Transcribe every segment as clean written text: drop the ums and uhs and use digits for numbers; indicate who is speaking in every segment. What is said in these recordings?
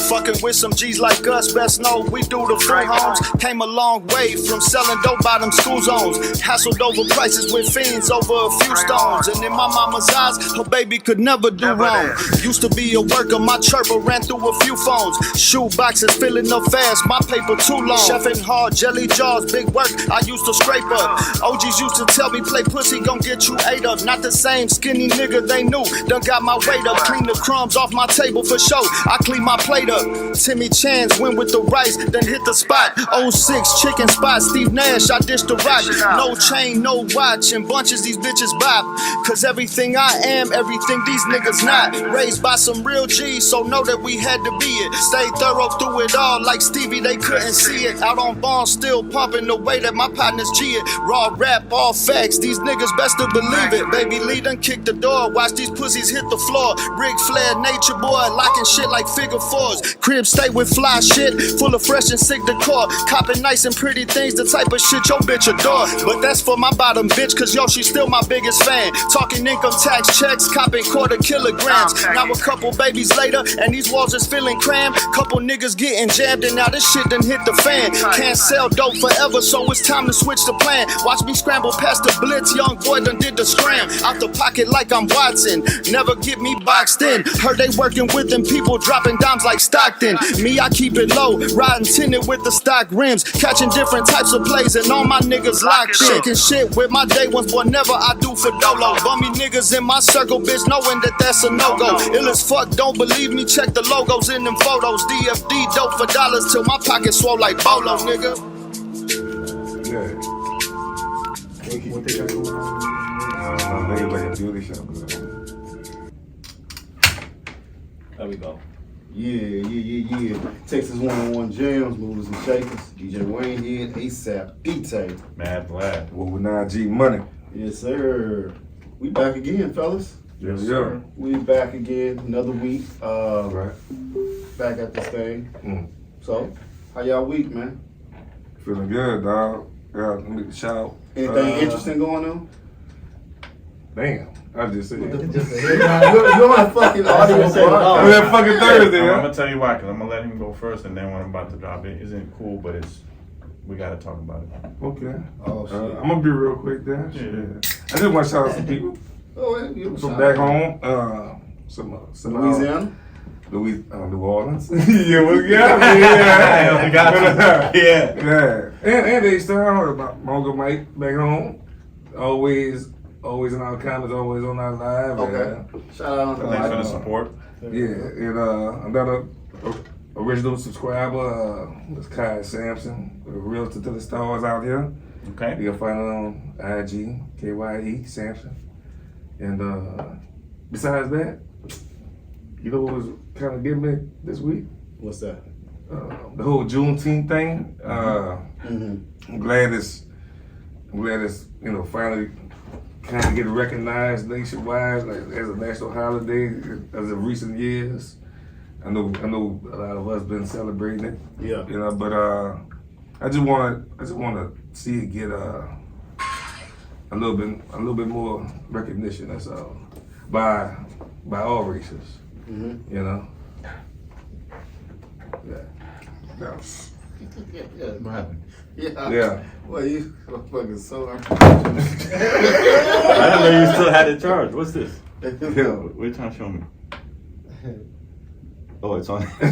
Speaker 1: Fucking with some G's like us, best know we do the full homes. Came a long way from selling dope by them school zones. Hassled over prices with fiends over a few stones. And in my mama's eyes, her baby could never do wrong. Used to be a worker, my chirper ran through a few phones. Shoe boxes filling up fast, my paper too long. Chefing hard, jelly jars, big work, I used to scrape up. OGs used to tell me, play pussy, gon' get you ate up. Not the same skinny nigga they knew, done got my weight up. Clean the crumbs off my table for show, I clean my plate up. Timmy Chan's win with the rice, then hit the spot. 06 chicken spot, Steve Nash, I dished the rock. No chain, no watch, and bunches these bitches bop. Cause everything I am, everything these niggas not. Raised by some real G's, so know that we had to be it. Stay thorough through it all, like Stevie, they couldn't see it. Out on Bond, still pumping the way that my partners G it. Raw rap, all facts, these niggas best to believe it. Baby Lee done kicked the door, watch these pussies hit the floor. Ric Flair, nature boy, locking shit like figure fours. Crib stay with fly shit, full of fresh and sick decor. Copping nice and pretty things, the type of shit your bitch adore. But that's for my bottom bitch, cause yo, she's still my biggest fan. Talking income tax checks, copping quarter kilograms. Now a couple babies later, and these walls is feeling crammed. Couple niggas getting jammed, and now this shit done hit the fan. Can't sell dope forever, so it's time to switch the plan. Watch me scramble past the blitz, young boy done did the scram. Out the pocket like I'm Watson, never get me boxed in. Heard they working with them people, dropping dimes like Stockton. Me, I keep it low, riding tinted with the stock rims. Catching different types of plays, and all my niggas locked in. Shaking shit with my day ones, boy, never I do for dolo. Bummy niggas in my circle, bitch, knowing that that's a no-go. Ill as fuck, don't believe me, check the logos in them photos. DFD dope for dollars till my pocket swole like Bolo, nigga.
Speaker 2: Yeah. What they got going on? They like a beauty shop.
Speaker 3: There we go.
Speaker 4: Yeah. Texas 101 Jams, Movers and Shakers, DJ Waynehead, ASAP, E-Tape.
Speaker 3: Mad Vlad.
Speaker 2: Well, with 9G money.
Speaker 4: Yes, sir. We back again, fellas.
Speaker 2: Yes, sir.
Speaker 4: We back again, another week.
Speaker 2: Right.
Speaker 4: Back at this thing. So, how y'all week, man?
Speaker 2: Feeling good, dog. Got me shout.
Speaker 4: Anything interesting going on?
Speaker 2: Damn, I just said.
Speaker 4: You're on fucking audio.
Speaker 2: It's that fucking Thursday,
Speaker 3: I'm
Speaker 2: huh?
Speaker 3: gonna tell you why, cause I'm gonna let him go first, and then when I'm about to drop it, isn't cool, but we gotta talk about it.
Speaker 2: Okay.
Speaker 4: Oh, shit.
Speaker 2: I'm gonna be real quick then.
Speaker 3: Yeah.
Speaker 2: I just want to shout out some people. From back home. Some
Speaker 4: Louisiana?
Speaker 2: New Orleans. Yeah,
Speaker 3: We got you.
Speaker 2: Yeah. And they still heard about my Uncle Mike back home. Always in our comments, always on our live.
Speaker 4: Okay. Shout out to
Speaker 3: Thanks for the support.
Speaker 2: Yeah, and another original subscriber, that's Kai Sampson, a realtor to the stars out here.
Speaker 3: Okay.
Speaker 2: You can find her on IG, KYE Sampson. And besides that, you know what was kind of getting me this week?
Speaker 4: What's that?
Speaker 2: The whole Juneteenth thing. I'm glad it's finally kind of getting recognized nationwide, like as a national holiday as of recent years. I know a lot of us been celebrating it.
Speaker 4: Yeah.
Speaker 2: But I just want to see it get a little bit more recognition. That's all, by all races. You know. Yeah.
Speaker 3: What happened?
Speaker 2: Yeah.
Speaker 4: Well, you fucking so
Speaker 3: I didn't know you still had it charged. What's this?
Speaker 2: Yeah.
Speaker 3: What are you trying to show me? Oh, it's on.
Speaker 2: Hey,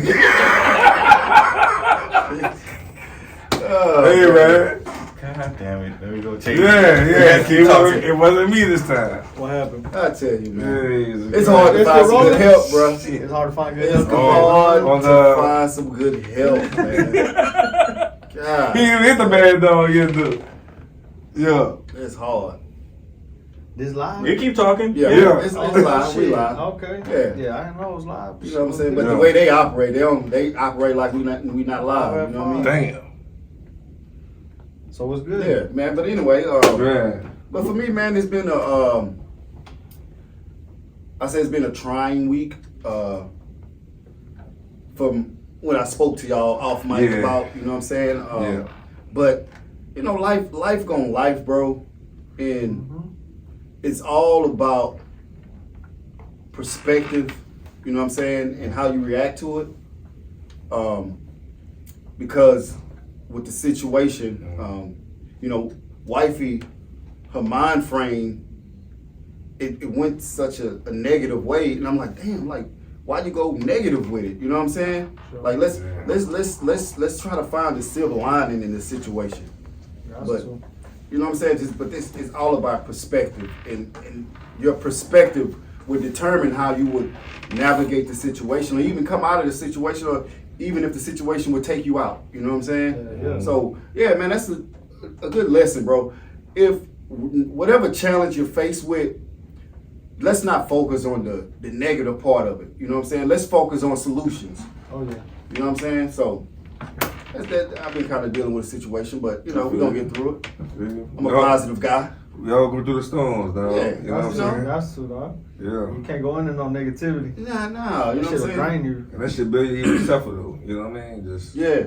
Speaker 2: man.
Speaker 3: God damn it. There we go. Take
Speaker 2: It wasn't me this time.
Speaker 3: What happened?
Speaker 4: I tell you, man.
Speaker 2: Hey,
Speaker 4: It's hard to find some good help, bro.
Speaker 3: It's hard to find good
Speaker 4: It's
Speaker 3: help.
Speaker 4: hard to find some good help, man. God.
Speaker 2: He didn't hit the bad dog yet, dude. Yeah.
Speaker 4: It's hard.
Speaker 5: This live?
Speaker 3: You keep talking.
Speaker 2: Yeah.
Speaker 4: It's live. We live.
Speaker 5: Okay.
Speaker 4: Yeah.
Speaker 5: I didn't know it was live.
Speaker 4: You know what I'm saying? But the way they operate, they operate like we not live. You know what I mean?
Speaker 2: Damn.
Speaker 5: So it's good.
Speaker 4: Yeah, man. But anyway,
Speaker 2: Man.
Speaker 4: but for me, man, it's been it's been a trying week. From when I spoke to y'all off mic about, you know what I'm saying? But you know, life gon' life, bro, and it's all about perspective. You know what I'm saying, and how you react to it. because with the situation, you know, wifey, her mind frame, it went such a negative way, and I'm like, damn, like, why you go negative with it? You know what I'm saying?
Speaker 5: Sure.
Speaker 4: Like, let's try to find the silver lining in this situation. But you know what I'm saying? But this is all about perspective, and your perspective would determine how you would navigate the situation, or even come out of the situation, or even if the situation would take you out. You know what I'm saying?
Speaker 5: Yeah.
Speaker 4: So yeah, man, that's a good lesson, bro. If whatever challenge you're faced with, let's not focus on the negative part of it. You know what I'm saying? Let's focus on solutions.
Speaker 5: Oh yeah.
Speaker 4: You know what I'm saying? So that's that. I've been kind of dealing with a situation, but you know, we're gonna get through it. I'm a positive guy.
Speaker 2: We all go through the storms, dog.
Speaker 4: Yeah,
Speaker 2: you know what I'm saying?
Speaker 5: That's true, dog.
Speaker 2: Yeah.
Speaker 5: You can't go into no negativity.
Speaker 4: Nah, you know
Speaker 5: That
Speaker 4: what I'm
Speaker 5: shit'll
Speaker 4: saying?
Speaker 5: drain you.
Speaker 2: And that shit build you even tougher, though. You know what I mean? Just
Speaker 4: Yeah.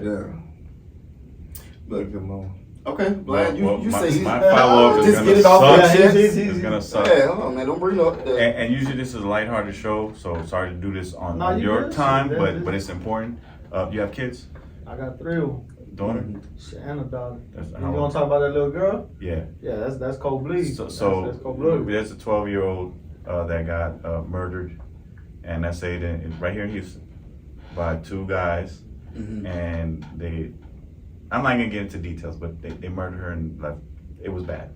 Speaker 2: Look, come on.
Speaker 4: Okay, Vlad, you
Speaker 3: my,
Speaker 4: say you
Speaker 3: my follow-up is
Speaker 4: just
Speaker 3: gonna
Speaker 4: get it off
Speaker 3: suck.
Speaker 4: your
Speaker 5: Yeah,
Speaker 4: chest.
Speaker 3: It's gonna suck.
Speaker 4: Yeah, hold on, man, don't bring up the.
Speaker 3: And usually this is a lighthearted show, so sorry to do this on,
Speaker 5: No,
Speaker 3: on
Speaker 5: you
Speaker 3: your
Speaker 5: good.
Speaker 3: time,
Speaker 5: That's
Speaker 3: but
Speaker 5: it.
Speaker 3: it's important. You have kids?
Speaker 5: I got 3 of them.
Speaker 3: Daughter?
Speaker 5: Shit, and a daughter.
Speaker 3: That's
Speaker 5: You
Speaker 3: how-
Speaker 5: gonna talk about that little girl?
Speaker 3: Yeah.
Speaker 5: Yeah, that's cold bleed.
Speaker 3: So
Speaker 5: that's cold blood.
Speaker 3: there's a 12-year-old that got murdered, and that's right here in Houston by 2 guys, and I'm not gonna get into details, but they murdered her, and like, it was bad.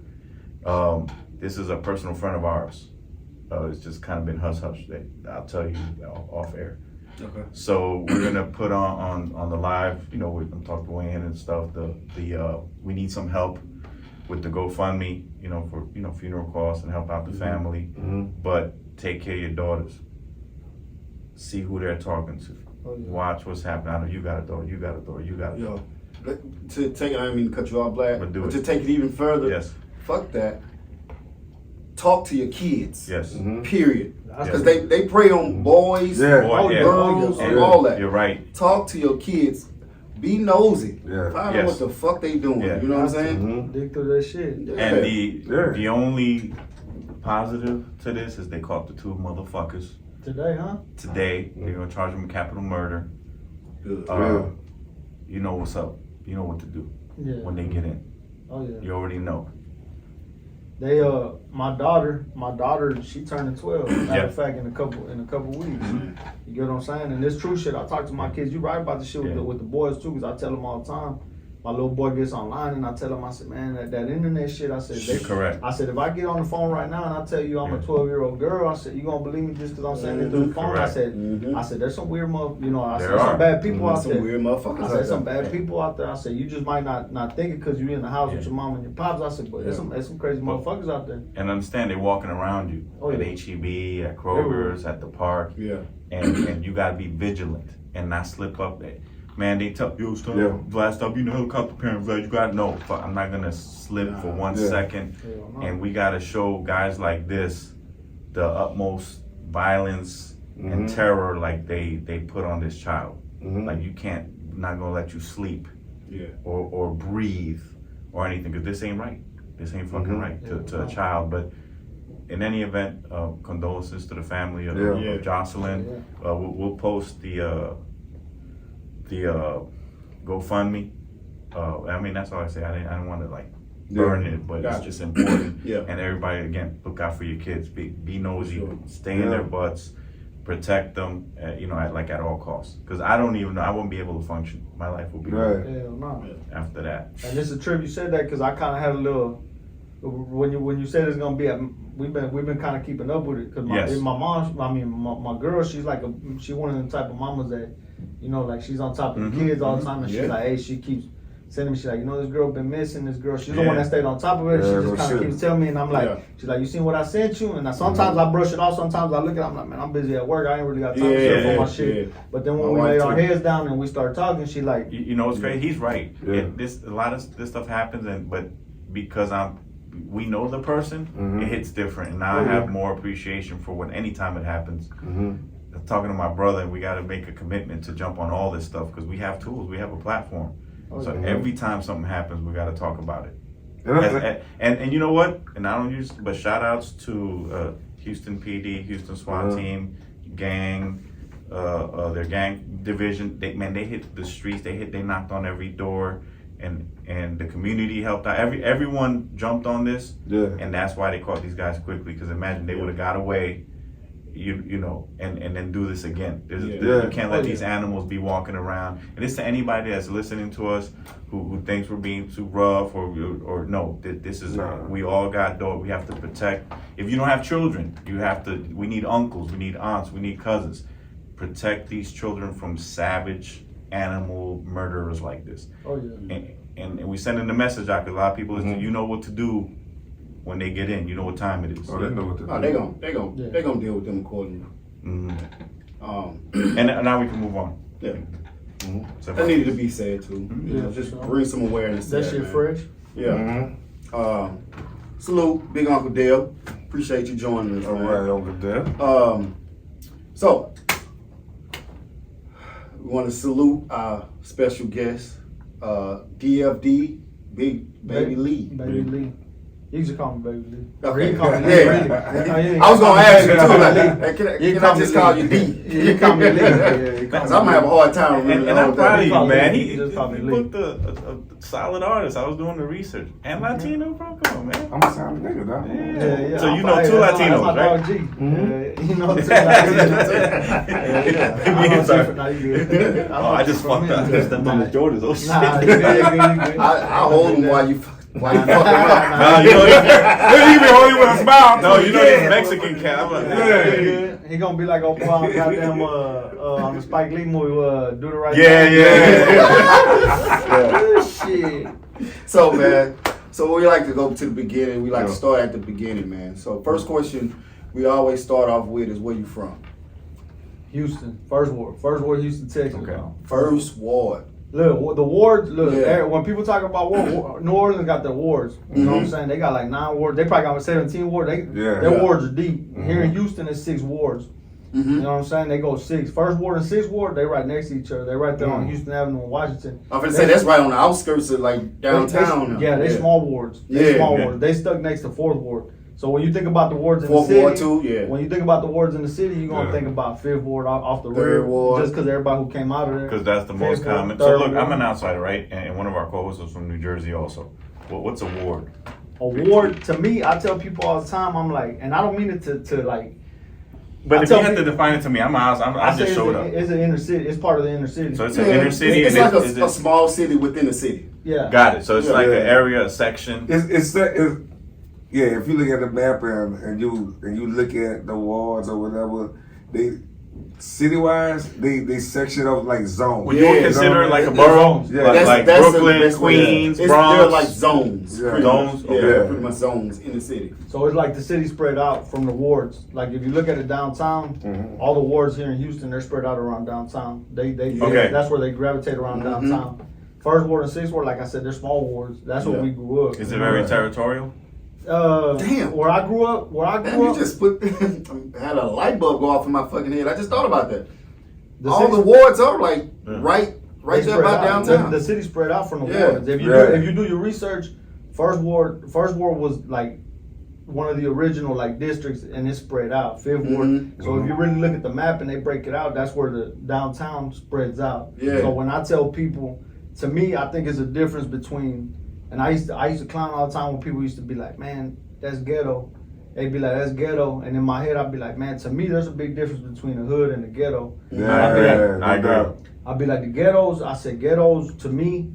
Speaker 3: This is a personal friend of ours. It's just kind of been hush. I'll tell you off air.
Speaker 4: Okay.
Speaker 3: So we're gonna put on the live. You know, I'm talking to Waynehead and stuff. We need some help with the GoFundMe. You know, for funeral costs and help out the family. But take care of your daughters. See who they're talking to.
Speaker 5: Oh, yeah.
Speaker 3: Watch what's happening. I know you got a daughter. You got a daughter. You got a daughter.
Speaker 4: Yo, to take, I didn't mean to cut you off, Vlad,
Speaker 3: But do
Speaker 4: but
Speaker 3: it.
Speaker 4: to take it even further,
Speaker 3: Yes.
Speaker 4: fuck that. Talk to your kids.
Speaker 3: Yes.
Speaker 4: Period.
Speaker 5: That's
Speaker 4: Because
Speaker 3: Yes.
Speaker 4: they prey on boys,
Speaker 2: Yeah.
Speaker 3: Boy, yeah.
Speaker 4: girls,
Speaker 3: And
Speaker 4: and all that.
Speaker 3: You're right.
Speaker 4: Talk to your kids. Be nosy.
Speaker 2: Yeah.
Speaker 4: Find out
Speaker 3: Yes.
Speaker 4: what the fuck they doing.
Speaker 3: Yeah.
Speaker 4: You know what I'm saying?
Speaker 5: Dig through that shit.
Speaker 4: Yeah.
Speaker 3: And
Speaker 2: Yeah.
Speaker 3: the only positive to this is they caught the 2 motherfuckers
Speaker 5: Today, huh?
Speaker 3: today. They're gonna charge them with capital murder.
Speaker 4: Good.
Speaker 3: You know what's up. You know what to do
Speaker 5: Yeah.
Speaker 3: when they get in.
Speaker 5: Oh yeah.
Speaker 3: You already know.
Speaker 5: They my daughter, she turning 12. Matter
Speaker 3: Yeah.
Speaker 5: of fact, in a couple weeks. You get what I'm saying? And this true shit. I talk to my kids. You right about the shit with
Speaker 3: Yeah.
Speaker 5: with the boys too, because I tell them all the time. My little boy gets online and I tell him, I said, man, that internet shit. I said,
Speaker 3: You're correct.
Speaker 5: I said, if I get on the phone right now and I tell you I'm a 12-year-old girl, I said, you gonna believe me just because I'm saying it through the phone?
Speaker 3: Correct.
Speaker 5: I said, there's some weird you know, I
Speaker 3: There
Speaker 5: said,
Speaker 3: are.
Speaker 5: some bad people out
Speaker 4: Some
Speaker 5: there.
Speaker 4: weird motherfuckers
Speaker 5: I
Speaker 4: out
Speaker 5: said, some
Speaker 4: there.
Speaker 5: bad people out there. I said, you just might not think it because you're in the house with
Speaker 3: Yeah.
Speaker 5: your mom and your pops. I said, but there's some crazy motherfuckers out there.
Speaker 3: And understand they're walking around you
Speaker 5: Oh,
Speaker 3: at
Speaker 5: yeah.
Speaker 3: HEB, at Kroger's, at the park.
Speaker 4: Yeah.
Speaker 3: And you gotta be vigilant and not slip up there. Man, they tell you, stop,
Speaker 2: Yeah.
Speaker 3: blast up, you know, helicopter parent, Vlad, you gotta know. Fuck, I'm not gonna slip for 1
Speaker 2: Yeah.
Speaker 3: second.
Speaker 5: Hell no.
Speaker 3: And we gotta show guys like this the utmost violence and terror like they put on this child. Like you can't, not gonna let you sleep
Speaker 4: Yeah.
Speaker 3: or breathe or anything, because this ain't right. This ain't fucking right to a child. But in any event, condolences to the family of,
Speaker 2: Yeah.
Speaker 3: of Jocelyn. We'll post the GoFundMe. I mean, that's all I say. I didn't want to like burn it, but it's
Speaker 4: Gotcha.
Speaker 3: just important.
Speaker 4: Yeah.
Speaker 3: And everybody, again, look out for your kids. Be nosy.
Speaker 4: Sure.
Speaker 3: Stay in their butts. Protect them. At all costs. Because I don't even know. I won't be able to function. My life will be
Speaker 2: Right.
Speaker 3: over
Speaker 5: Hell no.
Speaker 3: after that.
Speaker 5: And it's a trip you said that because I kind of had a little when you said it's gonna be we've been kind of keeping up with it because
Speaker 3: Yes.
Speaker 5: my mom, I mean my girl, she's like she one of them type of mamas that like she's on top of the kids all the time, and she's
Speaker 4: Yeah.
Speaker 5: like, hey, she keeps sending me, she's like, this girl been missing, this girl, she's the
Speaker 3: Yeah.
Speaker 5: one that stayed on top of it.
Speaker 2: Yeah,
Speaker 5: She
Speaker 2: no
Speaker 5: just kind of
Speaker 2: shit.
Speaker 5: keeps telling me, and I'm like,
Speaker 4: Yeah.
Speaker 5: she's like, you seen what I sent you? And sometimes I brush it off, sometimes I look at it, I'm like, man, I'm busy at work, I ain't really got time to
Speaker 3: Yeah,
Speaker 5: for my shit.
Speaker 4: yeah.
Speaker 5: But then when
Speaker 4: My
Speaker 5: we
Speaker 4: wife
Speaker 5: lay our
Speaker 4: too.
Speaker 5: heads down and we start talking, she like,
Speaker 3: You know what's crazy? He's right.
Speaker 2: Yeah.
Speaker 3: A lot of this stuff happens, but because we know the person, it hits different. And now I have more appreciation for when anytime it happens. I'm talking to my brother, and we got to make a commitment to jump on all this stuff because we have tools, we have a platform. So every time something happens, we got to talk about it. And you know what? And I don't use, but shout outs to Houston PD, Houston SWAT team, gang, their gang division. They hit the streets. They knocked on every door, and the community helped out. Everyone jumped on this, and that's why they caught these guys quickly. Because imagine they would have got away, you know, and then do this again. You can't let these animals be walking around. And it's to anybody that's listening to us who thinks we're being too rough or no. This is we all got dogs. We have to protect. If you don't have children, you have to. We need uncles. We need aunts. We need cousins. Protect these children from savage animal murderers like this.
Speaker 5: Oh yeah.
Speaker 3: And we sending the message out because a lot of people, you know what to do when they get in. You know what time it is.
Speaker 2: Oh, they know what to do.
Speaker 4: Oh, they gonna deal with them accordingly.
Speaker 3: And now we can move on.
Speaker 4: Yeah.
Speaker 3: So
Speaker 4: That needed to be said too. You know, just bring some awareness to
Speaker 5: That
Speaker 4: that,
Speaker 5: shit
Speaker 4: man.
Speaker 5: fresh.
Speaker 4: Yeah. Salute, Big Uncle Dale. Appreciate you joining us,
Speaker 2: All
Speaker 4: man.
Speaker 2: right, over there.
Speaker 4: So we want to salute our special guest, DFD Baby Lee.
Speaker 5: Baby Lee. You used to call me Baby Lee.
Speaker 4: Okay.
Speaker 5: You call me
Speaker 4: Yeah. I was gonna ask you too. Like, can I just call you D?
Speaker 5: Yeah, you call me Lee. Yeah,
Speaker 4: Cause I'm gonna have a hard time remembering
Speaker 3: and
Speaker 4: the
Speaker 3: I'm
Speaker 4: whole
Speaker 3: proud of
Speaker 4: thing.
Speaker 3: you, man.
Speaker 5: Lee.
Speaker 3: He
Speaker 5: Just call me Lee.
Speaker 3: booked a solid artist. I was doing the research. And Latino, bro. Come on, man.
Speaker 2: I'm a sound nigga, dog.
Speaker 5: Yeah.
Speaker 3: So you
Speaker 5: I'm
Speaker 3: know
Speaker 5: like,
Speaker 3: two
Speaker 5: that's my
Speaker 3: Latinos, right?
Speaker 5: dog G. You know two Latinos. I'm different. Nah, you good.
Speaker 3: Oh, I just fucked up. I stepped on the Jordans. Oh shit.
Speaker 5: Nah, you good.
Speaker 4: I hold him while you fucking up.
Speaker 3: No, you know
Speaker 2: He be holding with a smile.
Speaker 3: no, you know this Mexican cat. I'm like,
Speaker 5: Yeah. He gonna be like Obama, goddamn, on the Spike Lee movie, Do the Right Thing. Shit.
Speaker 4: So man, so we like to go to the beginning. We like to start at the beginning, man. So first question we always start off with is where you from?
Speaker 5: Houston, First Ward, Houston, Texas.
Speaker 3: Okay.
Speaker 4: First Ward.
Speaker 5: Look, the wards. Look,
Speaker 4: Yeah.
Speaker 5: when people talk about New Orleans got their wards. You know what I'm saying? They got like 9 wards. They probably got 17 wards. Their wards are deep. Here in Houston, it's 6 wards. You know what I'm saying? They go 6. First Ward and 6th Ward, they right next to each other. They right there on Houston Avenue in Washington.
Speaker 4: I'm gonna say that's right on the outskirts of like downtown.
Speaker 5: They small wards. They small wards. They stuck next to 4th Ward. So when you think about the wards in the
Speaker 4: 4th
Speaker 5: city,
Speaker 4: Ward too, yeah.
Speaker 5: when you think about the wards in the city, you're gonna think about 5th Ward off the
Speaker 4: 3rd
Speaker 5: rear,
Speaker 4: Ward.
Speaker 5: just because everybody who came out of there.
Speaker 3: because that's the most
Speaker 5: 5th Ward,
Speaker 3: common. So
Speaker 5: 3rd
Speaker 3: look, I'm
Speaker 5: Ward.
Speaker 3: an outsider, right? And one of our co-hosts is from New Jersey also. What's a ward?
Speaker 5: A ward, to me, I tell people all the time, I'm like, and I don't mean it to like.
Speaker 3: But
Speaker 5: I
Speaker 3: if you
Speaker 5: tell
Speaker 3: have to
Speaker 5: people-
Speaker 3: define it to me, I
Speaker 5: say
Speaker 3: just
Speaker 5: it's
Speaker 3: showed
Speaker 5: a-
Speaker 3: up.
Speaker 5: It's an inner city. It's part of the inner city.
Speaker 3: So it's an inner city.
Speaker 4: It's
Speaker 3: and
Speaker 4: like
Speaker 3: is
Speaker 4: a small city within a city.
Speaker 5: yeah.
Speaker 3: Got it. So it's like
Speaker 2: Yeah.
Speaker 3: an area, a section.
Speaker 2: It's yeah. If you look at the map and you look at the wards or whatever, they city-wise they section up like zones.
Speaker 3: Would you
Speaker 4: Yeah,
Speaker 3: consider it like a
Speaker 5: yeah,
Speaker 3: borough?
Speaker 5: zones.
Speaker 2: Yeah.
Speaker 3: Like
Speaker 4: That's
Speaker 3: Brooklyn,
Speaker 4: the best way.
Speaker 3: Queens,
Speaker 4: They're
Speaker 3: Bronx.
Speaker 4: like zones.
Speaker 2: Yeah.
Speaker 4: pretty
Speaker 3: Zones?
Speaker 4: much. Yeah,
Speaker 2: Okay.
Speaker 4: pretty much zones in the city.
Speaker 5: So it's like the city spread out from the wards. Like if you look at it downtown, all the wards here in Houston, they're spread out around downtown.
Speaker 3: Okay.
Speaker 5: That's where they gravitate around downtown. First Ward and 6th Ward, like I said, they're small wards. That's where
Speaker 4: Yeah.
Speaker 5: we grew up.
Speaker 3: Is it very territorial?
Speaker 4: Damn.
Speaker 5: Where I grew up,
Speaker 4: Man, you just had a light bulb go off in my fucking head. I just thought about that.
Speaker 5: the
Speaker 4: All
Speaker 5: sixth-
Speaker 4: the wards are like
Speaker 3: Yeah.
Speaker 4: right
Speaker 5: they
Speaker 4: there
Speaker 5: spread
Speaker 4: by
Speaker 5: out.
Speaker 4: downtown.
Speaker 5: The city spread out from the
Speaker 4: Yeah.
Speaker 5: wards. If you do your research, First Ward was like one of the original like districts, and it spread out. 5th Ward. So if you really look at the map and they break it out, that's where the downtown spreads out.
Speaker 4: Yeah.
Speaker 5: So when I tell people, to me, I think it's a difference between, and I used to clown all the time when people used to be like, man, that's ghetto. They'd be like, that's ghetto. And in my head, I'd be like, man, to me, there's a big difference between the hood and the ghetto.
Speaker 3: I agree.
Speaker 5: I'd be like, the ghettos, I said ghettos, to me,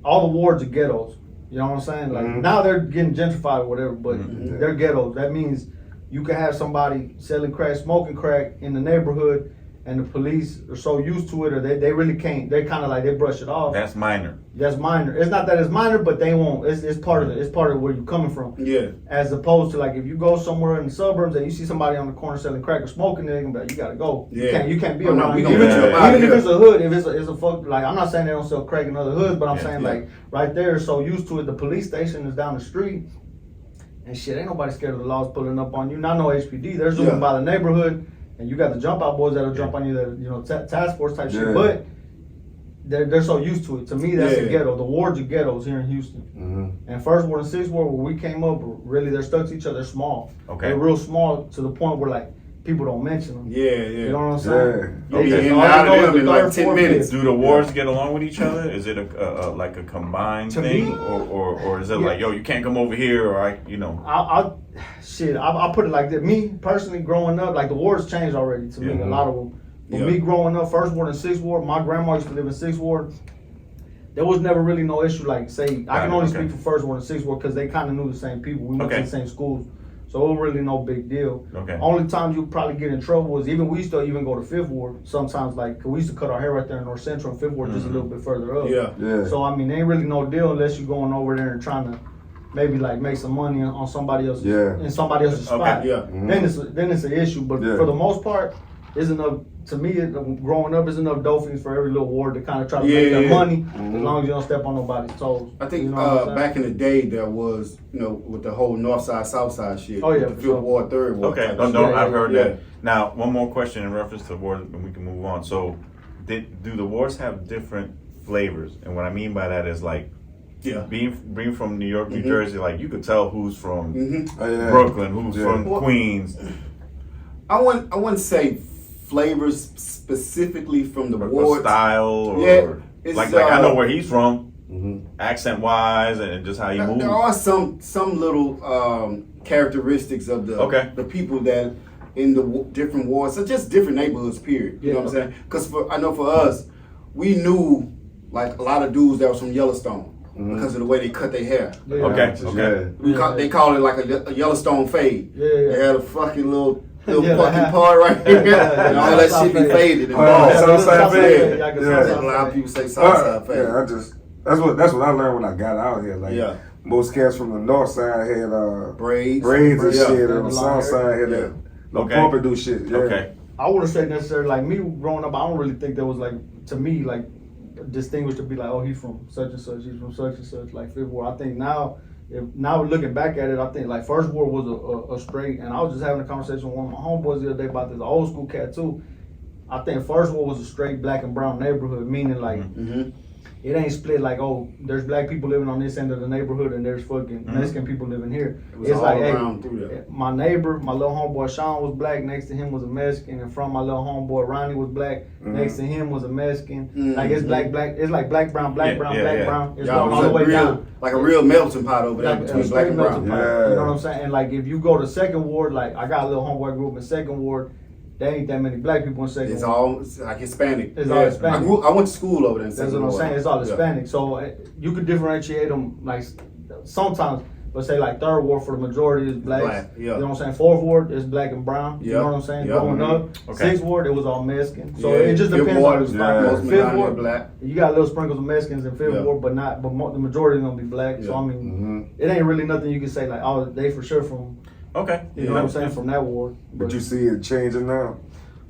Speaker 5: all the wards are ghettos. You know what I'm saying? Like, now they're getting gentrified or whatever, but they're ghettos. That means you can have somebody selling crack, smoking crack in the neighborhood, and the police are so used to it, or they really can't, they kind of like, they brush it off.
Speaker 3: That's minor.
Speaker 5: That's minor. It's not that it's minor, but they won't. It's part of it's part of where you're coming from.
Speaker 4: Yeah.
Speaker 5: As opposed to like if you go somewhere in the suburbs and you see somebody on the corner selling crack or smoking, they're gonna be like, you gotta go.
Speaker 4: Yeah.
Speaker 5: You can't be
Speaker 4: Oh, no,
Speaker 5: around.
Speaker 4: we
Speaker 5: Even,
Speaker 4: gonna let you up out
Speaker 5: even if
Speaker 4: here.
Speaker 5: it's a hood, if it's a fuck, like I'm not saying they don't sell crack in other hoods, but I'm saying
Speaker 4: yeah.
Speaker 5: like right there, so used to it. The police station is down the street, and shit, ain't nobody scared of the laws pulling up on you. Not no HPD. They're zooming
Speaker 4: Yeah.
Speaker 5: by the neighborhood, and you got the jump out boys that'll jump on you, that task force type
Speaker 2: Yeah.
Speaker 5: shit, but. They're so used to it. To me, that's a
Speaker 4: Yeah.
Speaker 5: ghetto. The wards are ghettos here in Houston. And First Ward and 6th Ward, where we came up, really they're stuck to each other. They're small.
Speaker 3: Okay.
Speaker 5: They're real small to the point where like people don't mention them.
Speaker 4: Yeah,
Speaker 5: You know what I'm saying?
Speaker 4: You be
Speaker 5: just
Speaker 4: in and
Speaker 5: all
Speaker 4: out
Speaker 5: you know
Speaker 4: of
Speaker 5: is
Speaker 4: them
Speaker 5: the
Speaker 4: in like
Speaker 5: third,
Speaker 4: 10
Speaker 5: fourth,
Speaker 4: minutes.
Speaker 5: fifth.
Speaker 3: Do the wards get along with each other? Is it a like a combined
Speaker 5: To
Speaker 3: thing,
Speaker 5: me-
Speaker 3: or is it like, yo, you can't come over here, or
Speaker 5: I'll put it like that. Me personally, growing up, like the wards changed already to me.
Speaker 3: Yeah.
Speaker 5: A lot of them. But
Speaker 4: Yeah.
Speaker 5: me growing up, first ward and sixth ward. My grandma used to live in sixth ward. There was never really no issue. Like say, I can only speak for first ward and sixth ward because they kind of knew the same people. We went to the same schools, so it was really no big deal.
Speaker 3: Okay.
Speaker 5: Only times you probably get in trouble was we used to even go to fifth ward. Sometimes like 'cause we used to cut our hair right there in North Central, and fifth ward just a little bit further up.
Speaker 4: Yeah.
Speaker 5: So I mean, ain't really no deal unless you going over there and trying to maybe like make some money on somebody else's in somebody else's spot.
Speaker 4: Yeah.
Speaker 5: Then it's an issue. But for the most part, it's enough to me. Growing up, is enough dolphins for every little ward to kind of try to make their money as long as you don't step on nobody's toes.
Speaker 4: I think
Speaker 5: you know what I'm saying?
Speaker 4: back in the day there was, with the whole north side, south side shit.
Speaker 5: Oh, yeah,
Speaker 4: with the
Speaker 5: for
Speaker 4: fifth
Speaker 5: sure.
Speaker 4: ward, third ward.
Speaker 3: Okay,
Speaker 4: type
Speaker 3: no,
Speaker 4: shit.
Speaker 3: no, I've heard
Speaker 4: Yeah.
Speaker 3: that. Now, one more question in reference to wards, and we can move on. So, do the wards have different flavors? And what I mean by that is like, being from New York, New Jersey, like you could tell who's from Brooklyn, who's from Queens.
Speaker 4: I wouldn't say flavors specifically from the
Speaker 3: Or
Speaker 4: ward
Speaker 3: style, or
Speaker 4: it's,
Speaker 3: like I know where he's from, accent wise, and just how he moves.
Speaker 4: There are some little characteristics of the people that in the different wards, so just different neighborhoods. Period. You know what I'm saying? Because I know for us, we knew like a lot of dudes that was from Yellowstone. Because of the way they cut their hair. They call it like a Yellowstone fade. They had a fucking little fucking part right here. And all that shit be faded. And
Speaker 2: Southside fade.
Speaker 4: A lot of people say Southside fade.
Speaker 2: Yeah, that's what I learned when I got out here. Like most cats from the north side had braids and shit, and the south side had that pompadour shit.
Speaker 5: I wouldn't say necessarily like me growing up. I don't really think there was like to me like distinguished to be like, oh, he's from such and such, he's from such and such, like fifth ward. I think now looking back at it, I think like first ward was a straight, and I was just having a conversation with one of my homeboys the other day about this old school cat too. I think first ward was a straight black and brown neighborhood, meaning like it ain't split like, oh, there's black people living on this end of the neighborhood and there's fucking Mexican people living here.
Speaker 4: It's
Speaker 5: like, my neighbor, my little homeboy Sean was black, next to him was a Mexican, and from my little homeboy Ronnie was black, next to him was a Mexican. Like it's black, it's like black, brown, black, brown, black, brown. It's all the way down.
Speaker 4: Like a real melting pot over there between black and brown.
Speaker 5: You know what I'm saying? And like if you go to second ward, like I got a little homeboy group in second ward. There ain't that many black people in second ward.
Speaker 4: It's all like Hispanic.
Speaker 5: It's all Hispanic.
Speaker 4: I went to school over there in
Speaker 5: That's
Speaker 4: second
Speaker 5: what I'm
Speaker 4: ward.
Speaker 5: saying. It's all Hispanic. So you could differentiate them like sometimes, but say like third ward for the majority is blacks. You know what I'm saying? Fourth ward is black and brown. You know what I'm saying? Growing up, sixth ward it was all Mexican. So it just depends on the spot. Fifth ward,
Speaker 4: black.
Speaker 5: You got little sprinkles of Mexicans in fifth ward, but the majority is gonna be black. So I mean, it ain't really nothing you can say like, oh, they for sure from. You know what I'm saying? From that ward.
Speaker 2: But you see it changing now.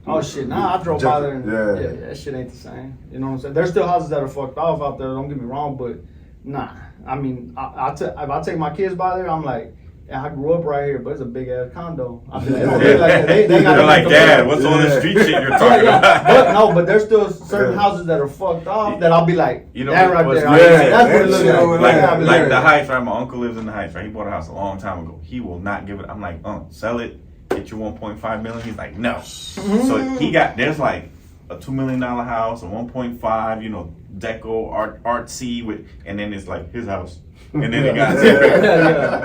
Speaker 5: Oh shit! Nah, I drove by there and that shit ain't the same. You know what I'm saying? There's still houses that are fucked off out there. Don't get me wrong, but nah. I mean, if I take my kids by there, I'm like, I grew up right here, but it's a big ass condo. I mean, they
Speaker 3: They're like, Dad, what's all this street shit you're talking about?
Speaker 5: But there's still certain houses that are fucked off that I'll be like,
Speaker 3: you know,
Speaker 5: that right there.
Speaker 3: That's
Speaker 5: what it looks like.
Speaker 3: Like the Heights, right? My uncle lives in the Heights, right? He bought a house a long time ago. He will not give it. I'm like, sell it. Get you 1.5 million. He's like, no. So there's like a $2 million house, a 1.5, deco artsy with, and then it's like his house. And then he got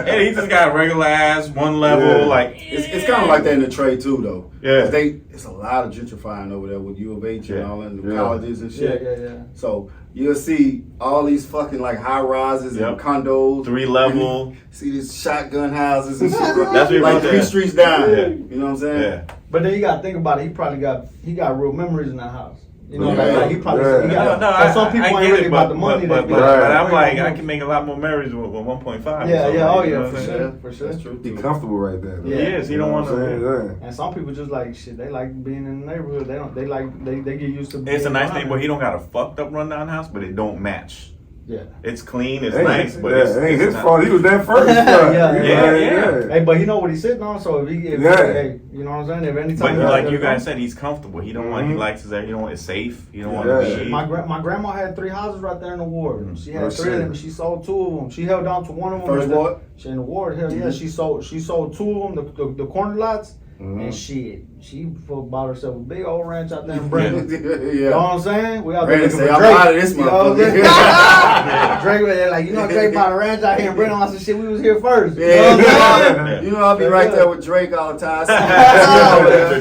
Speaker 3: and he just got regular ass one level, like
Speaker 4: it's kind of like that in the trade too, though.
Speaker 3: Yeah,
Speaker 4: it's a lot of gentrifying over there with U of H and all in the colleges and shit. So you'll see all these fucking like high rises and condos,
Speaker 3: 3-level.
Speaker 4: See these shotgun houses and shit.
Speaker 3: That's
Speaker 4: like 3 streets down. You know what I'm saying?
Speaker 3: Yeah.
Speaker 5: But then you gotta think about it. He got real memories in that house. You know, like he probably some people ain't really about the money.
Speaker 3: But I'm like, I can make a lot more memories with 1.5.
Speaker 5: For sure.
Speaker 4: That's true.
Speaker 2: He comfortable right there.
Speaker 3: He is. He don't want to.
Speaker 5: And some people just like shit. They like being in the neighborhood. They get used to.
Speaker 3: It's a nice thing, but he don't got a fucked up rundown house, but it don't match.
Speaker 5: Yeah,
Speaker 3: it's clean, it's nice, but
Speaker 2: it ain't his fault. He was there first.
Speaker 3: Yeah.
Speaker 5: Hey, but he know what he's sitting on, so if you know what I'm saying. If anytime,
Speaker 3: but like you guys said, he's comfortable. He don't want. He likes his. You know, it's safe. You don't want to be.
Speaker 5: My grandma had 3 houses right there in the ward. She had 3 of them. She sold 2 of them. She held on to one of them.
Speaker 4: First ward.
Speaker 5: She in the ward. Hell yeah, she sold 2 of them. The corner lots. and shit, she bought herself a big old ranch out there in Brandon.
Speaker 4: Yeah.
Speaker 5: You know what I'm saying? We out there
Speaker 4: Brandon
Speaker 5: looking
Speaker 4: say,
Speaker 5: for
Speaker 4: I'm
Speaker 5: Drake.
Speaker 4: out of this
Speaker 5: You know what I'm saying?
Speaker 4: motherfucker.
Speaker 5: Drake was there like, you know, Drake bought a ranch out here in Brandon. I said, shit, we was here first. You know
Speaker 4: Yeah,
Speaker 5: what I'm saying?
Speaker 4: you know I'll be right there with Drake all the time.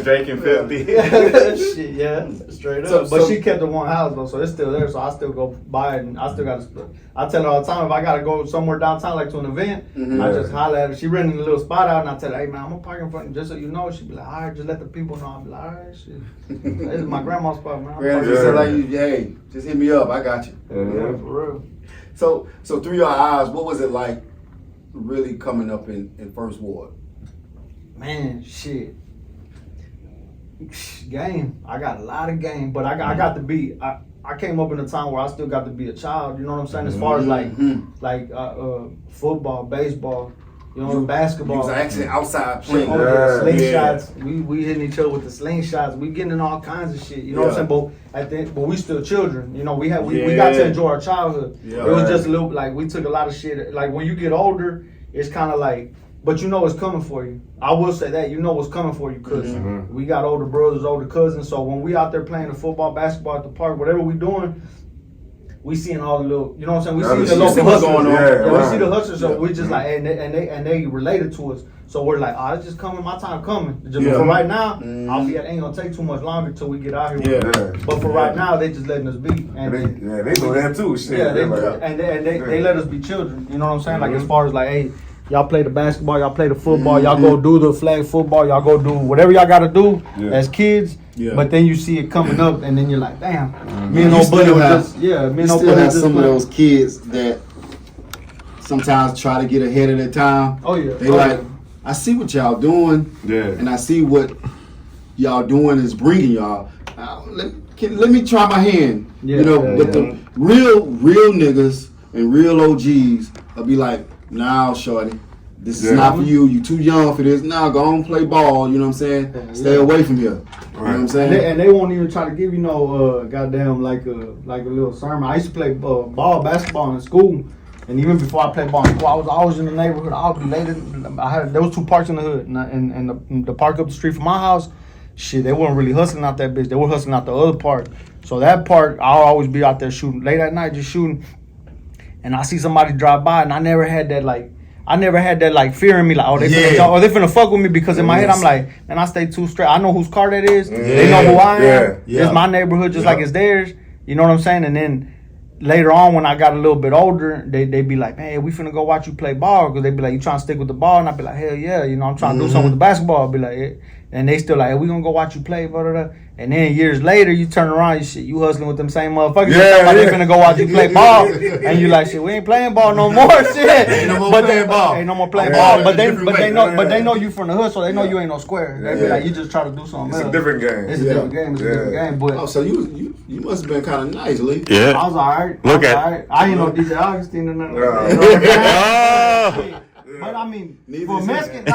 Speaker 3: Drake and 50.
Speaker 5: Shit, yeah, straight up.
Speaker 4: So-
Speaker 5: But she kept the one house though, so it's still there. So I still go buy it, and I still got to. I tell her all the time if I gotta go somewhere downtown, like to an event, I just holler at her. She renting a little spot out, and I tell her, hey man, I'm gonna park in front, just so you know. She be like, all right, just let the people know. I be like, all right, shit. This is my grandma's spot, man. I'm
Speaker 4: Brandon
Speaker 5: parking
Speaker 4: just
Speaker 5: there.
Speaker 4: said like, hey, just hit me up. I got you.
Speaker 5: Yeah, for real.
Speaker 4: So through your eyes, what was it like really coming up in First Ward?
Speaker 5: Man, shit. Game. I got a lot of game, but I got to be. I came up in a time where I still got to be a child. You know what I'm saying? As far as like football, baseball, you know, basketball.
Speaker 4: You was actually outside playing.
Speaker 5: Slingshots. We hitting each other with the slingshots. We getting in all kinds of shit. You know what I'm saying? But we still children. You know, we got to enjoy our childhood.
Speaker 4: Yeah.
Speaker 5: It was just a little like we took a lot of shit. Like when you get older, it's kind of like. But you know what's coming for you. I will say that. You know what's coming for you because we got older brothers, older cousins. So when we out there playing the football, basketball at the park, whatever we doing, we seeing all the little, you know what I'm saying? We see the local hustlers.
Speaker 4: Going on.
Speaker 5: Yeah, we see the hustlers. So we just like, and they related to us. So we're like, oh, it's just coming. My time coming. Just for right now, ain't gonna take too much longer till we get out here. But for right now, they just letting us be. And
Speaker 2: they do that too. Shit.
Speaker 5: Yeah, they let us be children. You know what I'm saying? Like as far as like, hey. Y'all play the basketball, y'all play the football, y'all go do the flag football, y'all go do whatever y'all gotta do as kids. Yeah. But then you see it coming up, and then you're like, damn. Me and old buddy was just, me and old buddy
Speaker 4: have some of those kids that sometimes try to get ahead of their time.
Speaker 5: Oh yeah.
Speaker 4: They I see what y'all doing, and I see what y'all doing is bringing y'all. Let me try my hand. You know, but the real niggas and real OGs will be like, nah, shorty, this is not for you. You too young for this. Nah, go on play ball. You know what I'm saying? Stay away from here. You know what I'm saying?
Speaker 5: And they won't even try to give you no goddamn like a little sermon. I used to play basketball in school, and even before I played ball in school, I was always in the neighborhood. I would be late. There was 2 parks in the hood, and the park up the street from my house. Shit, they weren't really hustling out that bitch. They were hustling out the other park. So that park, I'll always be out there shooting late at night, just shooting. And I see somebody drive by, and I never had that fear in me, like, oh, they finna fuck with me, because in my head I'm like, man, I stay too straight. I know whose car that is. They know who I am. It's my neighborhood just like it's theirs. You know what I'm saying? And then later on, when I got a little bit older, they be like, man, we finna go watch you play ball, because they be like, you trying to stick with the ball? And I be like, hell yeah, you know, I'm trying to do something with the basketball. I'll be like, yeah. And they still like, hey, we gonna go watch you play, blah, blah, blah. And then years later, you turn around, you hustling with them same motherfuckers. They finna go watch you play ball, and you like, shit, we ain't playing ball no more, shit. Ain't no more playing ball. But they know you from the hood, so they know you ain't no square. They be like, you just try to do something else.
Speaker 2: It's a different game.
Speaker 5: It's a different game. It's a different game. But
Speaker 4: so you must have been kind of nice, Lee.
Speaker 6: Yeah.
Speaker 5: I was alright. I ain't no DJ Augustine or nothing. But I mean, for Mexican,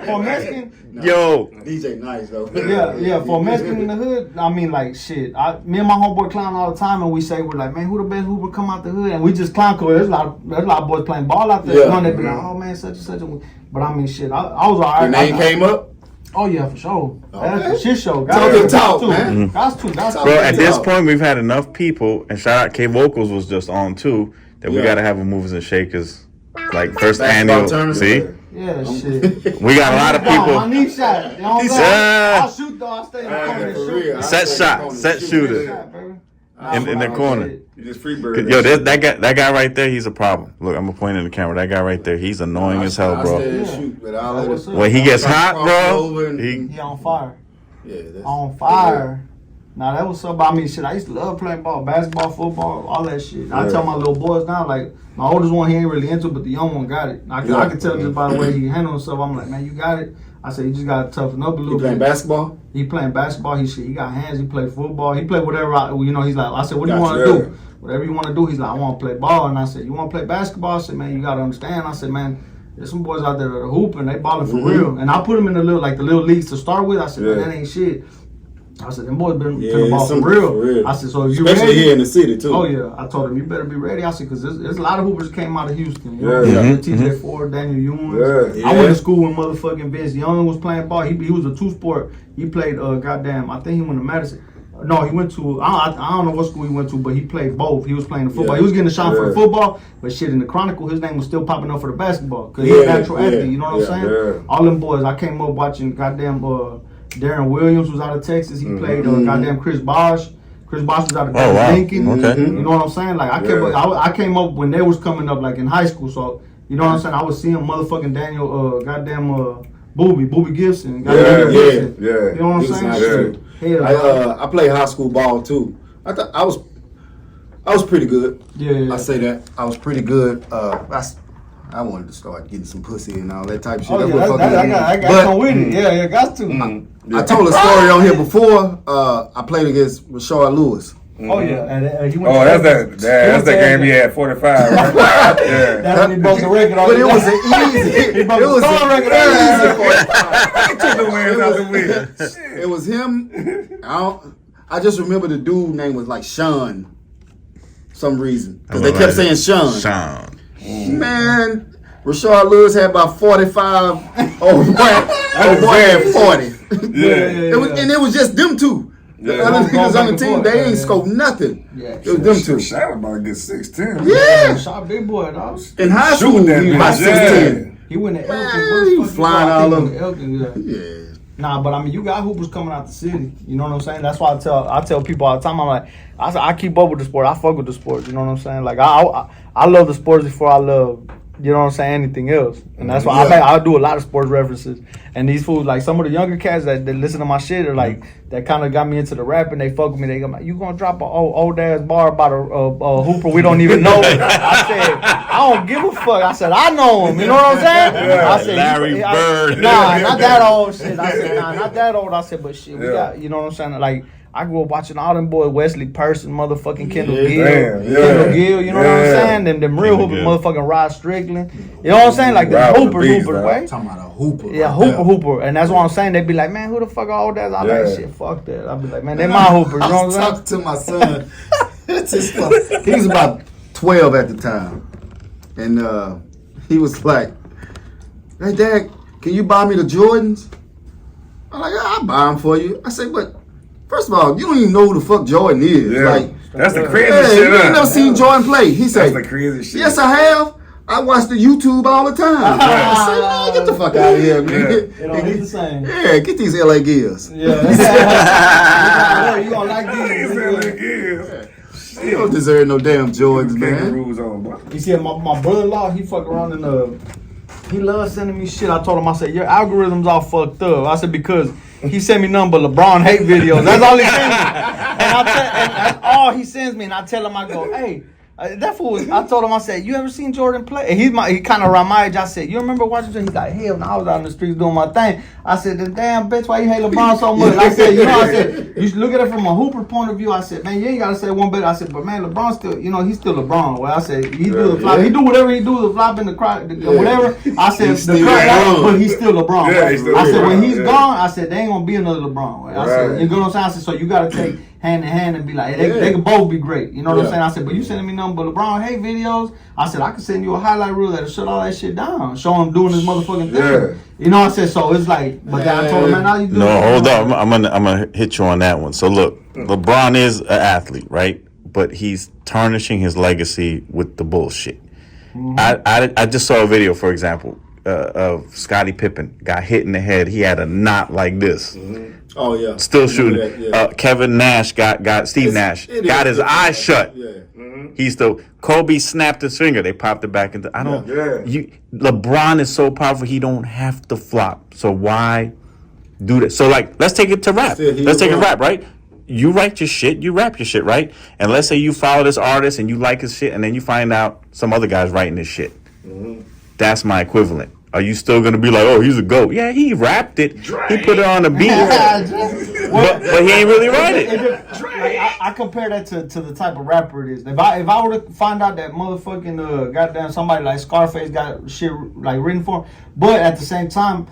Speaker 5: for Mexican,
Speaker 6: yo,
Speaker 4: DJ nice though.
Speaker 5: Yeah, for Mexican in the hood, I mean, like shit. Me and my homeboy clown all the time, and we're like, man, who the best hooper come out the hood? And we just clown, cause there's a lot of boys playing ball out there. You know, they be like, oh man, such and such. But I mean, shit, I was alright.
Speaker 4: Your name came up.
Speaker 5: Oh yeah, for sure.
Speaker 4: Okay.
Speaker 5: That's a shit show.
Speaker 4: Talk, man.
Speaker 5: That's two.
Speaker 6: Bro, at this point, we've had enough people, and shout out K Vocals was just on too, that we gotta have a Movers and Shakers. Like first annual, see?
Speaker 5: Yeah, shit.
Speaker 6: We got a lot of people.
Speaker 5: My knee shot. You know what I'm saying? I'll shoot though. I'll stay in the corner and shoot.
Speaker 6: Set shooter in the corner.
Speaker 2: You just free bird.
Speaker 6: Yo, that guy right there, he's a problem. Look, I'm gonna point in the camera. That guy right there, he's annoying as hell, bro. When he gets hot, bro, he
Speaker 5: on fire.
Speaker 4: Yeah, that's
Speaker 5: on fire. Nah, that was something. I mean, shit, I used to love playing ball, basketball, football, all that shit. I tell my little boys now, like, my oldest one, he ain't really into it, but the young one got it. I can tell just by the way he handle himself. I'm like, man, you got it. I said, you just got to toughen up a little bit.
Speaker 4: Playing basketball?
Speaker 5: He playing basketball. He got hands. He play football. He play whatever. He's like, I said, what do you want to do? Whatever you want to do. He's like, I want to play ball. And I said, you want to play basketball? I said, man, you got to understand. I said, man, there's some boys out there that are hooping. They balling for real. And I put them in the little leagues to start with. I said, man, that ain't shit. I said, them boys been finna ball for real. I said, so if you
Speaker 4: especially
Speaker 5: ready,
Speaker 4: here in the city too.
Speaker 5: Oh yeah, I told him you better be ready. I said, because there's a lot of hoopers came out of Houston. You know?
Speaker 2: Yeah.
Speaker 5: TJ Ford, Daniel Ewens. I went to school when motherfucking Vince Young was playing ball. He was a two-sport. He played goddamn. I think he went to Madison. No, he went to I don't know what school he went to, but he played both. He was playing the football. He was getting a shot for the football, but shit in the Chronicle, his name was still popping up for the basketball because he's a natural athlete. You know what I'm saying? Yeah. All them boys. I came up watching goddamn Darren Williams was out of Texas. He played goddamn Chris Bosh. Chris Bosh was out of Lincoln.
Speaker 6: Okay.
Speaker 5: You know what I'm saying? Like I came up when they was coming up like in high school. So you know what I'm saying? I was seeing motherfucking Daniel Booby Gibson.
Speaker 2: Yeah.
Speaker 5: You know what I'm saying?
Speaker 4: I played high school ball too. I thought I was pretty good.
Speaker 5: Yeah.
Speaker 4: I say that I was pretty good. I wanted to start getting some pussy and all that type of shit.
Speaker 5: Oh, yeah, I got come with it. Yeah, got to.
Speaker 4: I told a story on here before. I played against Rashard Lewis.
Speaker 5: Oh yeah, and he went.
Speaker 2: Oh, that's that game he had 45. Right? Yeah.
Speaker 5: That's when he broke the record.
Speaker 4: But it was an easy. It was an easy 45.
Speaker 2: Took the wins out the win.
Speaker 4: It was him. I just remember the dude name was like Sean. Some reason because they kept saying Sean. Man, Rashard Lewis had about 45. Oh boy had 40. It was just them two. The other niggas on the team, they ain't scoped nothing.
Speaker 5: Yeah,
Speaker 4: it was them two.
Speaker 2: Shot about to get 6'10".
Speaker 4: Yeah.
Speaker 5: Shot big boy, dog.
Speaker 4: In high school, he was about 6'10".
Speaker 5: He went to
Speaker 4: Elton. He was flying all over.
Speaker 5: Yeah. Nah, but I mean, you got hoopers coming out the city. You know what I'm saying? That's why I tell people all the time. I'm like, I keep up with the sport. I fuck with the sport. You know what I'm saying? Like I love the sports before I love, you know what I'm saying, anything else. And that's why I do a lot of sports references. And these fools, like some of the younger cats that listen to my shit are like, that kind of got me into the rap and they fuck with me. They go, you gonna drop an old ass bar about a hooper we don't even know? I said, I don't give a fuck. I said, I know him. You know what I'm saying?
Speaker 6: Yeah,
Speaker 5: I said,
Speaker 6: Larry Bird.
Speaker 5: Nah, not that old shit. I said, nah, not that old. I said, but shit, we got, you know what I'm saying? Like, I grew up watching all them boys, Wesley Person, motherfucking Kendall Gill. Kendall Gill, you know what I'm saying? Them real hoopers, motherfucking Rod Strickland. You know what I'm saying? Like the hoopers, right?
Speaker 4: Talking about a hooper.
Speaker 5: Yeah, hooper. And that's what I'm saying. They be like, man, who the fuck are all that? I like shit, fuck that. I be like, man, they my hoopers. You know what I'm saying?
Speaker 4: I was talking to my son. He was about 12 at the time. And he was like, hey, Dad, can you buy me the Jordans? I'm like, I'll buy them for you. I said, but first of all, you don't even know who the fuck Jordan is.
Speaker 2: Yeah.
Speaker 4: Like,
Speaker 2: that's the crazy shit.
Speaker 4: You ain't never seen Jordan play. He said,
Speaker 2: that's the crazy shit.
Speaker 4: Yes, I have. I watch the YouTube all the time. I said, man, get the fuck out of here, man.
Speaker 5: It don't be the same.
Speaker 4: Yeah, get these LA Gears.
Speaker 5: Yeah. You gonna like these LA
Speaker 4: Gears. You don't deserve no damn Jordans, man.
Speaker 5: You see, my brother-in-law, he fuck around in he loves sending me shit. I told him, I said, your algorithm's all fucked up. I said, because he sent me nothing but LeBron hate videos. That's all he sends me. And that's all he sends me. And I tell him, I go, hey, that fool was, I told him, I said, you ever seen Jordan play? And he kind of around my age. I said, you remember watching Jordan? He got, hell no, I was out in the streets doing my thing. I said, the damn bitch, why you hate LeBron so much? I said, you should look at it from a hooper point of view. I said, man, you ain't got to say one bit. I said, but man, LeBron still, he's still LeBron. Well, I said, he do the flop. He do whatever he do, the flop in the crowd, whatever. I said, but he's still LeBron. Yeah, I said, when he's gone, I said, there ain't going to be another LeBron. I said, you know what I'm saying? I said, so you got to take hand in hand and be like, they can both be great. You know what I'm saying? I said, but you sending me nothing but LeBron hate videos. I said, I can send you a highlight reel that'll shut all that shit down. Show him doing his motherfucking thing. Yeah. You know what I said? So it's like, but then I told him, man, how you doing?
Speaker 6: No, hold up. I'm gonna hit you on that one. So look, LeBron is an athlete, right? But he's tarnishing his legacy with the bullshit. Mm-hmm. I just saw a video, for example, of Scottie Pippen got hit in the head. He had a knot like this. Mm-hmm.
Speaker 4: Oh yeah,
Speaker 6: still shooting. Kevin Nash got Steve Nash got his eyes shut. Yeah. Mm-hmm. He's still. Kobe snapped his finger. They popped it back into. I don't. Yeah. LeBron is so powerful. He don't have to flop. So why do that? So like, let's take it to rap. Let's take it rap, right? You write your shit, you rap your shit, right? And let's say you follow this artist and you like his shit, and then you find out some other guy's writing his shit. Mm-hmm. That's my equivalent. Are you still gonna be like, oh, he's a GOAT? Yeah, he rapped it. He put it on the beat, but he ain't really write it.
Speaker 5: I compare that to the type of rapper it is. If I were to find out that motherfucking goddamn somebody like Scarface got shit like written for him, but at the same time,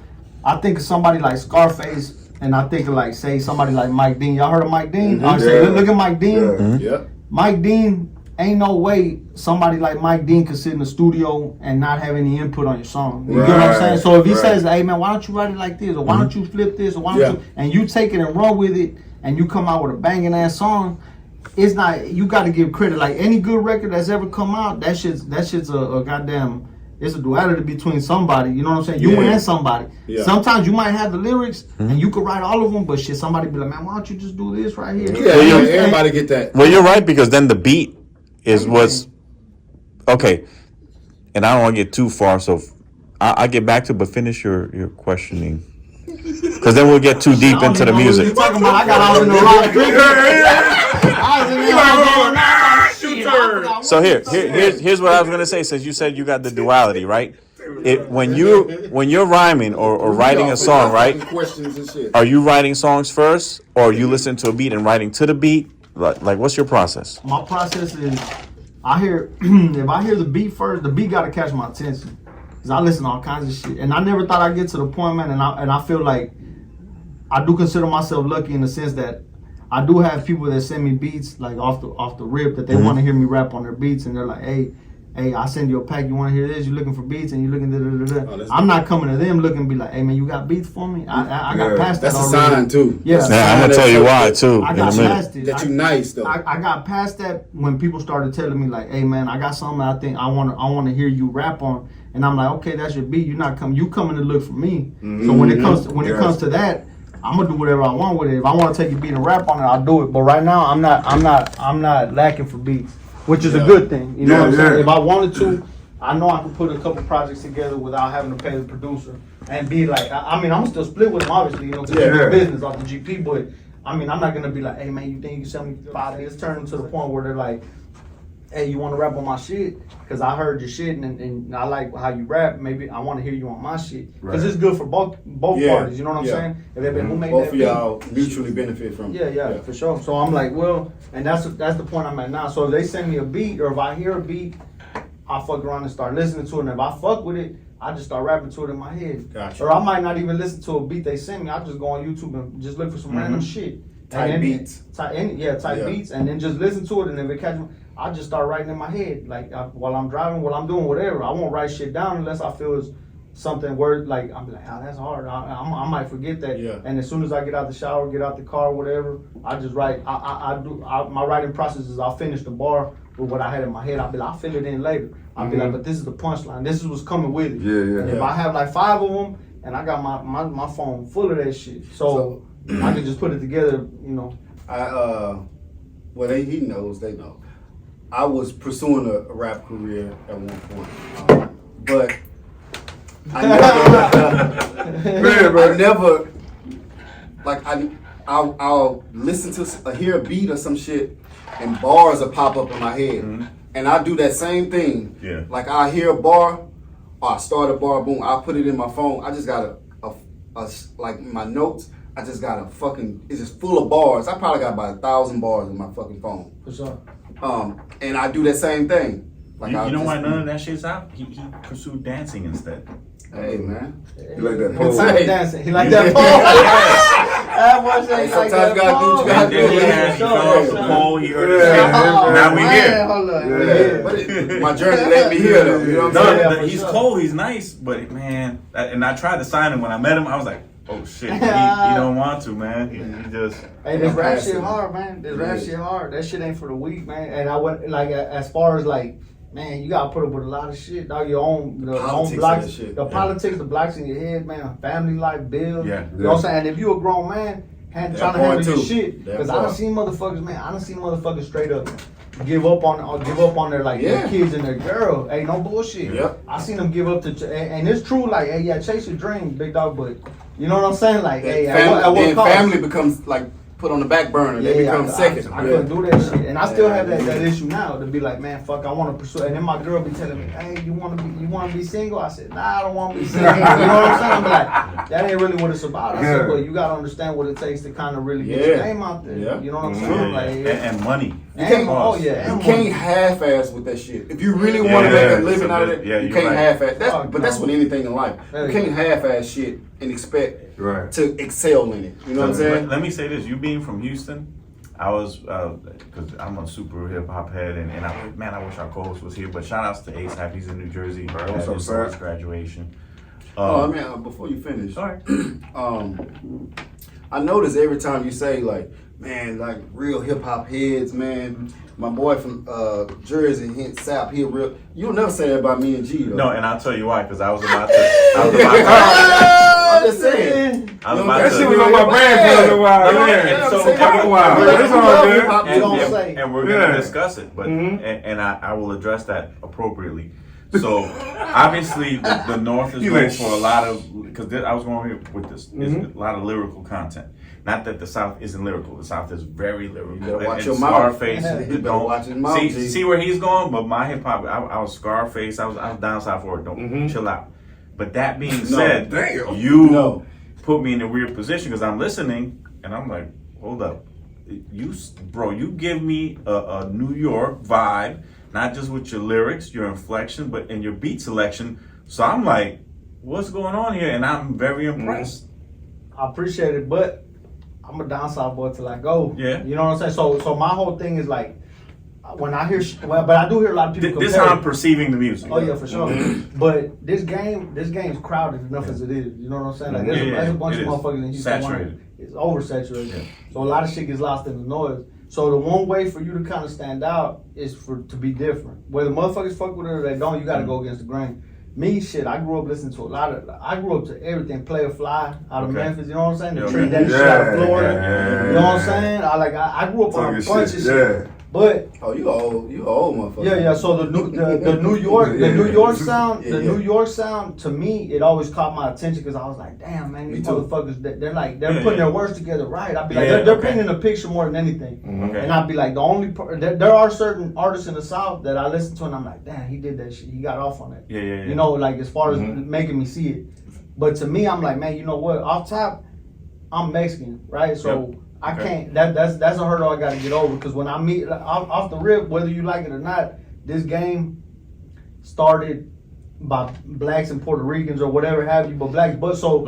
Speaker 5: I think somebody like Scarface and I think of like, say somebody like Mike Dean. Y'all heard of Mike Dean? I say, look at Mike Dean.
Speaker 4: Yeah.
Speaker 5: Mike Dean, ain't no way somebody like Mike Dean could sit in the studio and not have any input on your song. You get what I'm saying? So if he says, hey man, why don't you write it like this? Or why don't you flip this? Or why don't you, and you take it and run with it and you come out with a banging ass song, it's not, you got to give credit. Like any good record that's ever come out, that shit's a goddamn, it's a duality between somebody, you know what I'm saying? You and somebody. Yeah. Sometimes you might have the lyrics and you could write all of them, but shit, somebody be like, man, why don't you just do this right here?
Speaker 4: Yeah, everybody get that.
Speaker 6: Well, you're right, because then the beat is what's okay. And I don't want to get too far, so I get back to it, but finish your questioning. Because then we'll get too deep into the music.
Speaker 5: Talking about, I got all in the wrong
Speaker 6: So here's what I was gonna say. Since you said you got the duality, right? When you're rhyming or writing a song, right? Are you writing songs first, or you listen to a beat and writing to the beat? Like what's your process?
Speaker 5: My process is, if I hear the beat first, the beat gotta catch my attention. Cause I listen to all kinds of shit, and I never thought I'd get to the point, man. And I feel like I do consider myself lucky in the sense that I do have people that send me beats like off the rip that they want to hear me rap on their beats, and they're like, hey, I send you a pack. You want to hear this? You looking for beats, and you looking I'm not coming to them looking to be like, hey man, you got beats for me? I got past that.
Speaker 4: That's a sign too.
Speaker 5: Yeah,
Speaker 6: I'm gonna tell you why too.
Speaker 5: I got past it.
Speaker 4: That you nice though.
Speaker 5: I got past that when people started telling me like, hey man, I got something I think I want to hear you rap on. And I'm like, okay, that's your beat. You're not coming. You coming to look for me. So when it comes to that, I'm gonna do whatever I want with it. If I want to take a beat and rap on it, I'll do it. But right now, I'm not lacking for beats, which is a good thing. You know what I'm saying? If I wanted to, I know I could put a couple projects together without having to pay the producer and be like, I mean, I'm gonna still split with him, obviously, you know, because it's business off the GP. But I mean, I'm not gonna be like, hey man, you think you can sell me 5 minutes? Turn to the point where they're like, hey, you want to rap on my shit? Because I heard your shit and I like how you rap. Maybe I want to hear you on my shit. Because it's good for both parties. You know what I'm saying? If they been, who made
Speaker 4: both
Speaker 5: that
Speaker 4: of y'all mutually benefit from it.
Speaker 5: Yeah, for sure. So I'm like, well, and that's the point I'm at now. So if they send me a beat, or if I hear a beat, I fuck around and start listening to it. And if I fuck with it, I just start rapping to it in my head.
Speaker 4: Gotcha.
Speaker 5: Or I might not even listen to a beat they send me. I just go on YouTube and just look for some random shit.
Speaker 4: Type beats.
Speaker 5: Type beats, and then just listen to it. And if it catch me, I just start writing in my head, like while I'm driving, while I'm doing whatever. I won't write shit down unless I feel it's something where like I'm like, oh, that's hard. I might forget that. Yeah. And as soon as I get out the shower, get out the car, whatever, I just write. My writing process is I'll finish the bar with what I had in my head. I'll be like, I'll fill it in later. I'll be like, but this is the punchline. This is what's coming with it. And if I have like 5 of them, and I got my phone full of that shit, so I can just put it together. You know.
Speaker 4: Well, he knows. They know. I was pursuing a rap career at one point, but I never like I'll listen to hear a beat or some shit, and bars will pop up in my head, and I do that same thing. Yeah. Like I hear a bar, or I start a bar, boom, I put it in my phone. I just got a like my notes. I just got it's just full of bars. I probably got about 1,000 bars in my fucking phone.
Speaker 5: For sure.
Speaker 4: And I do that same thing. Like
Speaker 3: you know why none of that shit's out? He pursued dancing instead.
Speaker 4: Hey man,
Speaker 2: you like that pole?
Speaker 5: Dancing. He like that pole.
Speaker 4: Sometimes you gotta do what you gotta do.
Speaker 3: He fell off the pole. He heard it. Now we here.
Speaker 5: Hold on.
Speaker 4: But my journey led me here though. You know what I'm saying?
Speaker 3: He's cool. He's nice, but man, and I tried to sign him when I met him. I was like, oh shit, he don't want to, man. He just.
Speaker 5: Hey, this rap shit hard, man. This rap shit hard. That shit ain't for the weak, man. And I went like as far as like, man, you gotta put up with a lot of shit, dog. Your own blocks, the politics, the blocks in your head, man. Family life, bills. Yeah. You know what I'm saying? And if you a grown man, trying to handle your shit, because I done seen motherfuckers, man. I done seen motherfuckers straight up give up on their like their kids and their girl. Hey, no bullshit. Yep. I seen them give up to, and it's true. Like, hey, yeah, chase your dream, big dog, but. You know what I'm saying? Like, hey, at what cost?
Speaker 4: Family becomes like put on the back burner. They become second.
Speaker 5: I couldn't do that shit, and I still have that issue now to be like, man, fuck, I want to pursue. And then my girl be telling me, hey, you want to be single? I said, nah, I don't want to be single. You know what I'm saying? I'm like, that ain't really what it's about. I said, well, you gotta understand what it takes to kind of really get your name out there. Yeah. You know what I'm saying? Like,
Speaker 3: and money.
Speaker 4: You can't half-ass with that shit. If you really want to make a living out of it, you can't half-ass. But that's with anything in life. You can't half-ass shit and expect
Speaker 2: Right.
Speaker 4: to excel in it. You know what I'm saying?
Speaker 3: Let me say this: you being from Houston, I was because I'm a super hip hop head, and I wish our co-host was here. But shout outs to A$AP. He's in New Jersey.
Speaker 2: Right,
Speaker 3: Had
Speaker 2: what's up,
Speaker 3: his
Speaker 2: sir?
Speaker 3: first graduation.
Speaker 4: I mean, before you finish,
Speaker 3: All right.
Speaker 4: I notice every time you say like, man, like real hip hop heads, man. My boy from Jersey, hint Sap, he a real. You'll never say that about me and G though.
Speaker 3: No, and I'll tell you why, because I was about to.
Speaker 4: I'm just saying.
Speaker 3: I was about
Speaker 2: That
Speaker 3: to.
Speaker 2: shit was on my brain for a while.
Speaker 3: Yeah, so
Speaker 2: a while.
Speaker 4: Yeah,
Speaker 2: It's all good.
Speaker 5: You don't say.
Speaker 3: And we're
Speaker 2: Yeah.
Speaker 3: gonna discuss it, but and I will address that appropriately. So obviously the North is
Speaker 2: You
Speaker 3: known
Speaker 2: like,
Speaker 3: for a lot of because I was going here with this. There's a lot of lyrical content. Not that the South isn't lyrical. The South is very lyrical.
Speaker 4: You better watch
Speaker 3: And
Speaker 4: your mouth.
Speaker 3: Scarface,
Speaker 4: You better watch his mouth, G.
Speaker 3: see where he's going. But my hip hop, I was Scarface. I was down south for it. Don't chill out. But that being said,
Speaker 2: damn.
Speaker 3: you put me in a weird position because I'm listening and I'm like, hold up, you give me a New York vibe, not just with your lyrics, your inflection, but in your beat selection. So I'm like, what's going on here? And I'm very impressed.
Speaker 5: I appreciate it, but I'm a down south boy till I go.
Speaker 3: Yeah.
Speaker 5: You know what I'm saying? So my whole thing is like, when I hear, but I do hear a lot of people.
Speaker 3: This is how I'm perceiving the music.
Speaker 5: Oh yeah, for sure. But this game's crowded enough as it is. You know what I'm saying? Like there's a bunch of motherfuckers in Houston.
Speaker 3: Saturated.
Speaker 5: It's oversaturated. So a lot of shit gets lost in the noise. So the one way for you to kind of stand out is to be different. Whether motherfuckers fuck with it or they don't, you got to go against the grain. Me, shit, I grew up listening to I grew up to everything. Player Fly out of Memphis, you know what I'm saying? The Tree Daddy shit out of Florida. You know what I'm saying? I grew up on a bunch of shit. But
Speaker 4: you old motherfucker.
Speaker 5: yeah. So the New York sound to me, it always caught my attention because I was like, damn man, these motherfuckers they're putting their words together right. I'd be like, they're painting a picture more than anything.
Speaker 3: Okay.
Speaker 5: And I'd be like, there are certain artists in the South that I listen to and I'm like, damn, he did that shit. He got off on it.
Speaker 3: Yeah.
Speaker 5: You know, like as far as making me see it. But to me, I'm like, man, you know what? Off top, I'm Mexican, right? So.
Speaker 3: Yep.
Speaker 5: I can't. That's a hurdle I got to get over because when I meet off the rip, whether you like it or not, this game started by blacks and Puerto Ricans or whatever have you, but blacks. But so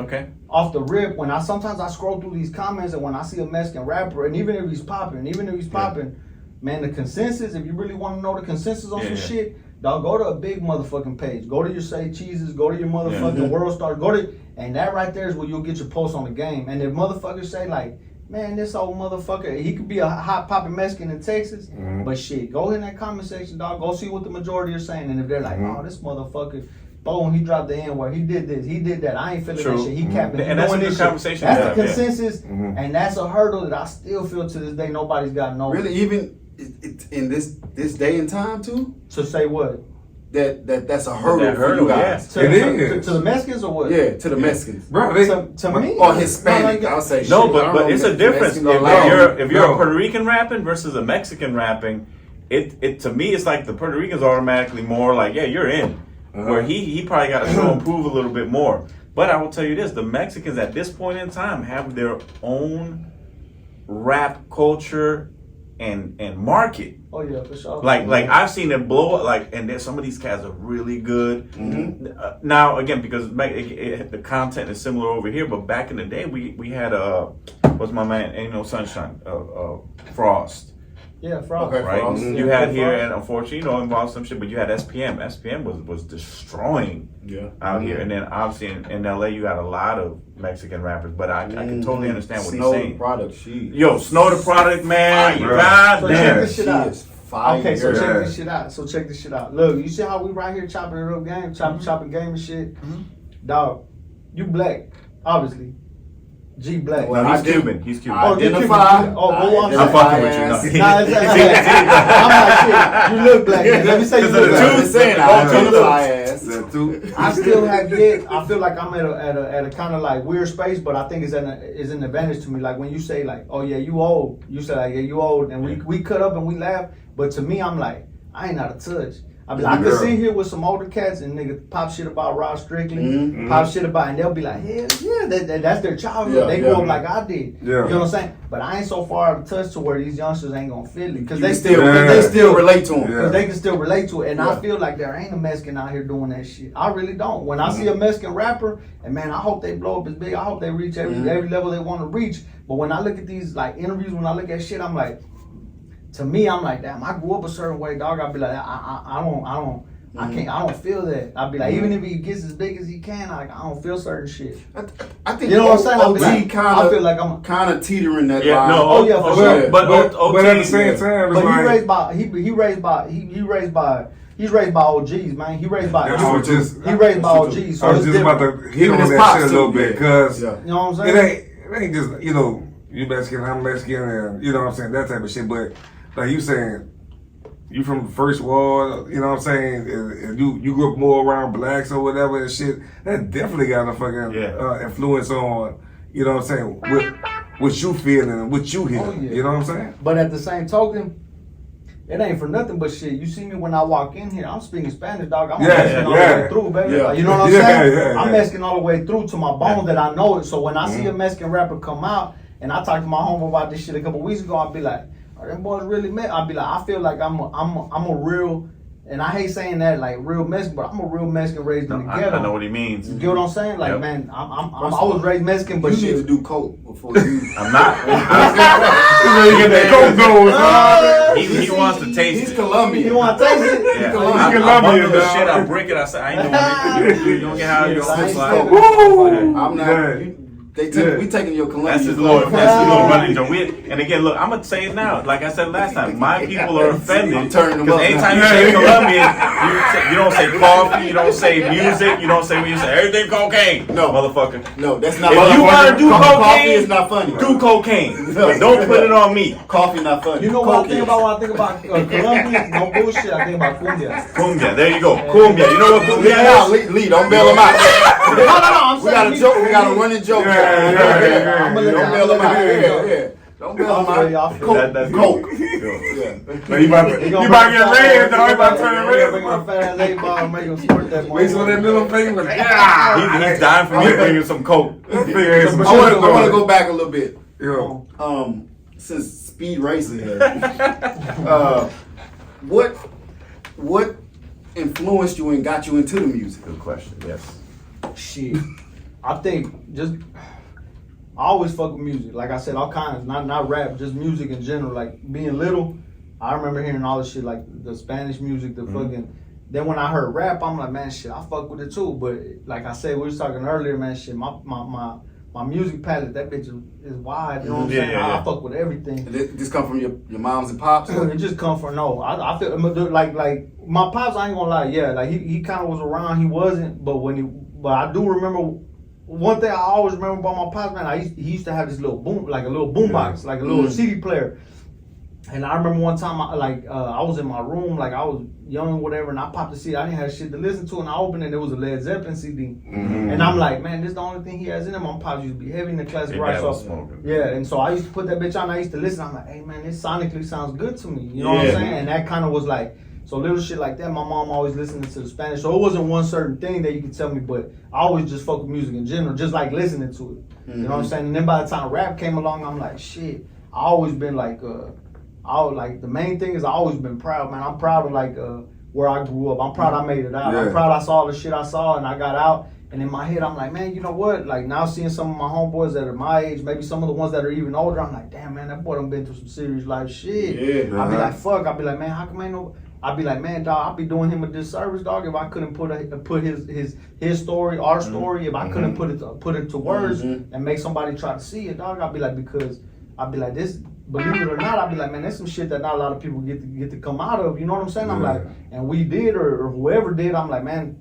Speaker 5: off the rip, when sometimes I scroll through these comments and when I see a Mexican rapper, and even if he's popping, man, the consensus. If you really want to know the consensus on some shit, dog, go to a big motherfucking page. Go to your Say Cheeses. Go to your motherfucking World Star. And that right there is where you'll get your post on the game. And if motherfuckers say like, man, this old motherfucker, he could be a hot popping Mexican in Texas, but shit, go in that comment section, dog. Go see what the majority are saying. And if they're like, oh, this motherfucker, boom, he dropped the N-word, he did this, he did that, I ain't feeling that shit, he capping,
Speaker 3: and that's a good conversation.
Speaker 5: That's the consensus, and that's a hurdle that I still feel to this day nobody's got no.
Speaker 4: Really, even in this day and time too?
Speaker 5: To say what?
Speaker 4: That's a hurdle for you guys.
Speaker 5: To the Mexicans or what?
Speaker 4: Yeah, to the Mexicans.
Speaker 2: Bro,
Speaker 5: to me?
Speaker 4: Or Hispanic, I'll say shit.
Speaker 3: No, but it's a difference. If you're a Puerto Rican rapping versus a Mexican rapping, it to me it's like the Puerto Ricans are automatically more like, yeah, you're in. Where he probably got to show and prove a little bit more. But I will tell you this, the Mexicans at this point in time have their own rap culture and market.
Speaker 5: Oh yeah, for sure.
Speaker 3: Like I've seen it blow up. Like, and then some of these cats are really good. Now again, because the content is similar over here, but back in the day, we had what's my man? Ain't No Sunshine, Frost.
Speaker 5: Yeah, Frost.
Speaker 4: Okay,
Speaker 3: Right.
Speaker 4: Frost.
Speaker 3: You had here, and unfortunately, involved some shit. But you had SPM. SPM was destroying out here, and then obviously in LA, you got a lot of Mexican rappers. But I can totally understand what he's saying.
Speaker 4: Product,
Speaker 3: Snow the Product, man.
Speaker 5: So check
Speaker 3: Damn.
Speaker 5: this shit out. Okay, so
Speaker 4: Fire.
Speaker 5: check this shit out. Look, you see how we right here chopping it up game, chopping game and shit? Dog, you black, obviously. G black.
Speaker 4: Well,
Speaker 3: He's Cuban. He's Cuban.
Speaker 4: Identify.
Speaker 3: I'm fucking with you. No.
Speaker 5: Nah, I'm like, shit, you look black. Let me say you look black. I still have yet. I feel like I'm at a kind of like weird space, but I think it's an advantage to me. Like when you say like, oh yeah, you old. You say like, yeah, you old, and we cut up and we laugh. But to me, I'm like, I ain't out of touch. I be like, I could sit here with some older cats and nigga pop shit about Rod Strickland, pop shit about, and they'll be like, hell yeah, that's their childhood. They grew up like I did. You know what I'm saying? But I ain't so far out of touch to where these youngsters ain't gonna feel it because they still
Speaker 4: relate to them.
Speaker 5: Because they can still relate to it, and I feel like there ain't a Mexican out here doing that shit. I really don't. When I see a Mexican rapper, and man, I hope they blow up as big. I hope they reach every level they want to reach. But when I look at these like interviews, when I look at shit, I'm like, to me, I'm like, damn, I grew up a certain way, dog. I'll be like, I don't feel that. I'll be like, even if he gets as big as he can, I don't feel certain shit.
Speaker 4: I think
Speaker 5: you know what I'm saying?
Speaker 4: I feel like I'm kind of teetering that line.
Speaker 3: No,
Speaker 5: for sure.
Speaker 2: But at the same time, it's
Speaker 5: but
Speaker 2: like,
Speaker 5: he's raised by OGs, man. He raised by OGs. So
Speaker 2: I was just about to hit on that shit a little bit because
Speaker 5: you know what I'm saying?
Speaker 2: It ain't just, you know, you Mexican, I'm Mexican, and you know what I'm saying, that type of shit. But like you saying, you from the first world, you know what I'm saying, and you grew up more around blacks or whatever and shit. That definitely got a fucking influence on, you know what I'm saying, what you feeling and what you hear. You know what I'm saying?
Speaker 5: But at the same token, it ain't for nothing but shit. You see me when I walk in here, I'm speaking Spanish, dog. I'm Mexican all the way through, baby. Like, you know what I'm saying? I'm Mexican all the way through to my bone that I know it. So when I see a Mexican rapper come out, and I talked to my homie about this shit a couple weeks ago, I'll be like, are them boys really met? I'll be like, I feel like I'm a real, and I hate saying that like real Mexican, but I'm a real Mexican raised in the ghetto.
Speaker 3: I know what he means.
Speaker 5: You get what I'm saying? Like, man, I was raised Mexican, but
Speaker 4: you need to do coke before you.
Speaker 3: I'm not. He wants to taste it.
Speaker 4: He's Colombian.
Speaker 5: You want to taste it?
Speaker 3: Yeah.
Speaker 2: He's Colombian,
Speaker 3: the
Speaker 2: dog.
Speaker 3: shit. I break it. I say, I ain't doing it. You don't get how you
Speaker 5: I ain't
Speaker 3: like.
Speaker 5: smoking.
Speaker 4: I'm not. We taking your Colombian.
Speaker 3: That's his little running joke. And again, look, I'm gonna say it now. Like I said last time, my people are offended because anytime you say Colombian, you don't say coffee, you don't say music, you don't say everything cocaine.
Speaker 4: No,
Speaker 3: motherfucker.
Speaker 4: No, that's not.
Speaker 3: If you want to do
Speaker 4: coffee
Speaker 3: cocaine,
Speaker 4: is not funny.
Speaker 3: do cocaine, but don't put it on me.
Speaker 4: Coffee not funny.
Speaker 5: You know what I think about when I think about Colombian? No bullshit. I think about cumbia.
Speaker 3: Cumbia, there you go. Cumbia. You know what cumbia is?
Speaker 4: Lee, don't bail him out.
Speaker 5: No.
Speaker 4: We got a joke. We got a running joke.
Speaker 5: I'm gonna
Speaker 4: Don't bail him out. Yeah. Don't bail him out. Coke.
Speaker 2: you about to get laid, dog. You about to turn red.
Speaker 5: Bring my fat ass leg ball and make him squirt that
Speaker 2: Wait, so that middle finger,
Speaker 3: He's dying for me to bring him some coke.
Speaker 4: I want to go back a little bit.
Speaker 2: Yeah.
Speaker 4: Since Speed Racing here, what influenced you and got you into the music?
Speaker 3: Good question. Yes.
Speaker 5: Shit. I think just I always fuck with music. Like I said, all kinds, not rap, just music in general. Like being little, I remember hearing all this shit, like the Spanish music, the fucking. Then when I heard rap, I'm like, man, shit, I fuck with it too. But like I said, we was talking earlier, man, shit, my music palette, that bitch is wide. You know what I'm saying? I fuck with everything.
Speaker 4: This come from your moms and pops?
Speaker 5: It just come from I feel like my pops. I ain't gonna lie, yeah, like he kind of was around. He wasn't, but I do remember. One thing I always remember about my pops, man, he used to have this little boom box, like a little CD player. And I remember one time, I was in my room, like I was young or whatever, and I popped the CD. I didn't have shit to listen to, and I opened it. It was a Led Zeppelin CD, and I'm like, man, this is the only thing he has in him. My pops used to be heavy in the classic rock. Yeah, and so I used to put that bitch on. I used to listen. I'm like, hey man, this sonically sounds good to me. You know what I'm saying? And that kind of was like. So little shit like that, my mom always listening to the Spanish. So it wasn't one certain thing that you could tell me, but I always just fuck with music in general, just like listening to it. You know what I'm saying? And then by the time rap came along, I'm like, shit. I always been like, the main thing is I always been proud, man. I'm proud of where I grew up. I'm proud I made it out. I'm proud I saw the shit I saw and I got out. And in my head, I'm like, man, you know what? Like now seeing some of my homeboys that are my age, maybe some of the ones that are even older, I'm like, damn, man, that boy done been through some serious life shit. I'll be like, fuck. I'll be like, man, how come ain't no... I'd be like, man, dog, I'd be doing him a disservice, dog, if I couldn't put his story, our story, if I couldn't put it to words and make somebody try to see it, dog. I'd be like, this, believe it or not, I'd be like, man, that's some shit that not a lot of people get to come out of. You know what I'm saying? I'm like, and we did, or whoever did. I'm like, man,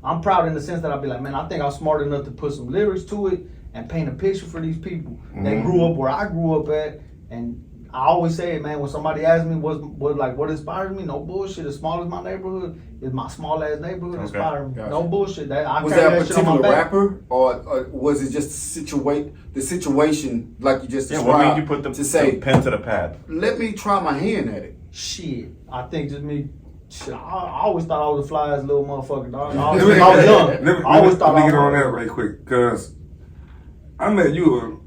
Speaker 5: I'm proud in the sense that I'd be like, man, I think I'm smart enough to put some lyrics to it and paint a picture for these people that grew up where I grew up at. And I always say it, man, when somebody asks me what inspires me, no bullshit. As small as my neighborhood is my small ass neighborhood inspired me. Gotcha. No bullshit.
Speaker 4: Was that a particular rapper, or was it just the situation like you just described?
Speaker 3: What made you put the pen to the pad?
Speaker 4: Let me try my hand at it.
Speaker 5: Shit, I think just me Shit, I always thought I was the flyest little motherfucker, dog. I was young. I always thought
Speaker 2: Let me
Speaker 5: I
Speaker 2: get on
Speaker 5: was.
Speaker 2: that right quick, cause I met you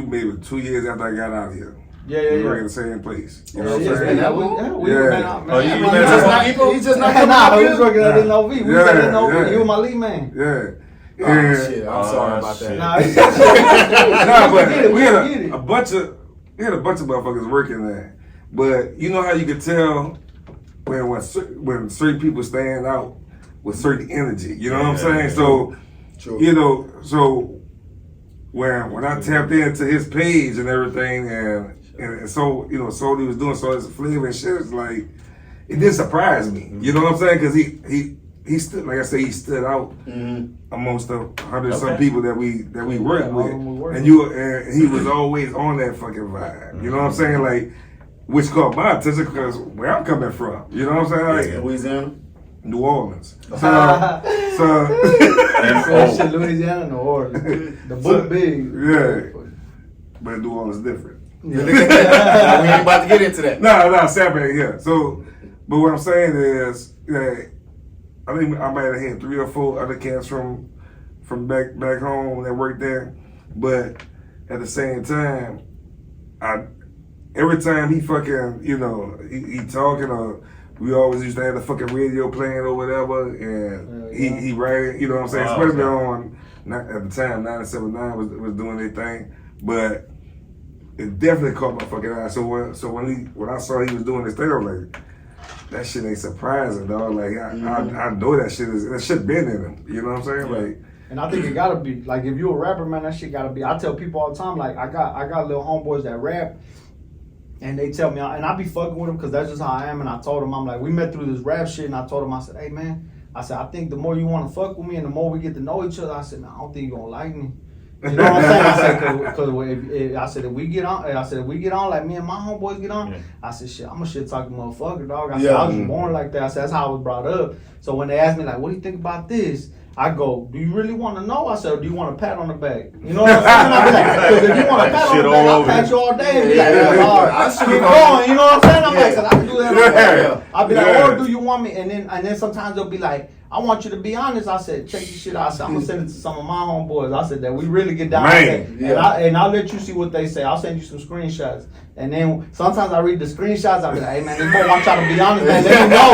Speaker 2: maybe 2 years after I got out here.
Speaker 5: Yeah.
Speaker 2: We were in the same place. You know what I'm
Speaker 5: Shit,
Speaker 2: saying?
Speaker 5: man, we
Speaker 2: Yeah.
Speaker 5: were been out, man.
Speaker 3: Oh, you
Speaker 5: Man,
Speaker 3: met
Speaker 5: just
Speaker 3: him?
Speaker 5: not-
Speaker 4: He just not
Speaker 5: Nah,
Speaker 4: coming
Speaker 5: he
Speaker 4: out
Speaker 5: was working at NOV. We was at NOV.
Speaker 2: Yeah.
Speaker 5: He was my lead man.
Speaker 2: Yeah.
Speaker 4: Oh,
Speaker 2: And-
Speaker 4: shit, I'm sorry about
Speaker 3: shit.
Speaker 4: that.
Speaker 5: Nah, it's
Speaker 2: Nah, but
Speaker 5: get it,
Speaker 2: we
Speaker 5: get
Speaker 2: had
Speaker 5: it.
Speaker 2: a bunch of motherfuckers working there. But you know how you could tell when certain people stand out with certain energy. You know what I'm saying? So
Speaker 4: True.
Speaker 2: you know, so when I tapped into his page and everything, and so you know, so he was doing so his flavor and shit, it's like it didn't surprise me. You know what I'm saying? Because he stood, like I say, he stood out amongst the 100 some people that we worked
Speaker 5: all
Speaker 2: with,
Speaker 5: of them we worked
Speaker 2: and he was always on that fucking vibe. You know what I'm saying? Like, which caught my attention because where I'm coming from. You know what I'm saying? Like
Speaker 4: Louisiana?
Speaker 2: New Orleans. So
Speaker 5: Shit, Louisiana, New Orleans. The book big.
Speaker 2: yeah, but New Orleans is different.
Speaker 4: We ain't about to get into that.
Speaker 2: No, separate here. So, but what I'm saying is, I think I might have had 3 or 4 other cats from back home that worked there, but at the same time, every time he fucking, you know, he talking or we always used to have the fucking radio playing or whatever, and he writing, you know what I'm saying?
Speaker 3: Wow,
Speaker 2: Especially
Speaker 3: okay.
Speaker 2: on at the time 979 was doing their thing, but it definitely caught my fucking eye. So when I saw he was doing this thing, I was like, that shit ain't surprising, dog. Like I know that shit been in him. You know what I'm saying? Like,
Speaker 5: And I think it gotta be like if you a rapper, man, that shit gotta be. I tell people all the time, like I got little homeboys that rap, and they tell me, and I be fucking with them because that's just how I am. And I told them, I'm like, we met through this rap shit, and I told him, I said, hey man, I said, I think the more you want to fuck with me, and the more we get to know each other, I said, man, I don't think you gonna like me. You know what I'm saying? I said, cause if we get on, like me and my homeboys get on, I said, shit, I'm a shit talking motherfucker, dog. I said, I was just born like that. I said, that's how I was brought up. So when they asked me, like, what do you think about this? I go, do you really want to know? I said, or do you want a pat on the back? You know what I'm saying? I be like, because if you want a pat on the back, I'll pat you all day and be like, all right, keep going. You know what I'm saying? I'm like, cause I can do that all day. I'll be like, or do you want me? And then sometimes they'll be like, I want you to be honest. I said, check this shit out. I said, I'm gonna send it to some of my homeboys. I said that we really get down. I said, and I'll let you see what they say. I'll send you some screenshots. And then sometimes I read the screenshots. I'll be like, hey man, this boy want y'all to be honest, man. Let me know.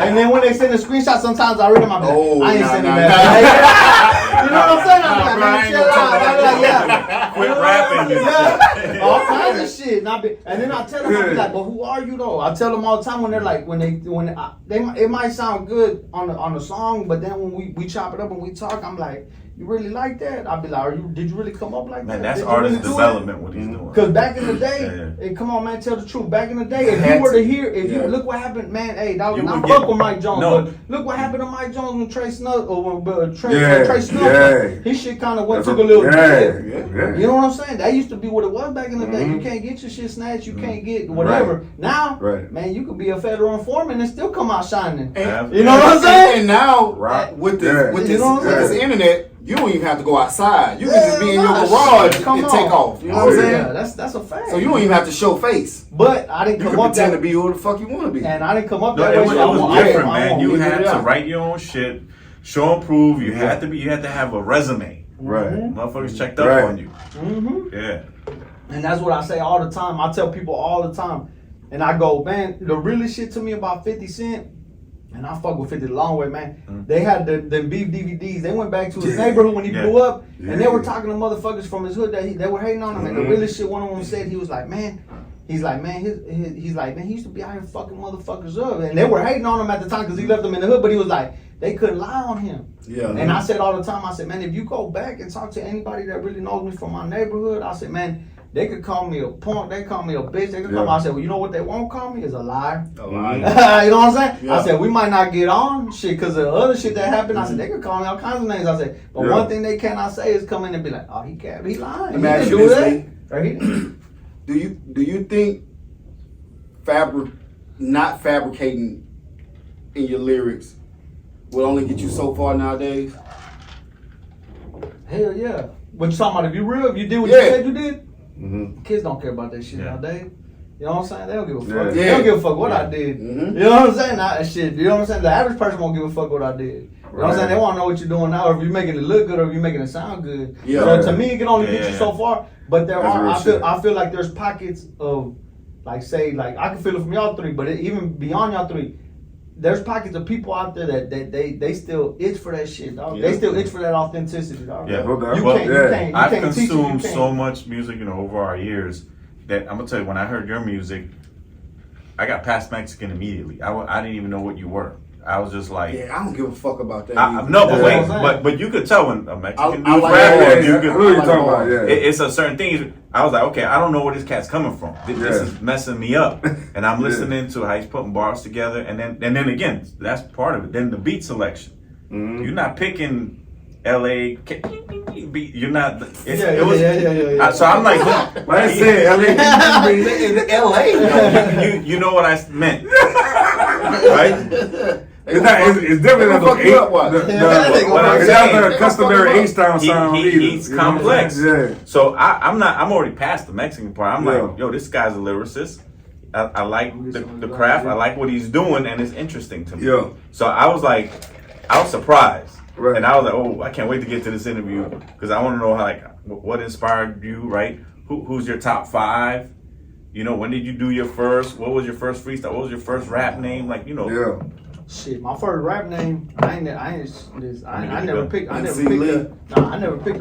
Speaker 5: And then when they send the screenshots, sometimes I read them. I be like, I ain't sending that. You know what I'm saying? I be like, man, chill out. I be like, yeah.
Speaker 3: Quit rapping.
Speaker 5: Yeah. All kinds of shit. And then I tell them, I be like, but who are you though? I tell them all the time when they're like, it might sound good on the song, but then when we chop it up and we talk, I'm like, you really like that? I'll be like, did you really come up like
Speaker 3: Man,
Speaker 5: that?
Speaker 3: that's artist development, what he's doing.
Speaker 5: Because back in the day, and come on, man, tell the truth. Back in the day, if you were to hear, look what happened, man. Hey, dog, I fuck with Mike Jones, but look what happened to Mike Jones when Trey Snuck, or when Trey Snuck, his shit kind of took a little dip. You know what I'm saying? That used to be what it was back in the day. You can't get your shit snatched, you can't get whatever.
Speaker 2: Right.
Speaker 5: Now,
Speaker 2: Right.
Speaker 5: man, you could be a federal informant and still come out shining.
Speaker 4: And,
Speaker 5: you know what I'm saying?
Speaker 4: And now,
Speaker 3: Right.
Speaker 4: with
Speaker 5: You know what I'm
Speaker 4: this
Speaker 5: saying?
Speaker 4: internet, you don't even have to go outside. You can just be in your garage and take off. You know what I'm saying?
Speaker 5: Yeah, that's a fact.
Speaker 4: So you don't even have to show face.
Speaker 5: But I didn't
Speaker 4: You
Speaker 5: come
Speaker 4: can
Speaker 5: up
Speaker 4: pretend
Speaker 5: that
Speaker 4: to be who the fuck you want to be.
Speaker 5: and I didn't come up
Speaker 3: No,
Speaker 5: that
Speaker 3: it
Speaker 5: way.
Speaker 3: was,
Speaker 5: so
Speaker 3: it was
Speaker 5: I
Speaker 3: different,
Speaker 5: want-
Speaker 3: man. You
Speaker 4: leave
Speaker 3: had
Speaker 4: it
Speaker 3: to
Speaker 4: out.
Speaker 3: write your own shit, show and prove. You had to have a resume.
Speaker 2: Right.
Speaker 3: Motherfuckers checked up
Speaker 2: Right.
Speaker 3: on you.
Speaker 5: Mhm.
Speaker 3: Yeah.
Speaker 5: And that's what I say all the time. I tell people all the time. And I go, man, the realest shit to me about 50 Cent, and I fuck with 50 the long way, man. They had the beef DVDs. They went back to his neighborhood when he blew up, and they were talking to motherfuckers from his hood that they were hating on him. And the realest shit, one of them said, he was like, man, he used to be out here fucking motherfuckers up. And they were hating on him at the time because he left them in the hood, but he was like, they couldn't lie on him.
Speaker 4: Yeah.
Speaker 5: And I said all the time, I said, man, if you go back and talk to anybody that really knows me from my neighborhood, I said, man, they could call me a punk, they call me a bitch, they could call me, I said, well, you know what they won't call me? Is a liar.
Speaker 4: A liar.
Speaker 5: You know what I'm saying?
Speaker 4: Yeah.
Speaker 5: I said, we might not get on shit because of the other shit that happened. I said, they could call me all kinds of names. I said, but one thing they cannot say is come in and be like, oh, he can't be lying.
Speaker 4: Let me ask
Speaker 5: He
Speaker 4: you
Speaker 5: didn't
Speaker 4: this,
Speaker 5: do
Speaker 4: Lee.
Speaker 5: that. Or he didn't.
Speaker 4: Do you think not fabricating in your lyrics will only get you so far nowadays?
Speaker 5: Hell yeah. What you talking about? If you real, if you did what you said you did, kids don't care about that shit
Speaker 3: Yeah.
Speaker 5: nowadays. You know what I'm saying? They don't give a fuck.
Speaker 2: Yeah.
Speaker 5: They don't give a fuck what I did.
Speaker 4: Mm-hmm.
Speaker 5: You know what I'm saying? Shit. You know what I'm saying? The average person won't give a fuck what I did. You know what I'm saying? They want to know what you're doing now, or if you're making it look good, or if you're making it sound good.
Speaker 4: Yeah.
Speaker 5: So to me, it can only get you so far. But there
Speaker 2: That's
Speaker 5: are,
Speaker 2: real shit.
Speaker 5: I feel like there's pockets of, like, say, like, I can feel it from y'all three, but even beyond y'all three, there's pockets of people out there that they still itch for that shit, dog.
Speaker 4: Yeah.
Speaker 5: They still itch for that authenticity, dog.
Speaker 3: Yeah.
Speaker 2: No doubt.
Speaker 5: You
Speaker 2: Well,
Speaker 5: can't,
Speaker 2: yeah.
Speaker 5: you can't, you
Speaker 3: I've
Speaker 5: can't teach it, you
Speaker 3: consumed
Speaker 5: can't.
Speaker 3: so much music, over our years that I'm gonna tell you, when I heard your music, I got past Mexican immediately. I didn't even know what you were. I was just like,
Speaker 4: Yeah, I don't give a fuck about that.
Speaker 3: no,
Speaker 5: That's
Speaker 3: but
Speaker 5: what
Speaker 3: wait,
Speaker 5: I'm saying.
Speaker 3: but you could tell when a Mexican
Speaker 4: I
Speaker 3: dude's
Speaker 4: like
Speaker 3: rapping,
Speaker 4: that.
Speaker 3: you
Speaker 2: I
Speaker 3: could.
Speaker 2: know what you're talking about,
Speaker 4: bars.
Speaker 2: yeah.
Speaker 3: It's a certain thing. I was like, okay, I don't know where this cat's coming from. This
Speaker 2: Yeah.
Speaker 3: is messing me up, and I'm listening to how he's putting bars together, and then again, that's part of it. Then the beat selection. You're not picking L.A. beat. You're not.
Speaker 5: Yeah.
Speaker 3: So I'm like,
Speaker 2: Like I said,
Speaker 4: in LA.
Speaker 3: you know what I meant, right?
Speaker 2: it's different than
Speaker 4: fuck you up, what?
Speaker 3: What I'm
Speaker 2: it's
Speaker 3: saying,
Speaker 2: not the customary H-Town sound either.
Speaker 3: he's
Speaker 2: You know what I'm
Speaker 3: complex.
Speaker 2: saying? Yeah.
Speaker 3: So I'm already past the Mexican part. I'm
Speaker 2: Yeah.
Speaker 3: like, yo, this guy's a lyricist. I like the craft. I like what he's doing, and it's interesting to me.
Speaker 2: Yeah.
Speaker 3: So I was surprised.
Speaker 2: Right.
Speaker 3: And I was like, oh, I can't wait to get to this interview because I want to know what inspired you, right? Who's your top 5? When did you do your first? What was your first freestyle? What was your first rap name?
Speaker 2: Yeah.
Speaker 5: Shit, my first rap name, I never picked a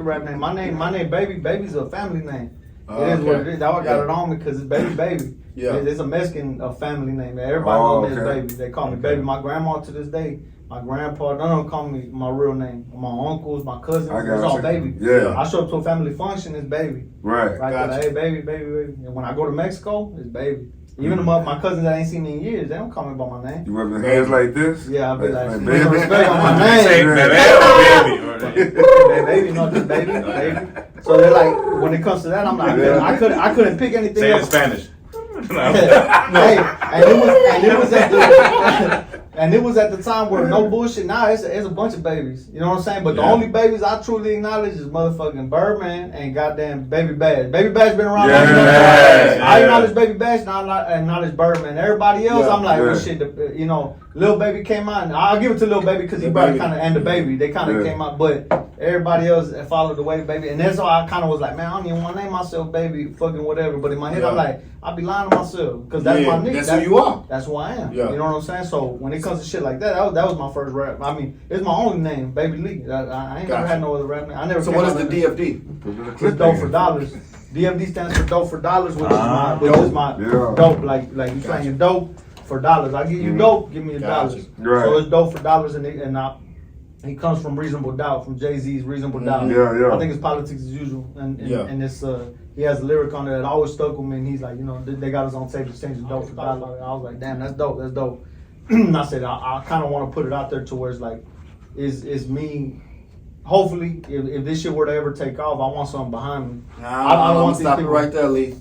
Speaker 5: rap name. My name Baby's a family name. It is what it is. I got it on me because it's Baby.
Speaker 4: Yeah.
Speaker 5: It's a Mexican family name. Everybody knows me as
Speaker 2: okay.
Speaker 5: Baby. They call me Baby. My grandma to this day, my grandpa, none of them call me my real name. My uncles, my cousins,
Speaker 2: I got
Speaker 5: it's all
Speaker 2: you.
Speaker 5: Baby.
Speaker 2: Yeah.
Speaker 5: I show up to a family function, it's Baby.
Speaker 2: Right.
Speaker 5: Right
Speaker 4: Gotcha.
Speaker 5: there, hey, baby. And when I go to Mexico, it's Baby. Even my cousins that ain't seen me in years, they don't call me by my name.
Speaker 2: You rub your hands like this?
Speaker 5: Yeah, I'll be like,
Speaker 2: baby.
Speaker 5: "Put respect on my
Speaker 3: Say
Speaker 5: name." Baby, not just baby. So they're like, when it comes to that, I'm like, I couldn't pick anything
Speaker 3: Say it in
Speaker 5: else.
Speaker 3: Spanish.
Speaker 5: Hey, and it was at the time where no bullshit. Now it's a bunch of babies. You know what I'm saying? But the only babies I truly acknowledge is motherfucking Birdman and goddamn Baby Bash. Baby Bash been around long enough. I acknowledge Baby Bash, now I acknowledge Birdman. Everybody else, I'm like, well, shit. Lil Baby came out. And I'll give it to Lil Baby because he brought it kind of, and the Baby, they kind of came out. But everybody else followed the way Baby, and that's why I kind of was like, man, I don't even want to name myself Baby, fucking whatever. But in my head, I'm like, I'll be lying to myself because that's my nigga.
Speaker 4: That's who you are.
Speaker 5: That's who I am.
Speaker 4: Yeah.
Speaker 5: You know what I'm saying? So when it comes to shit like that was my first rap. I mean, it's my only name, Baby Lee. I ain't never had no other rap name. I never.
Speaker 4: So
Speaker 5: came
Speaker 4: what is
Speaker 5: out
Speaker 4: the
Speaker 5: with
Speaker 4: DFD?
Speaker 5: It's dope for dollars. DFD stands for dope for dollars, which is my dope. Like you saying dope for dollars. I give you dope, give me $1.
Speaker 2: Right.
Speaker 5: So it's dope for dollars, and he comes from Reasonable Doubt, from Jay-Z's Reasonable Doubt.
Speaker 2: Yeah.
Speaker 5: I think it's politics as usual, and it's he has a lyric on it that always stuck with me, and he's like, they got us on tape to change the dope for dollars. I was like, damn, that's dope. And I said, I kind of want to put it out there to where it's like, is me. Hopefully, if this shit were to ever take off, I want something behind me.
Speaker 4: I'm gonna stop you right there, Lee.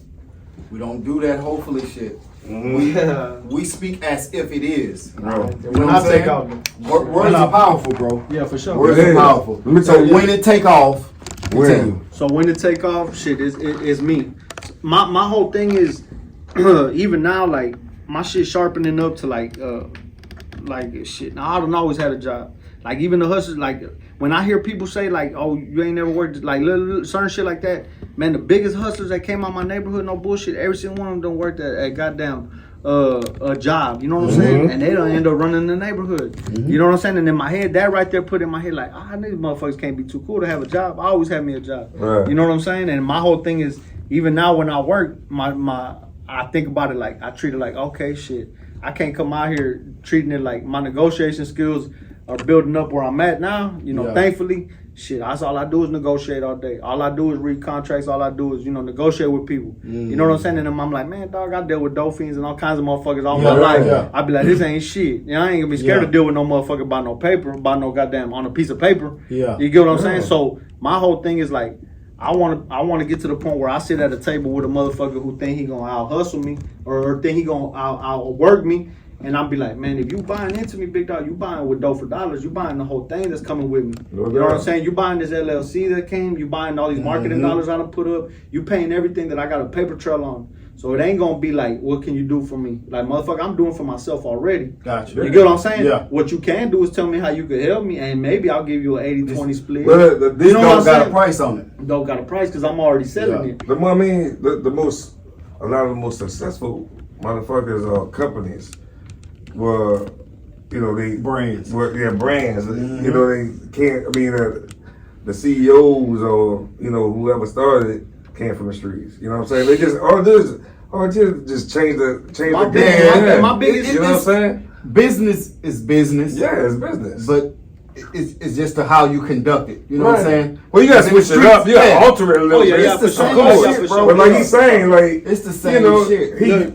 Speaker 4: We don't do that hopefully shit. We speak as if it is.
Speaker 2: No.
Speaker 4: You know
Speaker 5: When
Speaker 4: what
Speaker 5: I
Speaker 4: I'm saying?
Speaker 5: take off,
Speaker 4: Words are powerful, bro.
Speaker 5: yeah, for sure.
Speaker 4: Words are powerful.
Speaker 2: Let me tell
Speaker 4: So
Speaker 2: you.
Speaker 4: when it take off, continue.
Speaker 5: So when to take off, shit is me. My whole thing is even now, like my shit sharpening up to like shit. Now I don't always had a job. Like even the hustlers, like when I hear people say like, oh, you ain't never worked, like little certain shit like that. Man, the biggest hustlers that came out my neighborhood, no bullshit. Every single one of them don't work at goddamn a job. You know what I'm saying? And they don't end up running the neighborhood. You know what I'm saying? And in my head, that right there put in my head like, these motherfuckers can't be too cool to have a job. I always have me a job.
Speaker 2: Right.
Speaker 5: You know what I'm saying? And my whole thing is, even now when I work, I think about it like, I treat it like, okay, shit, I can't come out here treating it like my negotiation skills are building up where I'm at now. Thankfully, shit, that's all I do is negotiate all day. All I do is read contracts. All I do is, negotiate with people. You know what I'm saying? And then I'm like, man, dog, I deal with dolphins and all kinds of motherfuckers all my life.
Speaker 4: Yeah.
Speaker 5: I be like, this ain't shit. I ain't gonna be scared to deal with no motherfucker by no paper, by no goddamn on a piece of paper.
Speaker 4: Yeah.
Speaker 5: You get what I'm saying? So my whole thing is like, I want to get to the point where I sit at a table with a motherfucker who think he gonna out hustle me or think he gonna out work me. And I'll be like, man, if you buying into me, big dog, you buying with dough for dollars. You buying the whole thing that's coming with me.
Speaker 2: No
Speaker 5: You know what I'm
Speaker 2: doubt.
Speaker 5: saying? You buying this LLC that came. You buying all these marketing dollars I done put up. You paying everything that I got a paper trail on. So it ain't gonna be like, what can you do for me? Like, motherfucker, I'm doing for myself already.
Speaker 4: Gotcha.
Speaker 5: You get what I'm saying?
Speaker 4: Yeah.
Speaker 5: What you can do is tell me how you could help me, and maybe I'll give you an 80-20 split.
Speaker 2: But
Speaker 4: This
Speaker 5: You know what I'm
Speaker 4: don't got a
Speaker 5: saying?
Speaker 4: price on it.
Speaker 5: Don't got a price because I'm already selling it.
Speaker 2: the I mean, a lot of the most successful motherfuckers or companies were, you know, they
Speaker 4: Brands.
Speaker 2: Were, yeah, brands. You know, they can't. I mean, the CEOs or you know whoever started it came from the streets. You know what I'm saying? They just just change the
Speaker 5: My
Speaker 2: game.
Speaker 5: big- my biggest-
Speaker 2: You know what I'm saying?
Speaker 4: Business is business.
Speaker 2: Yeah, it's business.
Speaker 4: But it's just how you conduct it. You know what I'm saying?
Speaker 2: Well, you gotta
Speaker 4: It's in the
Speaker 2: switch it up. You
Speaker 4: streets,
Speaker 2: gotta alter it a little
Speaker 5: Oh, yeah,
Speaker 2: bit.
Speaker 5: yeah, for
Speaker 4: It's the
Speaker 5: sure.
Speaker 4: same
Speaker 5: Yeah,
Speaker 2: Of
Speaker 5: yeah,
Speaker 2: course,
Speaker 5: for
Speaker 2: bro.
Speaker 5: sure.
Speaker 2: But like he's saying, like
Speaker 4: It's the
Speaker 2: you
Speaker 4: same
Speaker 2: know,
Speaker 4: shit.
Speaker 5: Look,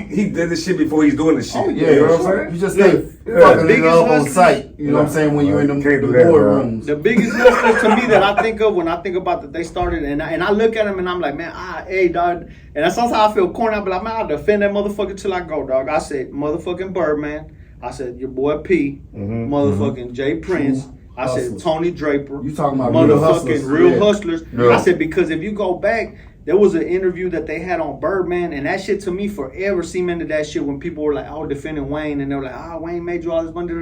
Speaker 2: he did this shit before he's doing this shit.
Speaker 4: Oh yeah,
Speaker 2: you know what I'm
Speaker 4: sure.
Speaker 2: saying?
Speaker 4: You just ain't
Speaker 2: Yeah.
Speaker 4: fucking it
Speaker 5: Biggest
Speaker 4: up on
Speaker 5: hustler-
Speaker 4: site. You know what I'm saying? When you're in the
Speaker 2: Can't do that, bro.
Speaker 4: boardrooms.
Speaker 5: The biggest hustler to me that I think of when I think about that they started, and I look at him and I'm like, man, hey, dog. And sometimes I feel corny. I be like, man, I'll defend that motherfucker till I go, dog. I said, motherfucking Birdman. I said, your boy P. Motherfucking Jay Prince. I said,
Speaker 4: Hustlers.
Speaker 5: Tony Draper.
Speaker 4: You talking about real hustlers.
Speaker 5: Motherfucking real
Speaker 4: Yeah.
Speaker 5: hustlers.
Speaker 2: Yeah.
Speaker 5: I said, because if you go back, there was an interview that they had on Birdman, and that shit to me forever cemented that shit when people were like, oh, defending Wayne, and they were like, Wayne made you all this money.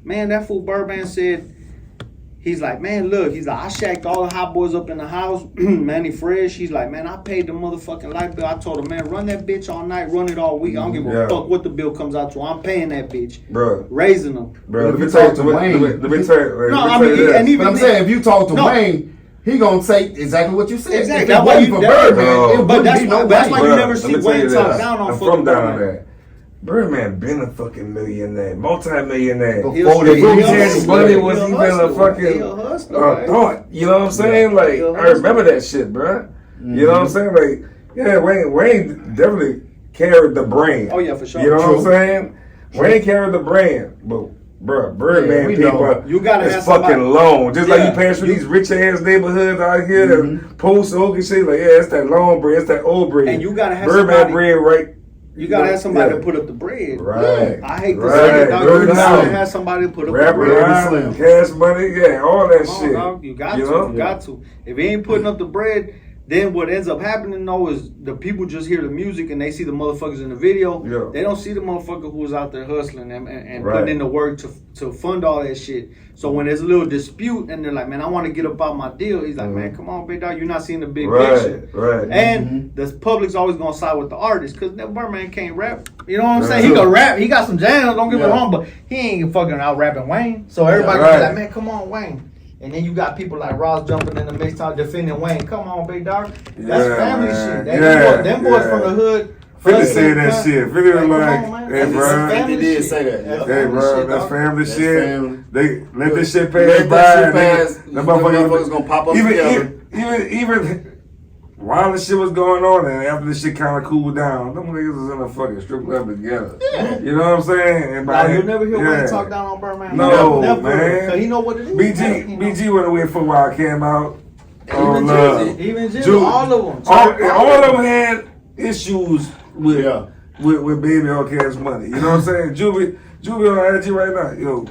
Speaker 5: Man, that fool Birdman said, he's like, man, look, he's like, I shacked all the hot boys up in the house, Manny Fresh. He's like, man, I paid the motherfucking light bill. I told him, man, run that bitch all night, run it all week. I don't give a
Speaker 2: Yeah.
Speaker 5: fuck what the bill comes out to. I'm paying that bitch.
Speaker 2: Bro.
Speaker 5: Raising them.
Speaker 2: Bro,
Speaker 4: But
Speaker 2: let
Speaker 4: if
Speaker 2: me
Speaker 4: you
Speaker 2: tell you,
Speaker 4: talk to
Speaker 2: let me
Speaker 4: Wayne-
Speaker 2: tell you,
Speaker 5: No,
Speaker 2: let me
Speaker 5: I
Speaker 2: tell you
Speaker 5: mean,
Speaker 2: this.
Speaker 5: and even
Speaker 4: But I'm saying, if you talk to
Speaker 5: No.
Speaker 4: Wayne, he gonna say exactly what you said.
Speaker 5: Exactly.
Speaker 4: If
Speaker 5: That's
Speaker 4: it
Speaker 5: why
Speaker 4: wasn't
Speaker 5: you-
Speaker 4: for
Speaker 5: that-
Speaker 4: Birdman,
Speaker 2: No.
Speaker 4: it
Speaker 5: But
Speaker 4: wouldn't
Speaker 5: that's
Speaker 4: be
Speaker 5: why-
Speaker 4: no
Speaker 5: that's
Speaker 4: Wayne.
Speaker 5: why you
Speaker 2: Bruh,
Speaker 5: never
Speaker 2: let
Speaker 5: see
Speaker 2: me tell
Speaker 5: Wayne
Speaker 2: you
Speaker 5: talk
Speaker 2: this.
Speaker 5: down on
Speaker 2: I'm
Speaker 5: fucking
Speaker 2: from down
Speaker 5: Birdman.
Speaker 2: there. Birdman been a fucking millionaire, multi-millionaire.
Speaker 4: Before
Speaker 5: He a
Speaker 2: Before
Speaker 5: street
Speaker 2: cash
Speaker 5: hustler.
Speaker 2: money
Speaker 5: He a
Speaker 2: was even a
Speaker 5: hustler.
Speaker 2: fucking
Speaker 5: He a hustler, right?
Speaker 2: thought. You know what I'm saying? Like,
Speaker 5: He a
Speaker 2: I
Speaker 5: hustler.
Speaker 2: remember that shit, bro. You know what I'm saying? Like, yeah, Wayne definitely carried the brand.
Speaker 5: Oh, yeah, for sure.
Speaker 2: You know what I'm
Speaker 4: True.
Speaker 2: saying? Wayne carried the brand, but bro, Birdman
Speaker 4: we know.
Speaker 2: people
Speaker 5: You gotta
Speaker 2: is
Speaker 5: have
Speaker 2: fucking
Speaker 5: somebody-
Speaker 2: long. Just like
Speaker 5: Yeah.
Speaker 2: you pass through these rich ass neighborhoods out here that post oak and shit. Like, yeah, it's that long bread, it's that old bread.
Speaker 5: And you gotta have
Speaker 2: Birdman
Speaker 5: somebody-
Speaker 2: bread, right?
Speaker 5: You gotta have somebody
Speaker 2: Yeah.
Speaker 5: to put up the bread.
Speaker 2: Right.
Speaker 5: I hate to
Speaker 2: Right.
Speaker 5: say it, dog. You
Speaker 2: Dirty
Speaker 5: gotta
Speaker 2: Slim.
Speaker 5: have somebody to put up
Speaker 2: Rapper,
Speaker 5: the bread.
Speaker 4: Dirty
Speaker 2: line,
Speaker 4: Slim.
Speaker 2: cash money, yeah, all that
Speaker 5: Come on,
Speaker 2: shit.
Speaker 5: dog. You got to.
Speaker 2: know?
Speaker 5: You got to. If he ain't putting up the bread, then what ends up happening though is the people just hear the music and they see the motherfuckers in the video.
Speaker 2: Yeah.
Speaker 5: They don't see the motherfucker who was out there hustling and
Speaker 2: Right.
Speaker 5: putting in the work to fund all that shit. So when there's a little dispute and they're like, man, I want to get up out my deal. He's like, man, come on, big dog. You're not seeing the big picture.
Speaker 2: Right.
Speaker 5: And the public's always gonna side with the artist because that Birdman can't rap. You know what I'm saying?
Speaker 2: Right.
Speaker 5: He can rap. He got some jams. Don't get me
Speaker 4: Yeah.
Speaker 5: wrong, but he ain't fucking out rapping Wayne. So everybody
Speaker 2: Right.
Speaker 5: be like, man, come on, Wayne. And then you got people like Ross jumping in the mix time defending Wayne. Come on, big dog. That's
Speaker 2: Yeah,
Speaker 5: family
Speaker 2: man.
Speaker 5: shit. Them boys
Speaker 2: Yeah.
Speaker 5: from the hood.
Speaker 2: 50 said that shit. 50 was
Speaker 5: Come
Speaker 2: like,
Speaker 5: on, man.
Speaker 2: hey,
Speaker 5: That's
Speaker 2: bro.
Speaker 5: family
Speaker 4: He did
Speaker 5: shit.
Speaker 4: say that, yeah.
Speaker 5: That's
Speaker 2: Hey,
Speaker 5: family
Speaker 2: bro,
Speaker 5: shit,
Speaker 2: that's
Speaker 5: dog.
Speaker 2: family
Speaker 4: That's
Speaker 2: shit.
Speaker 4: family.
Speaker 2: They let this shit
Speaker 4: Let
Speaker 2: pass
Speaker 4: that
Speaker 2: by.
Speaker 4: shit
Speaker 2: and
Speaker 4: pass.
Speaker 2: The
Speaker 4: The motherfuckers gonna pop up together.
Speaker 2: Even while the shit was going on, and after the shit kind of cooled down, them niggas was in a fucking strip club together.
Speaker 5: Yeah.
Speaker 2: You know what I'm saying? And
Speaker 5: Nah,
Speaker 2: by-
Speaker 5: you'll never hear
Speaker 2: yeah.
Speaker 5: Wayne talk down on Birdman.
Speaker 2: No,
Speaker 5: never.
Speaker 2: man.
Speaker 5: 'Cause he know what it is.
Speaker 2: BG went away for a while, came out.
Speaker 5: Even
Speaker 2: love.
Speaker 5: Even Jim,
Speaker 2: Ju-
Speaker 5: all of them.
Speaker 2: All of them had issues with
Speaker 4: Yeah.
Speaker 2: with Baby on Cash Money. You know what I'm saying? Juvie on IG right now. Yo,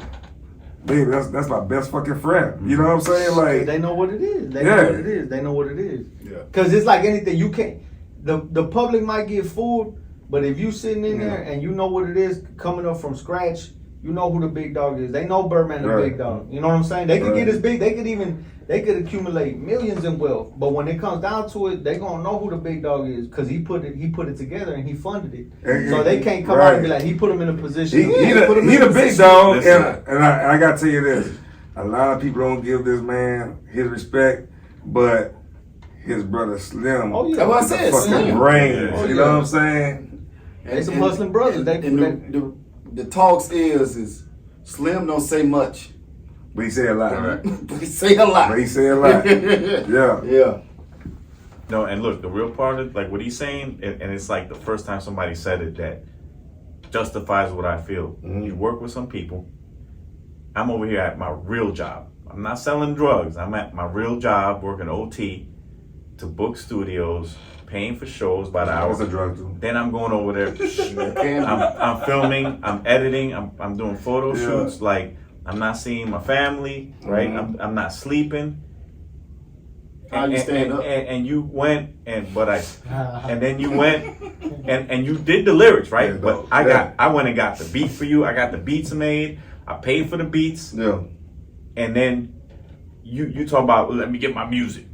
Speaker 2: baby, that's my best fucking friend. You know what I'm saying? Like,
Speaker 5: They know what it is. They
Speaker 2: Yeah.
Speaker 5: know what it is. They know what it is.
Speaker 4: Yeah.
Speaker 5: Cause it's like anything. You can't. The public might get fooled, but if you sitting in there and you know what it is coming up from scratch, you know who the big dog is. They know Birdman the
Speaker 2: Right.
Speaker 5: big dog. You know what I'm saying? They could
Speaker 2: Right.
Speaker 5: get as big. They could accumulate millions in wealth. But when it comes down to it, they gonna know who the big dog is because he put it together and he funded it.
Speaker 2: And-
Speaker 5: So they can't come out and be like he put him in a position.
Speaker 2: he
Speaker 5: put him
Speaker 2: the
Speaker 5: in a
Speaker 2: big
Speaker 5: position.
Speaker 2: dog,
Speaker 3: Listen.
Speaker 2: and I gotta tell you this: a lot of people don't give this man his respect, but his brother Slim,
Speaker 5: Oh, yeah.
Speaker 4: That's what I
Speaker 2: is the
Speaker 4: said,
Speaker 2: fucking
Speaker 4: Slim.
Speaker 2: brains.
Speaker 5: Oh,
Speaker 2: you
Speaker 5: yeah.
Speaker 2: know what I'm saying?
Speaker 5: They some hustling brothers. They-
Speaker 4: The talks is Slim don't say much,
Speaker 2: But he said a lot.
Speaker 3: Right.
Speaker 4: but he say a lot.
Speaker 2: But he said a lot. Yeah.
Speaker 4: Yeah.
Speaker 3: No, and look, the real part of like what he's saying, and it's like the first time somebody said it that justifies what I feel. You work with some people. I'm over here at my real job. I'm not selling drugs. I'm at my real job working OT to book studios paying for shows by the
Speaker 2: That was
Speaker 3: hour.
Speaker 2: a drug too.
Speaker 3: Then I'm going over there. I'm filming. I'm editing. I'm doing photo shoots. Like I'm not seeing my family. Right. I'm not sleeping.
Speaker 4: How you stand up?
Speaker 3: And you went and then you went and you did the lyrics, right?
Speaker 2: Yeah,
Speaker 3: but I went and got the beat for you. I got the beats made. I paid for the beats.
Speaker 2: Yeah.
Speaker 3: And then you talk about, let me get my music.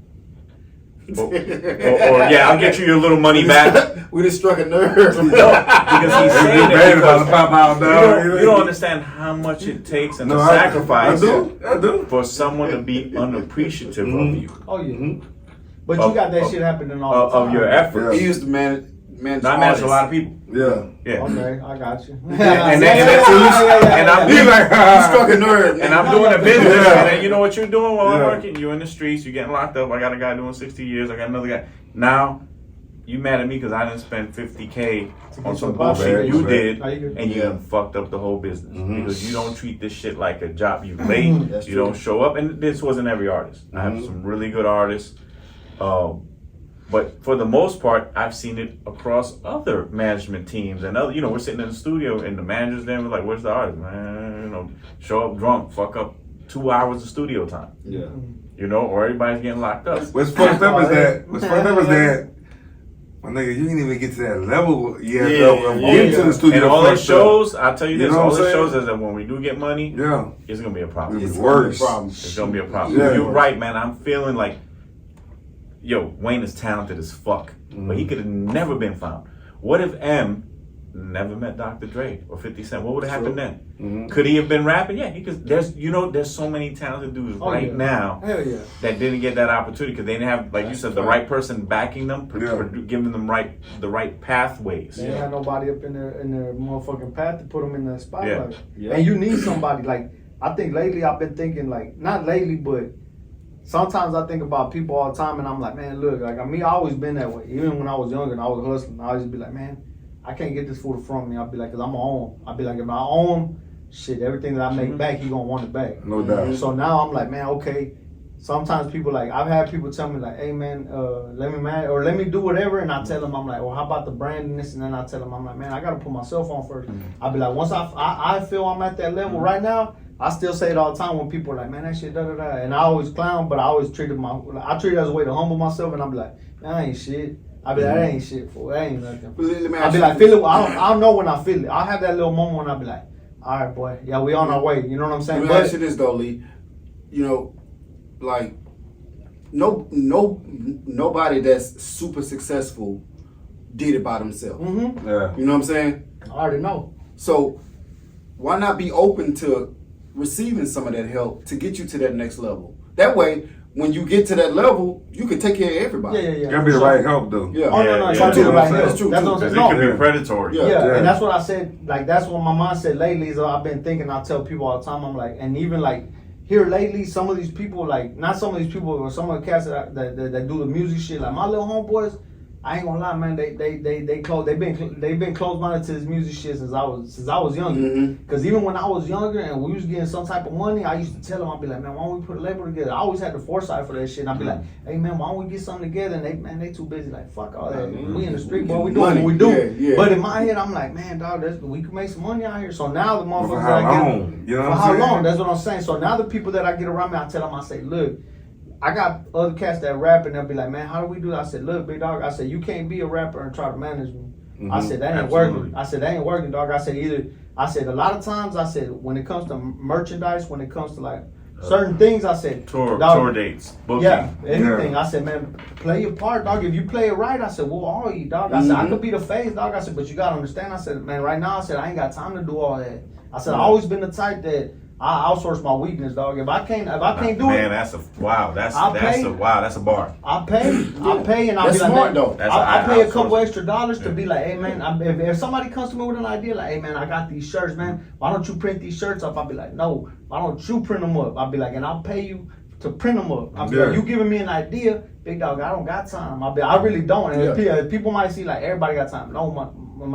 Speaker 3: or yeah, I'll get you your little money back.
Speaker 4: We just struck a nerve.
Speaker 3: No, because he's saying
Speaker 2: Bad
Speaker 3: it
Speaker 2: about
Speaker 3: because
Speaker 2: the $5
Speaker 3: you don't understand how much it takes and the
Speaker 2: I
Speaker 3: sacrifice
Speaker 2: do.
Speaker 3: for someone to be unappreciative of you.
Speaker 5: Oh yeah. But you got that shit happening all the time.
Speaker 3: Of your effort.
Speaker 4: He used to manage
Speaker 3: Not manage a lot of people.
Speaker 2: Yeah.
Speaker 3: Yeah.
Speaker 5: Okay, I got you.
Speaker 3: And I'm
Speaker 2: He like,
Speaker 4: You struck a nerve.
Speaker 3: and I'm doing a business,
Speaker 2: Yeah.
Speaker 3: and then you know what you're doing while I'm
Speaker 2: Yeah.
Speaker 3: working? You're in the streets, you're getting locked up. I got a guy doing 60 years, I got another guy. Now, you mad at me because I didn't spend $50K on some bullshit you did, and you done fucked up the whole business. Because you don't treat this shit like a job. You late,
Speaker 4: That's
Speaker 3: you
Speaker 4: true.
Speaker 3: don't show up, and this wasn't every artist. I have some really good artists. But for the most part, I've seen it across other management teams and other. You know, we're sitting in the studio and the managers there, we're like, "Where's the artist, man? You know, show up drunk, fuck up 2 hours of studio time.
Speaker 4: Yeah.
Speaker 3: You know, or everybody's getting locked up."
Speaker 2: What's fucked up is that, my nigga, you didn't even get to that level yet.
Speaker 4: Yeah,
Speaker 2: though, of getting to the studio.
Speaker 3: And all it
Speaker 2: fucked up.
Speaker 3: shows, I'll tell you
Speaker 2: You
Speaker 3: this,
Speaker 2: know
Speaker 3: all
Speaker 2: what I'm
Speaker 3: it shows
Speaker 2: saying?
Speaker 3: is that when we do get money,
Speaker 2: Yeah.
Speaker 3: it's gonna be a problem.
Speaker 2: It's worse.
Speaker 3: It's gonna be a problem.
Speaker 2: Yeah.
Speaker 3: You're right, man. I'm feeling like, yo, Wayne is talented as fuck, but he could have never been found. What if M never met Dr. Dre or 50 Cent? What would have happened then? Could he have been rapping? Yeah, he could. There's so many talented dudes now
Speaker 5: Hell yeah.
Speaker 3: that didn't get that opportunity because they didn't have, like you said, the right person backing them, giving them the right pathways.
Speaker 5: They ain't had nobody up in their motherfucking path to put them in that spotlight.
Speaker 4: Yeah.
Speaker 5: And you need somebody. Like, I think lately I've been thinking, like, not lately, but sometimes I think about people all the time and I'm like, man, look, like, I always been that way. Even when I was younger and I was hustling, I always be like, man, I can't get this food from me. I'll be like, because I'm going to own him. I'll be like, if I own him, shit, everything that I make back, he going to want it back.
Speaker 2: No doubt.
Speaker 5: So now I'm like, man, okay. Sometimes people like, I've had people tell me like, hey man, let me do whatever, and I tell them, I'm like, well, how about the brand and this, and then I tell them, I'm like, man, I gotta put myself on first. I'll be like, once I feel I'm at that level right now, I still say it all the time when people are like, man, that shit da da da, and I always clown, but I always treat it as a way to humble myself, and I'm like, man, that ain't shit. I be like, that ain't shit for, that ain't nothing. I be like, feel it. I don't know when I feel it. I have that little moment when I be like, all right, boy, yeah, we on our way. You know what I'm saying?
Speaker 4: Let me ask you this though, Lee. You know, like, nobody that's super successful did it by themselves.
Speaker 2: Yeah.
Speaker 4: You know what I'm saying?
Speaker 5: I already know.
Speaker 4: So why not be open to receiving some of that help to get you to that next level? That way, when you get to that level, you can take care of everybody.
Speaker 5: Yeah.
Speaker 2: Gotta be the right help though.
Speaker 4: Yeah.
Speaker 5: Oh no,
Speaker 3: Yeah,
Speaker 5: try to do the right
Speaker 2: that's
Speaker 5: help.
Speaker 4: true,
Speaker 5: That's
Speaker 4: too.
Speaker 5: what I'm
Speaker 3: Because
Speaker 5: saying.
Speaker 3: it
Speaker 5: No,
Speaker 3: could be predatory.
Speaker 4: Yeah.
Speaker 5: Yeah,
Speaker 2: Yeah.
Speaker 5: and that's what I said. Like, that's what my mind said lately. Is I've been thinking. I tell people all the time. I'm like, and even like here lately, some of these people, like not some of these people, but some of the cats that do the music shit. Like my little homeboys, I ain't gonna lie, man. They've been close minded to this music shit since I was younger. Cause even when I was younger and we was getting some type of money, I used to tell them, I'd be like, man, why don't we put a label together? I always had the foresight for that shit. And I'd be like, hey man, why don't we get something together? And they too busy. Like, fuck all that. We in the street, boy. We doing what we do.
Speaker 4: Yeah.
Speaker 5: But in my head, I'm like, man, dog, we can make some money out here. So now the motherfuckers
Speaker 2: For
Speaker 5: that
Speaker 2: how
Speaker 5: I get,
Speaker 2: long? You know
Speaker 5: for
Speaker 2: what I'm
Speaker 5: how
Speaker 2: saying?
Speaker 5: long? That's what I'm saying. So now the people that I get around me, I tell them, I say, look, I got other cats that rap and they'll be like, man, how do we do that? I said, look, big dog, I said, you can't be a rapper and try to manage me. I said, that ain't working. I said, that ain't working, dog. I said, a lot of times, I said, when it comes to merchandise, when it comes to like certain things, I said,
Speaker 3: Tour dates, booking.
Speaker 5: yeah, anything. I said, man, play your part, dog. If you play it right, I said, we'll all eat, dog. I said, I could be the face, dog. I said, but you gotta understand. I said, man, right now, I said, I ain't got time to do all that. I said, I always been the type that I outsource my weakness, dog. If I can't do
Speaker 3: Man,
Speaker 5: it,
Speaker 3: that's a bar.
Speaker 5: I pay, and I'll
Speaker 4: That's
Speaker 5: be like,
Speaker 4: smart,
Speaker 5: man,
Speaker 4: though.
Speaker 5: I pay a
Speaker 3: outsource.
Speaker 5: couple extra dollars to be like, hey man, if somebody comes to me with an idea like, hey man, I got these shirts, man, why don't you print these shirts up? I'll be like, no, why don't you print them up? I'll be like, and I'll pay you to print them up. I'll be like, you giving me an idea, big dog, I don't got time. I really don't. And people might see like everybody got time. No, my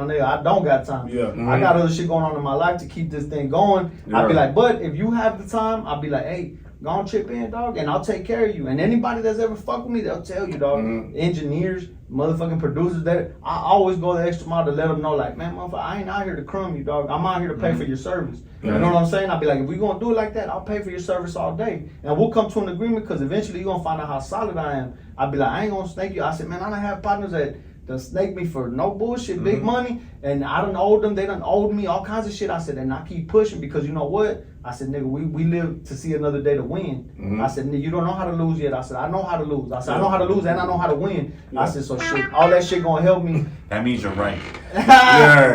Speaker 5: nigga, I don't got time.
Speaker 4: Yeah.
Speaker 5: I got other shit going on in my life to keep this thing going. I'll be like, but if you have the time, I'll be like, hey, go on chip in, dog, and I'll take care of you. And anybody that's ever fucked with me, they'll tell you, dog. Engineers, motherfucking producers, that I always go the extra mile to let them know, like, man, motherfucker, I ain't out here to crumb you, dog. I'm out here to pay for your service. You know what I'm saying? I'll be like, if we gonna do it like that, I'll pay for your service all day. And we'll come to an agreement, because eventually you're gonna find out how solid I am. I'll be like, I ain't gonna snake you. I said, man, I don't have partners that done snake me for no bullshit, big money, and I done owed them, they done owed me all kinds of shit. I said, and I keep pushing, because you know what? I said, nigga, we live to see another day to win. I said, nigga, you don't know how to lose yet. I said, I know how to lose. I said, I know how to lose and I know how to win. I said, so shit, all that shit gonna help me.
Speaker 3: That means you're right.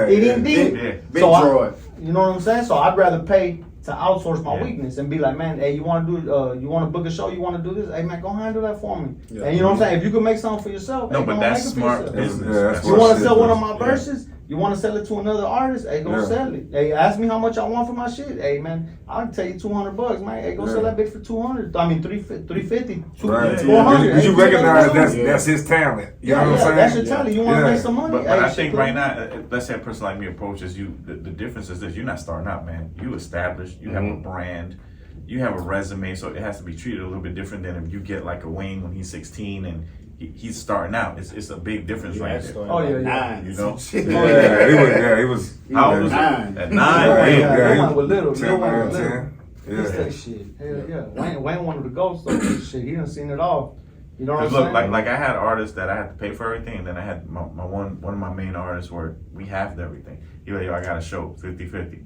Speaker 5: It indeed.
Speaker 3: Yeah.
Speaker 4: Big
Speaker 5: So you know what I'm saying? So I'd rather pay to outsource my weakness and be like, man, hey, you want to do, you want to book a show, you want to do this, hey man, go handle that for me. And you know what I'm saying? If you can make something for yourself,
Speaker 3: No,
Speaker 5: hey,
Speaker 3: but
Speaker 5: go
Speaker 3: that's
Speaker 5: make it for
Speaker 3: smart
Speaker 5: yourself.
Speaker 3: business.
Speaker 5: You want to sell one of my verses? You want to sell it to another artist? Hey, go sell it. Hey, ask me how much I want for my shit. Hey, man, I'll tell you $200, man. Hey, go sell that bitch for 200. I mean, 350, 400.
Speaker 2: Because you recognize that's his talent. You know what I'm saying?
Speaker 5: That's your talent. You want to make some money.
Speaker 3: But I think right now, let's say a person like me approaches you. The difference is this: you're not starting out, man. You established. You have a brand. You have a resume, so it has to be treated a little bit different than if you get like a Wayne when he's 16 and he's starting out. It's a big difference right there.
Speaker 5: Oh yeah.
Speaker 3: You know?
Speaker 2: He was.
Speaker 3: How old was he?
Speaker 4: 9.
Speaker 3: At 9.
Speaker 5: Yeah, Wayne was little.
Speaker 2: 10,
Speaker 5: Wayne was
Speaker 2: 10.
Speaker 5: little.
Speaker 2: Yeah.
Speaker 5: Shit. Hell yeah. Wayne wanted to go, so shit, he done seen it all. You know what I'm
Speaker 3: Look,
Speaker 5: saying?
Speaker 3: like I had artists that I had to pay for everything, and then I had my one of my main artists where we halved everything. He was like, yo, I got a show, 50-50.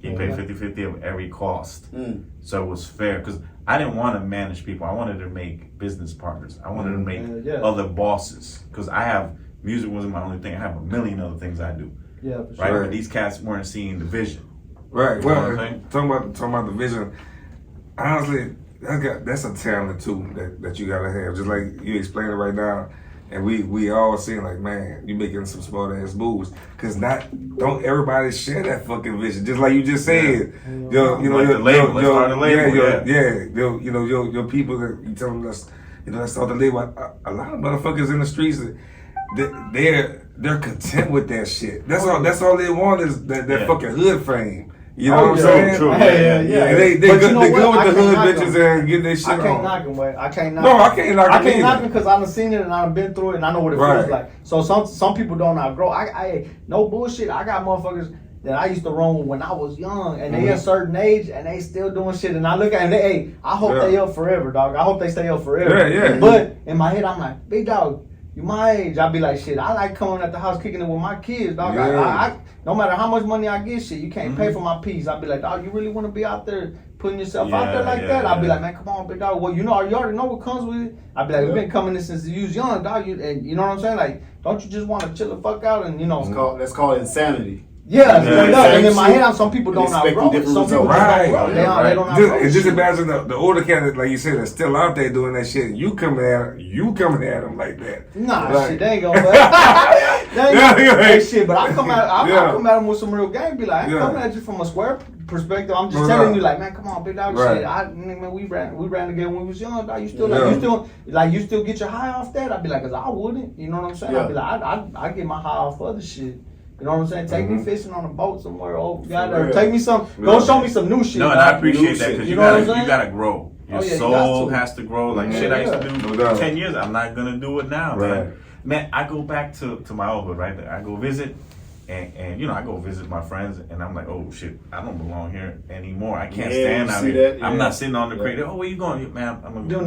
Speaker 3: He paid 50-50 of every cost. So it was fair, because I didn't want to manage people. I wanted to make business partners. I wanted to make other bosses, because I have, music wasn't my only thing. I have a million other things I do.
Speaker 5: Yeah, for
Speaker 3: Right?
Speaker 5: sure.
Speaker 3: But these cats weren't seeing the vision.
Speaker 2: Right.
Speaker 3: You know
Speaker 2: Well,
Speaker 3: what I'm
Speaker 2: talking about the vision. Honestly, that's a talent too that you gotta have. Just like you explained it right now, and we all seeing like, man, you making some smart ass moves. Cause don't everybody share that fucking vision. Just like you just said, your people that you telling us, let's start the label. A lot of motherfuckers in the streets, they're content with that shit. That's all they want is that fucking hood fame. You know what I'm saying?
Speaker 3: True.
Speaker 5: Yeah.
Speaker 2: And they good with the hood bitches and getting their shit on.
Speaker 5: I can't knock him, boy. I can't knock
Speaker 2: No,
Speaker 5: him.
Speaker 2: I can't knock him
Speaker 5: I can't
Speaker 2: either.
Speaker 5: knock him because I've seen it and I've been through it and I know what it feels like. So some people don't outgrow. I no bullshit. I got motherfuckers that I used to run with when I was young, and they a certain age and they still doing shit. And I look at them, hey, I hope they up forever, dog. I hope they stay up forever.
Speaker 2: Yeah.
Speaker 5: But in my head, I'm like, big dog, you my age. I be like, shit, I like coming at the house kicking it with my kids, dog. I no matter how much money I get, shit, you can't pay for my piece. I be like, dog, you really want to be out there putting yourself out there like that? I be like, man, come on, big dog. Well, you already know what comes with it. I be like, we've been coming in since you was young, dog. And you know what I'm saying? Like, don't you just want to chill the fuck out and
Speaker 4: That's called insanity.
Speaker 5: Yeah, straight up. And in my head, some people don't outgrow it. Some people don't outgrow it. They don't outgrow it.
Speaker 2: Just imagine the older cat, like you said, that's still out there doing that shit. You coming at them like that.
Speaker 5: Nah, shit, they ain't gonna. They ain't gonna say shit. But I come at them with some real game. Be like, I ain't coming at you from a square perspective. I'm just telling you, like, man, come on, big dog, shit. Man, we ran together when we was young, dog. You still get your high off that? I'd be like, 'cause I wouldn't. You know what I'm saying? I'd be like, I get my high off other shit. You know what I'm saying? Take me fishing on a boat somewhere over or take me some. Go show me some new shit.
Speaker 3: No, and I appreciate that because you gotta grow. Your soul has to grow. Like shit I used to do 10 years. I'm not gonna do it now, man. Man, I go back to my old hood, right? I go visit, and I go visit my friends, and I'm like, oh shit, I don't belong here anymore. I can't stand out here. I'm not sitting on the crate. Oh, where you going, man? I'm gonna go.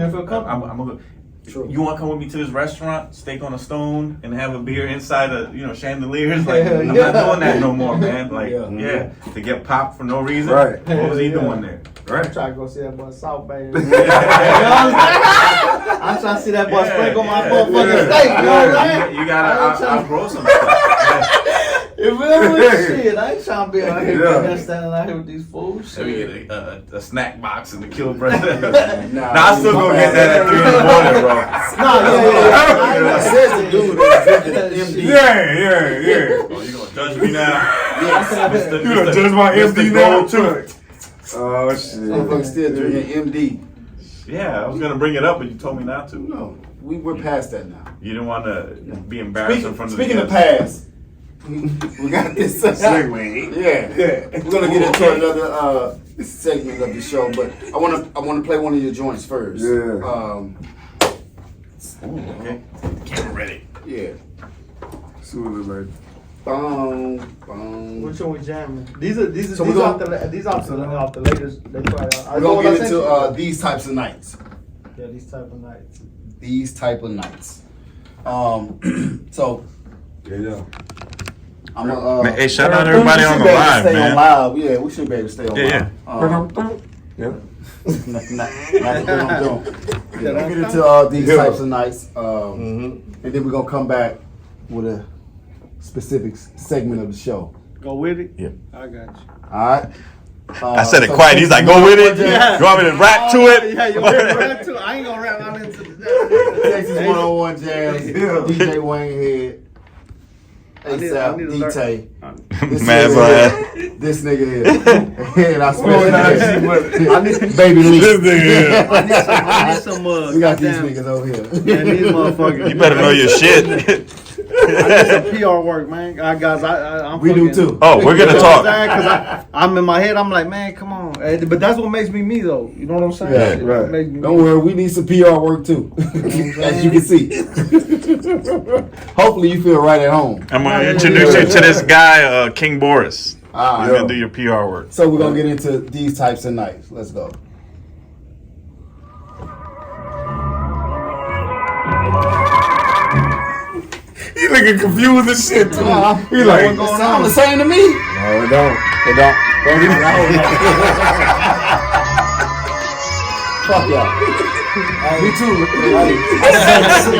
Speaker 3: I'm gonna go. True. You want to come with me to this restaurant, steak on a stone, and have a beer inside of chandeliers? Like I'm not doing that no more, man. Like to get popped for no reason. Right? What was he doing there? Right?
Speaker 5: I'm trying to go see that boy South Bay. I'm trying to see that boy sprinkle my motherfucking steak. You know what I'm saying?
Speaker 3: You gotta outgrow some stuff.
Speaker 5: If it shit, I ain't trying to be out here standing out here with these fools.
Speaker 3: Let me get a snack box and the kill bread. Nah, I still gonna get that at 3 in the morning, bro.
Speaker 4: I said the dude that drinking MD.
Speaker 2: Yeah.
Speaker 3: Oh, you gonna judge me now?
Speaker 2: You gonna judge my MD now too? Oh shit.
Speaker 4: Motherfucker still drinking MD.
Speaker 3: Yeah, I was gonna bring it up, but you told me not to.
Speaker 4: No, we're past that now.
Speaker 3: You didn't want to be embarrassed in front of the
Speaker 4: Speaking of past. We got this segment. Yeah. We're gonna get into another segment of the show, but I wanna play one of your joints first.
Speaker 2: Yeah.
Speaker 3: Okay. Camera ready.
Speaker 4: Yeah.
Speaker 2: See what it like.
Speaker 4: Boom, boom.
Speaker 5: Which one we jamming? These are
Speaker 4: So
Speaker 5: these
Speaker 4: we're
Speaker 5: off
Speaker 4: gonna-
Speaker 5: the latest. They probably
Speaker 4: We're gonna get into these types of nights.
Speaker 5: yeah, these type of nights.
Speaker 4: These type of nights. So
Speaker 2: Yeah.
Speaker 4: I'm gonna.
Speaker 6: Man, hey, shout out everybody on the live,
Speaker 4: stay
Speaker 6: man.
Speaker 4: on live. Yeah, we should be able to stay on
Speaker 6: Yeah,
Speaker 4: live.
Speaker 2: Yeah.
Speaker 4: Not We'll get into these types of nights, and then we're gonna come back with a specific segment of the show.
Speaker 5: Go with it.
Speaker 6: Yeah.
Speaker 5: I got you.
Speaker 4: All right.
Speaker 6: I said it
Speaker 4: so
Speaker 6: quiet. He's like, go with it.
Speaker 5: Yeah.
Speaker 6: You want me to rap to it?
Speaker 5: Yeah, you want to rap too? I ain't gonna rap out into the
Speaker 4: Texas 101 Jams, DJ Waynehead,
Speaker 5: I need
Speaker 4: ASAP,
Speaker 5: to learn.
Speaker 4: D-Tay.
Speaker 6: Man, bro.
Speaker 4: This nigga here. And I swear, baby Lee.
Speaker 5: I need some
Speaker 4: We got these
Speaker 5: goddamn-
Speaker 4: niggas over here.
Speaker 5: Man, these motherfuckers.
Speaker 6: You better know your shit.
Speaker 5: I need some PR work, man. Guys, I'm
Speaker 4: We do too.
Speaker 6: Oh, we're gonna talk.
Speaker 5: Because I'm in my head, I'm like, man, come on. But that's what makes me me, though. You know what I'm saying?
Speaker 4: Yeah,
Speaker 5: It
Speaker 2: right.
Speaker 5: makes me
Speaker 4: Don't worry, we need some PR work too, as you can see. Hopefully, you feel right at home.
Speaker 6: I'm gonna introduce you to this guy, King Boris.
Speaker 4: All
Speaker 6: He's
Speaker 4: right.
Speaker 6: gonna do your PR work.
Speaker 4: So we're gonna get into these types of nights. Let's go.
Speaker 2: He looking confused as shit too. He
Speaker 4: It
Speaker 2: like,
Speaker 4: sound the same to me.
Speaker 2: no, it don't. It don't.
Speaker 4: Fuck y'all. Me too.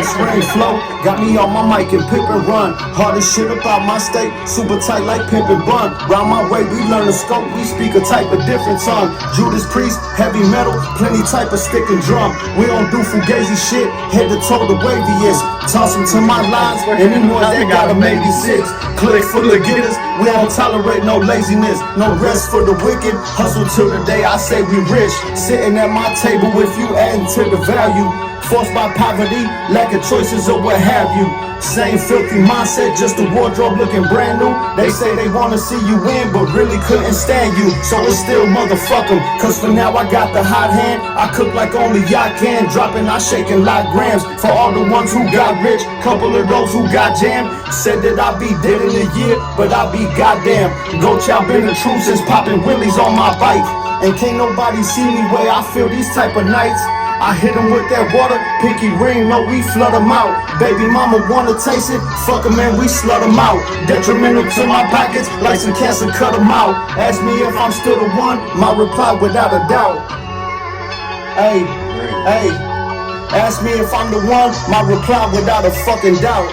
Speaker 1: Spring flow, got me on my mic and pip and run. Hardest shit about my state, super tight like pimp and bun. Round my way, we learn the scope, we speak a type of different tongue. Judas Priest, heavy metal, plenty type of stick and drum. We don't do fugazi shit, head to toe the waviest. Toss them to my lines, anymore that got a maybe 6. Click for the getters, we don't tolerate no laziness. No rest for the wicked, hustle till the day I say we rich. Sitting at my table with you, adding to the value. Forced by poverty, lack of choices or what have you. Same filthy mindset, just the wardrobe looking brand new. They say they wanna see you win, but really couldn't stand you. So it's still motherfuck 'em, cause for now I got the hot hand. I cook like only I can, dropping, I shaking like grams. For all the ones who got rich, couple of those who got jammed. Said that I'd be dead in a year, but I'll be goddamn. Go chow been the truth since popping willies on my bike. And can't nobody see me where I feel these type of nights. I hit him with that water, pinky ring, no, we flood him out. Baby mama wanna taste it, fuck him and we slut him out. Detrimental to my pockets, like some cancer, cut him out. Ask me if I'm still the one, my reply without a doubt. Hey, hey, ask me if I'm the one, my reply without a fucking doubt.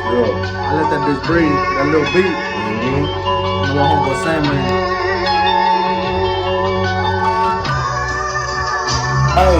Speaker 5: I let that bitch breathe, that little beat. You know what homeboy saying, man.
Speaker 1: Hey,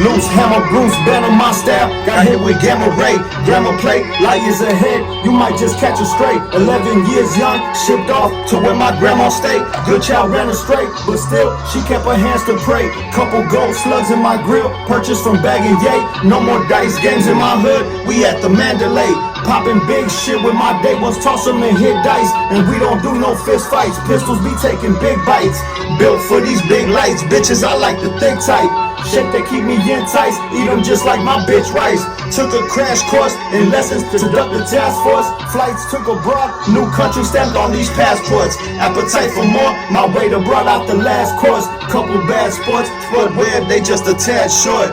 Speaker 1: loose hammer, Bruce Banner, my style. Got hit with gamma ray, grammar plate, light years ahead. You might just catch a straight. 11 years young, shipped off to where my grandma stayed. Good child ran her straight, but still she kept her hands to pray. Couple gold slugs in my grill, purchased from Bag and Yay. No more dice games in my hood. We at the Mandalay. Popping big shit with my day ones, toss them and hit dice. And we don't do no fist fights, pistols be taking big bites. Built for these big lights, bitches I like the thick type. Shit that keep me enticed, eat them just like my bitch rice. Took a crash course in lessons to duck the task force. Flights took abroad, new country stamped on these passports. Appetite for more, my waiter brought out the last course. Couple bad sports, footwear, they just a tad short.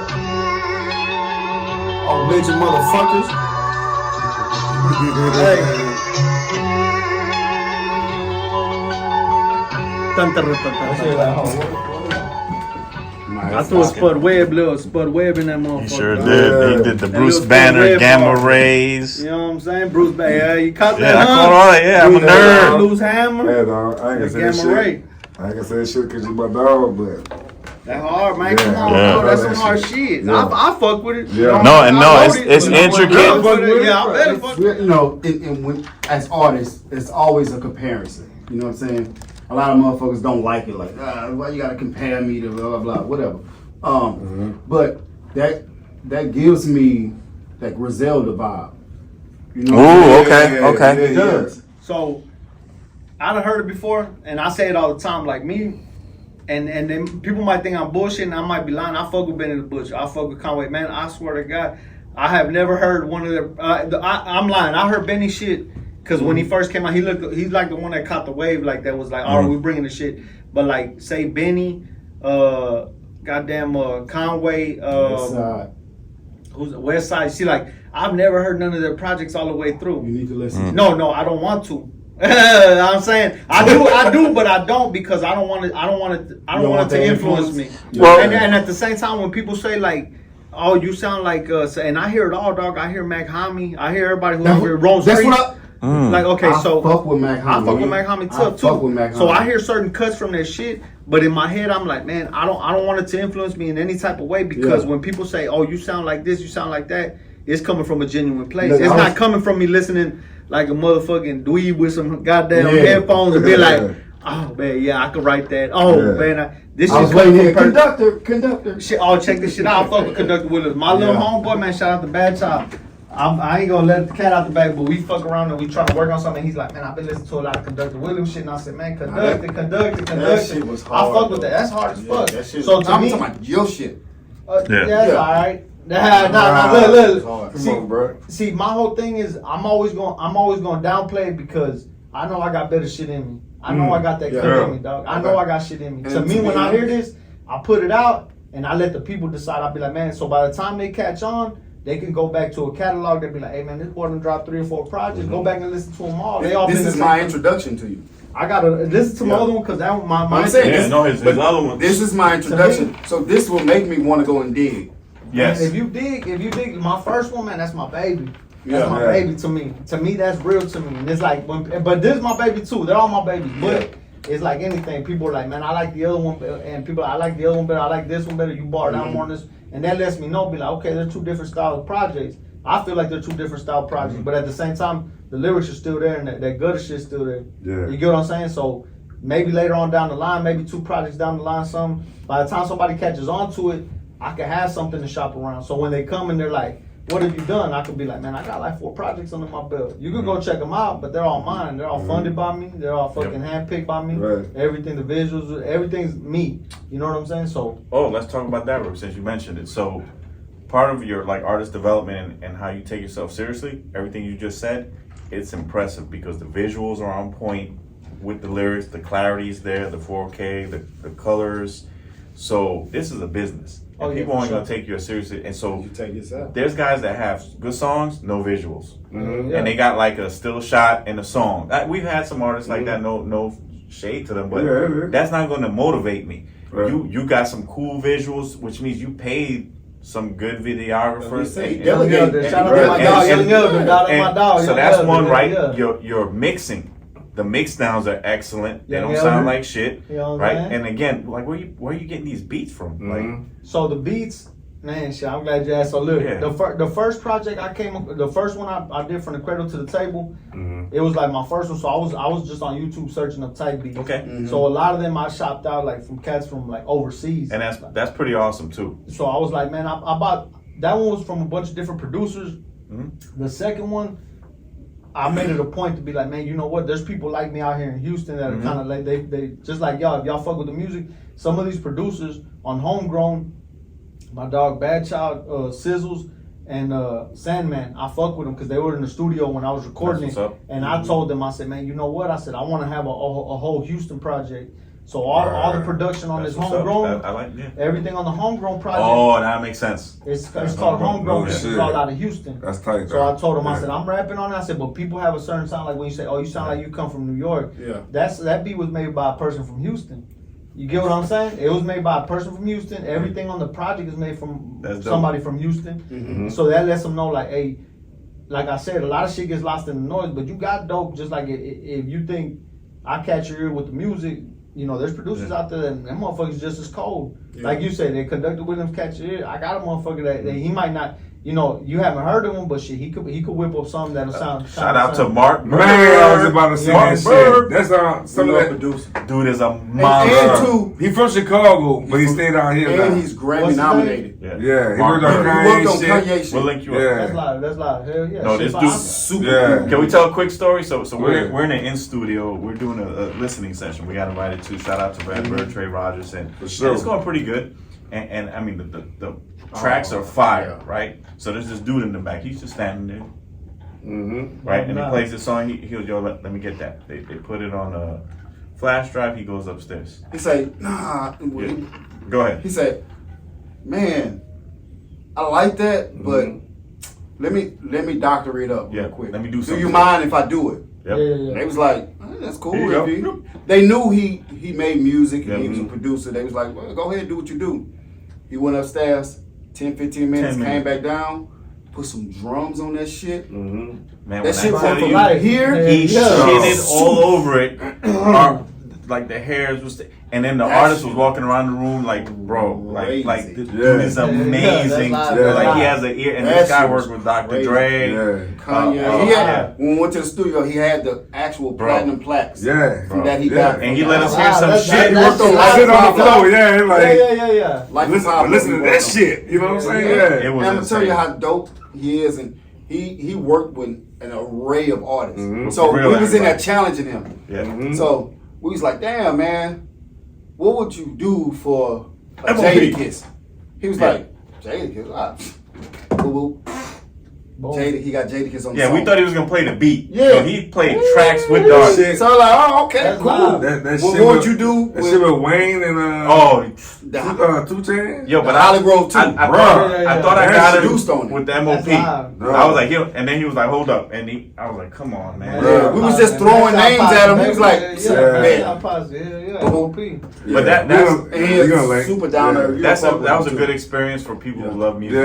Speaker 1: Oh, major motherfuckers. Hey.
Speaker 5: I threw a Spud Webb, little Spud Webb in that motherfucker.
Speaker 6: He sure did. He did the Bruce
Speaker 5: little
Speaker 6: Banner,
Speaker 5: red
Speaker 6: Gamma
Speaker 5: bar.
Speaker 6: Rays.
Speaker 5: You know what I'm saying? Bruce Banner, yeah, you caught
Speaker 6: Yeah,
Speaker 5: that,
Speaker 6: I
Speaker 5: huh?
Speaker 6: caught all that. Yeah, I'm a nerd.
Speaker 5: Loose hammer.
Speaker 2: Yeah, dog. I ain't gonna say that
Speaker 5: Gamma Ray.
Speaker 2: shit. I ain't gonna say that shit because you my dog, but
Speaker 5: That hard, man. Come
Speaker 2: Yeah.
Speaker 5: on,
Speaker 6: Yeah.
Speaker 5: bro. That's some
Speaker 2: That
Speaker 5: hard
Speaker 2: shit.
Speaker 5: shit.
Speaker 2: Yeah.
Speaker 5: I fuck with it.
Speaker 2: Yeah.
Speaker 6: No, and
Speaker 5: I
Speaker 6: no,
Speaker 5: wrote
Speaker 6: it's
Speaker 5: it,
Speaker 6: it's
Speaker 5: but I
Speaker 6: intricate.
Speaker 5: fuck with it. Yeah, I better fuck with it.
Speaker 4: You know, and when, as artists, it's always a comparison. You know what I'm saying? A lot of motherfuckers don't like it. Like, why you gotta compare me to blah blah blah, whatever. But that gives me that Griselda vibe. You know
Speaker 6: Ooh, okay, okay.
Speaker 4: He does.
Speaker 5: So I done heard it before, and I say it all the time. Like me, and then people might think I'm bullshitting. I might be lying. I fuck with Benny the Butcher. I fuck with Conway. Man, I swear to God, I have never heard one of their. I'm lying. I heard Benny shit because when he first came out, he's like the one that caught the wave. Like that was like, all right, we bringing the shit. But like, say Benny, goddamn Conway, who's the West Side. See, like I've never heard none of their projects all the way through.
Speaker 4: You need to listen.
Speaker 5: No, I don't want to. I'm saying I do, but I don't because I don't want it to influence me.
Speaker 6: Well,
Speaker 5: and at the same time, when people say like, "Oh, you sound like," and I hear it all, dog. I hear M.A.H, I hear everybody who over Rose
Speaker 4: That's
Speaker 5: Street.
Speaker 4: what
Speaker 5: Like, okay, so
Speaker 4: fuck with M.A.H.
Speaker 5: I fuck with M.A.H too.
Speaker 4: Fuck with M.A.H.
Speaker 5: So I hear certain cuts from their shit, but in my head, I'm like, man, I don't want it to influence me in any type of way because when people say, "Oh, you sound like this, you sound like that," it's coming from a genuine place.
Speaker 4: Look,
Speaker 5: it's not coming from me listening like a motherfucking dweeb with some goddamn headphones and be like, "Oh man, yeah, I could write that." Oh man, this
Speaker 4: I was
Speaker 5: shit
Speaker 4: waiting
Speaker 5: coming
Speaker 4: here.
Speaker 5: from
Speaker 4: Conductor.
Speaker 5: shit. Oh, check this shit out. I fuck with Conductor Williams. My little homeboy, man, shout out to Bad Child. I ain't gonna let the cat out the bag, but we fuck around and we trying to work on something. He's like, man, I've been listening to a lot of Conductor Williams shit, and I said, man, conductor.
Speaker 4: That shit was hard.
Speaker 5: I fuck with that. That's hard as fuck.
Speaker 4: That shit
Speaker 5: So to
Speaker 4: I'm
Speaker 5: me,
Speaker 4: talking about your shit.
Speaker 5: that's all right. Look.
Speaker 2: Come on, bro.
Speaker 5: See, my whole thing is I'm always gonna downplay it because I know I got better shit in me. I know I got that cut in me, dog. I know I got shit in me. To me, when I hear this, I put it out and I let the people decide. I'll be like, man. So by the time they catch on, they can go back to a catalog. They'll be like, hey man, this boy done dropped 3 or 4 projects. Go back and listen to them all. They all.
Speaker 4: This is my introduction to you.
Speaker 5: I gotta listen to my other one because that one, my
Speaker 4: I'm saying
Speaker 3: his other one.
Speaker 4: This is my introduction, so this will make me want to go and dig.
Speaker 3: Yes.
Speaker 5: If you dig, my first one, man, that's my baby. That's
Speaker 4: Yeah.
Speaker 5: my baby to me. To me, that's real to me. And it's like, but this is my baby too. They're all my babies. But it's like anything. People are like, man, I like the other one, and people, I like the other one better. I like this one better. You barred down more on this, and that lets me know, be like, okay, they're 2 different style of projects. I feel like they're 2 different style projects, but at the same time, the lyrics are still there, and that gutter shit's still there.
Speaker 2: Yeah.
Speaker 5: You get what I'm saying? So maybe later on down the line, maybe 2 projects down the line, by the time somebody catches on to it, I can have something to shop around. So when they come and they're like, what have you done? I could be like, man, I got like 4 projects under my belt. You can go check them out, but they're all mine. They're all funded by me. They're all fucking handpicked by me.
Speaker 2: Right.
Speaker 5: Everything, the visuals, everything's me. You know what I'm saying? So,
Speaker 3: Let's talk about that, Rick, since you mentioned it. So, part of your like artist development and how you take yourself seriously, everything you just said, it's impressive because the visuals are on point with the lyrics, the clarity's there, the 4K, the colors. So this is a business. And people aren't gonna take you seriously. And so
Speaker 4: You take yourself.
Speaker 3: there's guys that have good songs, no visuals,
Speaker 5: yeah.
Speaker 3: and they got like a still shot and a song. We've had some artists like that. No shade to them, but that's not going to motivate me.
Speaker 2: Right.
Speaker 3: You got some cool visuals, which means you paid some good videographers.
Speaker 5: Shout out to my dog, Young Elder, shout out to my dog.
Speaker 3: So
Speaker 5: Young
Speaker 3: that's
Speaker 5: Elder,
Speaker 3: one,
Speaker 5: man,
Speaker 3: right?
Speaker 5: yeah.
Speaker 3: Your mixing. The mix downs are excellent. They
Speaker 5: Yeah,
Speaker 3: don't
Speaker 5: yeah,
Speaker 3: sound
Speaker 5: man.
Speaker 3: like shit,
Speaker 5: You know what I'm
Speaker 3: right?
Speaker 5: saying?
Speaker 3: And again, like where are you getting these beats from? Like,
Speaker 5: So the beats, man, shit, I'm glad you asked. So look,
Speaker 3: Yeah.
Speaker 5: the first project the first one I did from the cradle to the table, it was like my first one. So I was just on YouTube searching up type beats.
Speaker 3: okay,
Speaker 5: So a lot of them I shopped out like from cats from like overseas.
Speaker 3: and that's pretty awesome too.
Speaker 5: So I was like, man, I bought that one was from a bunch of different producers. The second one, I made it a point to be like, man, you know what? There's people like me out here in Houston that are kind of like they just like y'all. If y'all fuck with the music, some of these producers on Homegrown, my dog Bad Child, Sizzles, and Sandman, I fuck with them because they were in the studio when I was recording
Speaker 3: That's
Speaker 5: it.
Speaker 3: what's up.
Speaker 5: And I told them, I said, man, you know what? I said I want to have a whole Houston project. So all the production on
Speaker 3: That's
Speaker 5: this
Speaker 3: what's up.
Speaker 5: Homegrown,
Speaker 3: I like, yeah.
Speaker 5: everything on the Homegrown project.
Speaker 3: Oh, that makes sense.
Speaker 5: It's called Homegrown. It's
Speaker 2: shit.
Speaker 5: called out of Houston.
Speaker 2: That's tight.
Speaker 5: So I told him, I said, I'm rapping on it. I said, but people have a certain sound. Like when you say, oh, you sound like you come from New York.
Speaker 4: Yeah.
Speaker 5: That beat was made by a person from Houston. You get what I'm saying? It was made by a person from Houston. Everything on the project is made from
Speaker 3: That's dope.
Speaker 5: somebody from Houston. So that lets them know, like, hey, like I said, a lot of shit gets lost in the noise, but you got dope. Just like if you think I catch your ear with the music, you know, there's producers out there and them motherfuckers just as cold. Like you said, they Conductor Williams catch your ear. I got a motherfucker that he might not, you know, you haven't heard of him, but shit, he could whip up something that'll sound.
Speaker 3: Shout out to Mark.
Speaker 2: Man, I was about to say
Speaker 3: Mark
Speaker 2: that
Speaker 3: Bird.
Speaker 2: shit. That's some of that.
Speaker 4: producer.
Speaker 3: Dude is a
Speaker 4: And
Speaker 3: monster.
Speaker 4: two,
Speaker 2: He from Chicago, but he stayed out here.
Speaker 4: and
Speaker 2: now.
Speaker 4: he's
Speaker 5: What's
Speaker 4: Grammy
Speaker 5: his
Speaker 4: nominated.
Speaker 3: Yeah.
Speaker 2: Yeah, he
Speaker 3: Mark
Speaker 2: worked on
Speaker 3: Murray.
Speaker 4: He worked on
Speaker 2: Kanye
Speaker 4: Kanye
Speaker 2: shit.
Speaker 4: shit.
Speaker 3: We'll link you up.
Speaker 2: Yeah.
Speaker 5: That's live. Hell yeah.
Speaker 3: No,
Speaker 5: Shit
Speaker 3: this
Speaker 5: fire.
Speaker 3: dude-
Speaker 4: Super
Speaker 2: Yeah.
Speaker 4: cool.
Speaker 3: Can we tell a quick story? So
Speaker 2: Yeah.
Speaker 3: we're in an in studio. We're doing a listening session. We got invited to. Shout out to Brad Bird, Trey Rogers, and
Speaker 2: sure.
Speaker 3: it's going pretty good. And I mean the tracks are fire, right? So there's this dude in the back. He's just standing there,
Speaker 2: Mm-hmm.
Speaker 3: right? And he
Speaker 5: Nah.
Speaker 3: plays the song. He goes, "Yo, let me get that." They put it on a flash drive. He goes upstairs.
Speaker 4: He say, nah.
Speaker 3: Yeah. Go ahead.
Speaker 4: He said, man, I like that, but let me doctor it up
Speaker 3: Yeah,
Speaker 4: real quick.
Speaker 3: let me do
Speaker 4: Do
Speaker 3: something.
Speaker 4: you mind if I do it?
Speaker 3: Yep.
Speaker 5: Yeah.
Speaker 4: They was like, that's cool.
Speaker 3: Here you
Speaker 4: if
Speaker 3: go.
Speaker 4: you-" They knew he made music and he was a
Speaker 3: Mhm.
Speaker 4: producer. They was like, well, go ahead, do what you do. He went upstairs, 10, 15 minutes,
Speaker 3: 10
Speaker 4: came
Speaker 3: minutes.
Speaker 4: back down, put some drums on that shit.
Speaker 2: Mm-hmm.
Speaker 3: Man,
Speaker 4: That
Speaker 3: when
Speaker 4: shit
Speaker 3: I tell
Speaker 4: from
Speaker 3: you,
Speaker 4: right here.
Speaker 3: he
Speaker 5: Yeah.
Speaker 3: shitted all over it. Like the hairs was, and then the
Speaker 4: That
Speaker 3: artist
Speaker 4: shit
Speaker 3: was walking around the room like, bro, like
Speaker 4: crazy.
Speaker 3: this
Speaker 2: Yeah.
Speaker 3: dude is
Speaker 5: Yeah,
Speaker 3: amazing.
Speaker 5: that's live,
Speaker 2: that's
Speaker 3: Like he
Speaker 5: live.
Speaker 3: has an ear, and
Speaker 4: That
Speaker 3: this guy
Speaker 4: shit
Speaker 3: worked
Speaker 4: was
Speaker 3: with Dr.
Speaker 4: crazy.
Speaker 3: Dre.
Speaker 2: Yeah.
Speaker 4: Kanye.
Speaker 3: Oh,
Speaker 4: he had,
Speaker 3: yeah.
Speaker 4: when we went to the studio, he had the actual
Speaker 3: Bro.
Speaker 4: platinum plaques
Speaker 2: Yeah.
Speaker 4: from that he
Speaker 2: Yeah.
Speaker 4: got.
Speaker 3: And he
Speaker 4: from
Speaker 3: let
Speaker 4: that.
Speaker 3: us hear some
Speaker 5: That's-
Speaker 3: shit.
Speaker 4: He
Speaker 5: that's
Speaker 4: worked on
Speaker 5: live.
Speaker 4: Life
Speaker 2: Sit on the
Speaker 4: Pablo.
Speaker 2: floor, yeah, like
Speaker 5: Yeah.
Speaker 4: Life
Speaker 2: listen,
Speaker 4: Pablo,
Speaker 2: listen
Speaker 4: he
Speaker 2: to
Speaker 4: worked
Speaker 2: that
Speaker 4: on.
Speaker 2: shit. You know what I'm saying?
Speaker 4: Yeah.
Speaker 2: Yeah.
Speaker 3: It was
Speaker 4: And I'm gonna tell you
Speaker 3: insane.
Speaker 4: how dope he is, and he worked with an array of artists.
Speaker 2: Mhm.
Speaker 4: So
Speaker 3: Real
Speaker 4: we was in there
Speaker 3: everybody.
Speaker 4: challenging him.
Speaker 3: Yeah.
Speaker 2: Mhm.
Speaker 4: So we was like, "Damn, man, what would you do for a
Speaker 3: MOP.
Speaker 4: Jadakiss?" He was
Speaker 3: Yeah.
Speaker 4: like, "Jadakiss, boo boo." Jada, he got Jadakiss on the
Speaker 3: Yeah,
Speaker 4: song.
Speaker 3: we thought he was gonna play the beat.
Speaker 4: Yeah.
Speaker 3: So he played tracks with the artist.
Speaker 2: Shit.
Speaker 4: So I'm like, oh, okay,
Speaker 5: That's
Speaker 4: cool.
Speaker 5: live.
Speaker 2: That
Speaker 4: Well,
Speaker 2: shit
Speaker 4: what would
Speaker 2: with-
Speaker 4: you do
Speaker 2: That
Speaker 4: with
Speaker 2: shit with Wayne and
Speaker 3: Oh,
Speaker 4: the
Speaker 2: 2 Chainz?
Speaker 3: yo, but
Speaker 4: The Holly Grove too.
Speaker 3: I
Speaker 2: Bruh.
Speaker 3: thought,
Speaker 5: Yeah,
Speaker 3: I thought I
Speaker 2: yeah.
Speaker 3: got
Speaker 2: That's
Speaker 4: produced on
Speaker 3: him
Speaker 4: it.
Speaker 3: with the
Speaker 5: That's
Speaker 3: MOP.
Speaker 5: live.
Speaker 2: Bro.
Speaker 3: I was like, and then he was like, hold up, and I was like, come on, man.
Speaker 2: Bruh.
Speaker 4: We was just throwing names at him. He was like,
Speaker 2: Yeah.
Speaker 4: Boom.
Speaker 5: MOP.
Speaker 3: But that's
Speaker 4: and he
Speaker 2: we gonna
Speaker 4: is
Speaker 2: like-
Speaker 4: super down
Speaker 2: yeah.
Speaker 4: there. You
Speaker 3: that
Speaker 4: fuck with
Speaker 3: was a
Speaker 4: him,
Speaker 3: good
Speaker 4: too.
Speaker 3: experience for people who love music.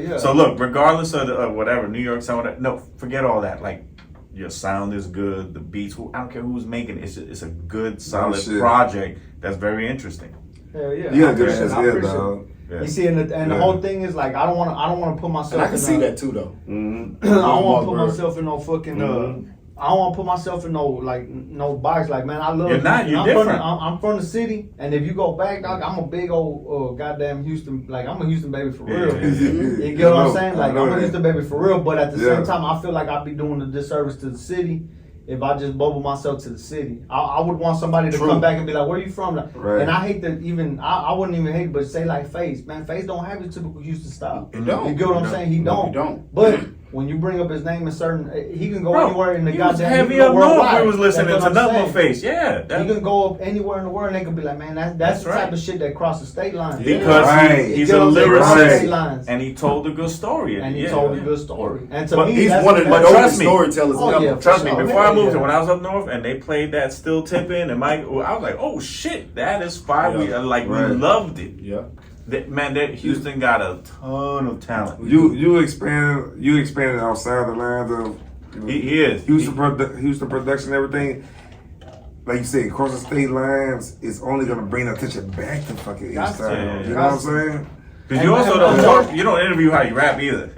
Speaker 2: Yeah.
Speaker 3: So look, regardless of the, whatever New York sound, no, forget all that. Like your sound is good, the beats. I don't care who's making it. It's a good, solid
Speaker 2: shit.
Speaker 3: project that's very interesting.
Speaker 5: Hell yeah.
Speaker 2: You got good
Speaker 3: Yeah,
Speaker 2: shit
Speaker 5: I
Speaker 2: here,
Speaker 5: appreciate it.
Speaker 2: dog.
Speaker 3: Yeah.
Speaker 5: You see, and the
Speaker 2: Yeah.
Speaker 5: whole thing is like I don't want to put myself.
Speaker 4: And I can
Speaker 5: in
Speaker 4: see
Speaker 5: a-
Speaker 4: that too, though.
Speaker 2: Mm-hmm.
Speaker 5: I don't want to put
Speaker 4: Word.
Speaker 5: myself in no fucking.
Speaker 2: Mhm.
Speaker 5: I don't want to put myself in no box. Like, man, I love.
Speaker 3: You're not, you're
Speaker 5: I'm
Speaker 3: different.
Speaker 5: I'm from the city, and if you go back, dog, I'm a big old goddamn Houston. Like, I'm a Houston baby for real.
Speaker 3: Yeah.
Speaker 5: You get what I'm saying? Like,
Speaker 2: I know
Speaker 5: I'm a
Speaker 2: that.
Speaker 5: Houston baby for real. But at the
Speaker 2: Yeah.
Speaker 5: same time, I feel like I'd be doing a disservice to the city if I just bubble myself to the city. I would want somebody to
Speaker 4: True.
Speaker 5: come back and be like, "Where you from?"
Speaker 2: Right.
Speaker 5: And I hate that even. I wouldn't even hate, but say like Face, man. Face don't have your typical Houston style.
Speaker 4: He don't.
Speaker 5: You get what I'm
Speaker 3: No.
Speaker 5: saying? He
Speaker 4: No,
Speaker 5: don't.
Speaker 4: he don't.
Speaker 5: But when you bring up his name in certain, he can go
Speaker 3: Bro,
Speaker 5: anywhere in the
Speaker 3: he was
Speaker 5: goddamn.
Speaker 3: heavy
Speaker 5: he can
Speaker 3: up
Speaker 5: go
Speaker 3: north.
Speaker 5: worldwide.
Speaker 3: We was listening
Speaker 5: That's
Speaker 3: to
Speaker 5: what I'm
Speaker 3: Number
Speaker 5: saying.
Speaker 3: Face. Yeah,
Speaker 5: He can go up anywhere in the world and they can be like, man, that's
Speaker 3: That's
Speaker 5: the
Speaker 3: right.
Speaker 5: type of shit that crosses state lines.
Speaker 3: because
Speaker 2: Right.
Speaker 3: he's
Speaker 5: You
Speaker 3: a
Speaker 5: get what I'm saying? Crosses
Speaker 3: lyricist
Speaker 5: state lines.
Speaker 3: and he told a good story.
Speaker 5: And he
Speaker 3: Yeah.
Speaker 5: told a good story. And to
Speaker 3: But
Speaker 5: me,
Speaker 4: He's
Speaker 5: that's
Speaker 4: one of the
Speaker 3: but
Speaker 4: dopest
Speaker 3: trust me.
Speaker 4: storytellers
Speaker 5: Oh,
Speaker 4: ever.
Speaker 5: yeah.
Speaker 3: Trust me,
Speaker 5: sure.
Speaker 3: before I moved
Speaker 5: Yeah.
Speaker 3: here, when I was up north and they played that Still Tippin' and Mike, I was like, oh shit, that is fire.
Speaker 4: Yeah.
Speaker 3: We
Speaker 2: Right.
Speaker 3: loved it.
Speaker 4: Yeah.
Speaker 3: That Houston got a ton of talent.
Speaker 2: You expanded outside the lines of
Speaker 3: He is.
Speaker 2: Houston production, everything. Like you said, crossing state lines is only gonna bring attention back to fucking East
Speaker 5: Gotcha.
Speaker 2: Side.
Speaker 3: Yeah.
Speaker 2: You know what I'm saying?
Speaker 3: Because you also don't talk, you don't interview how you rap either.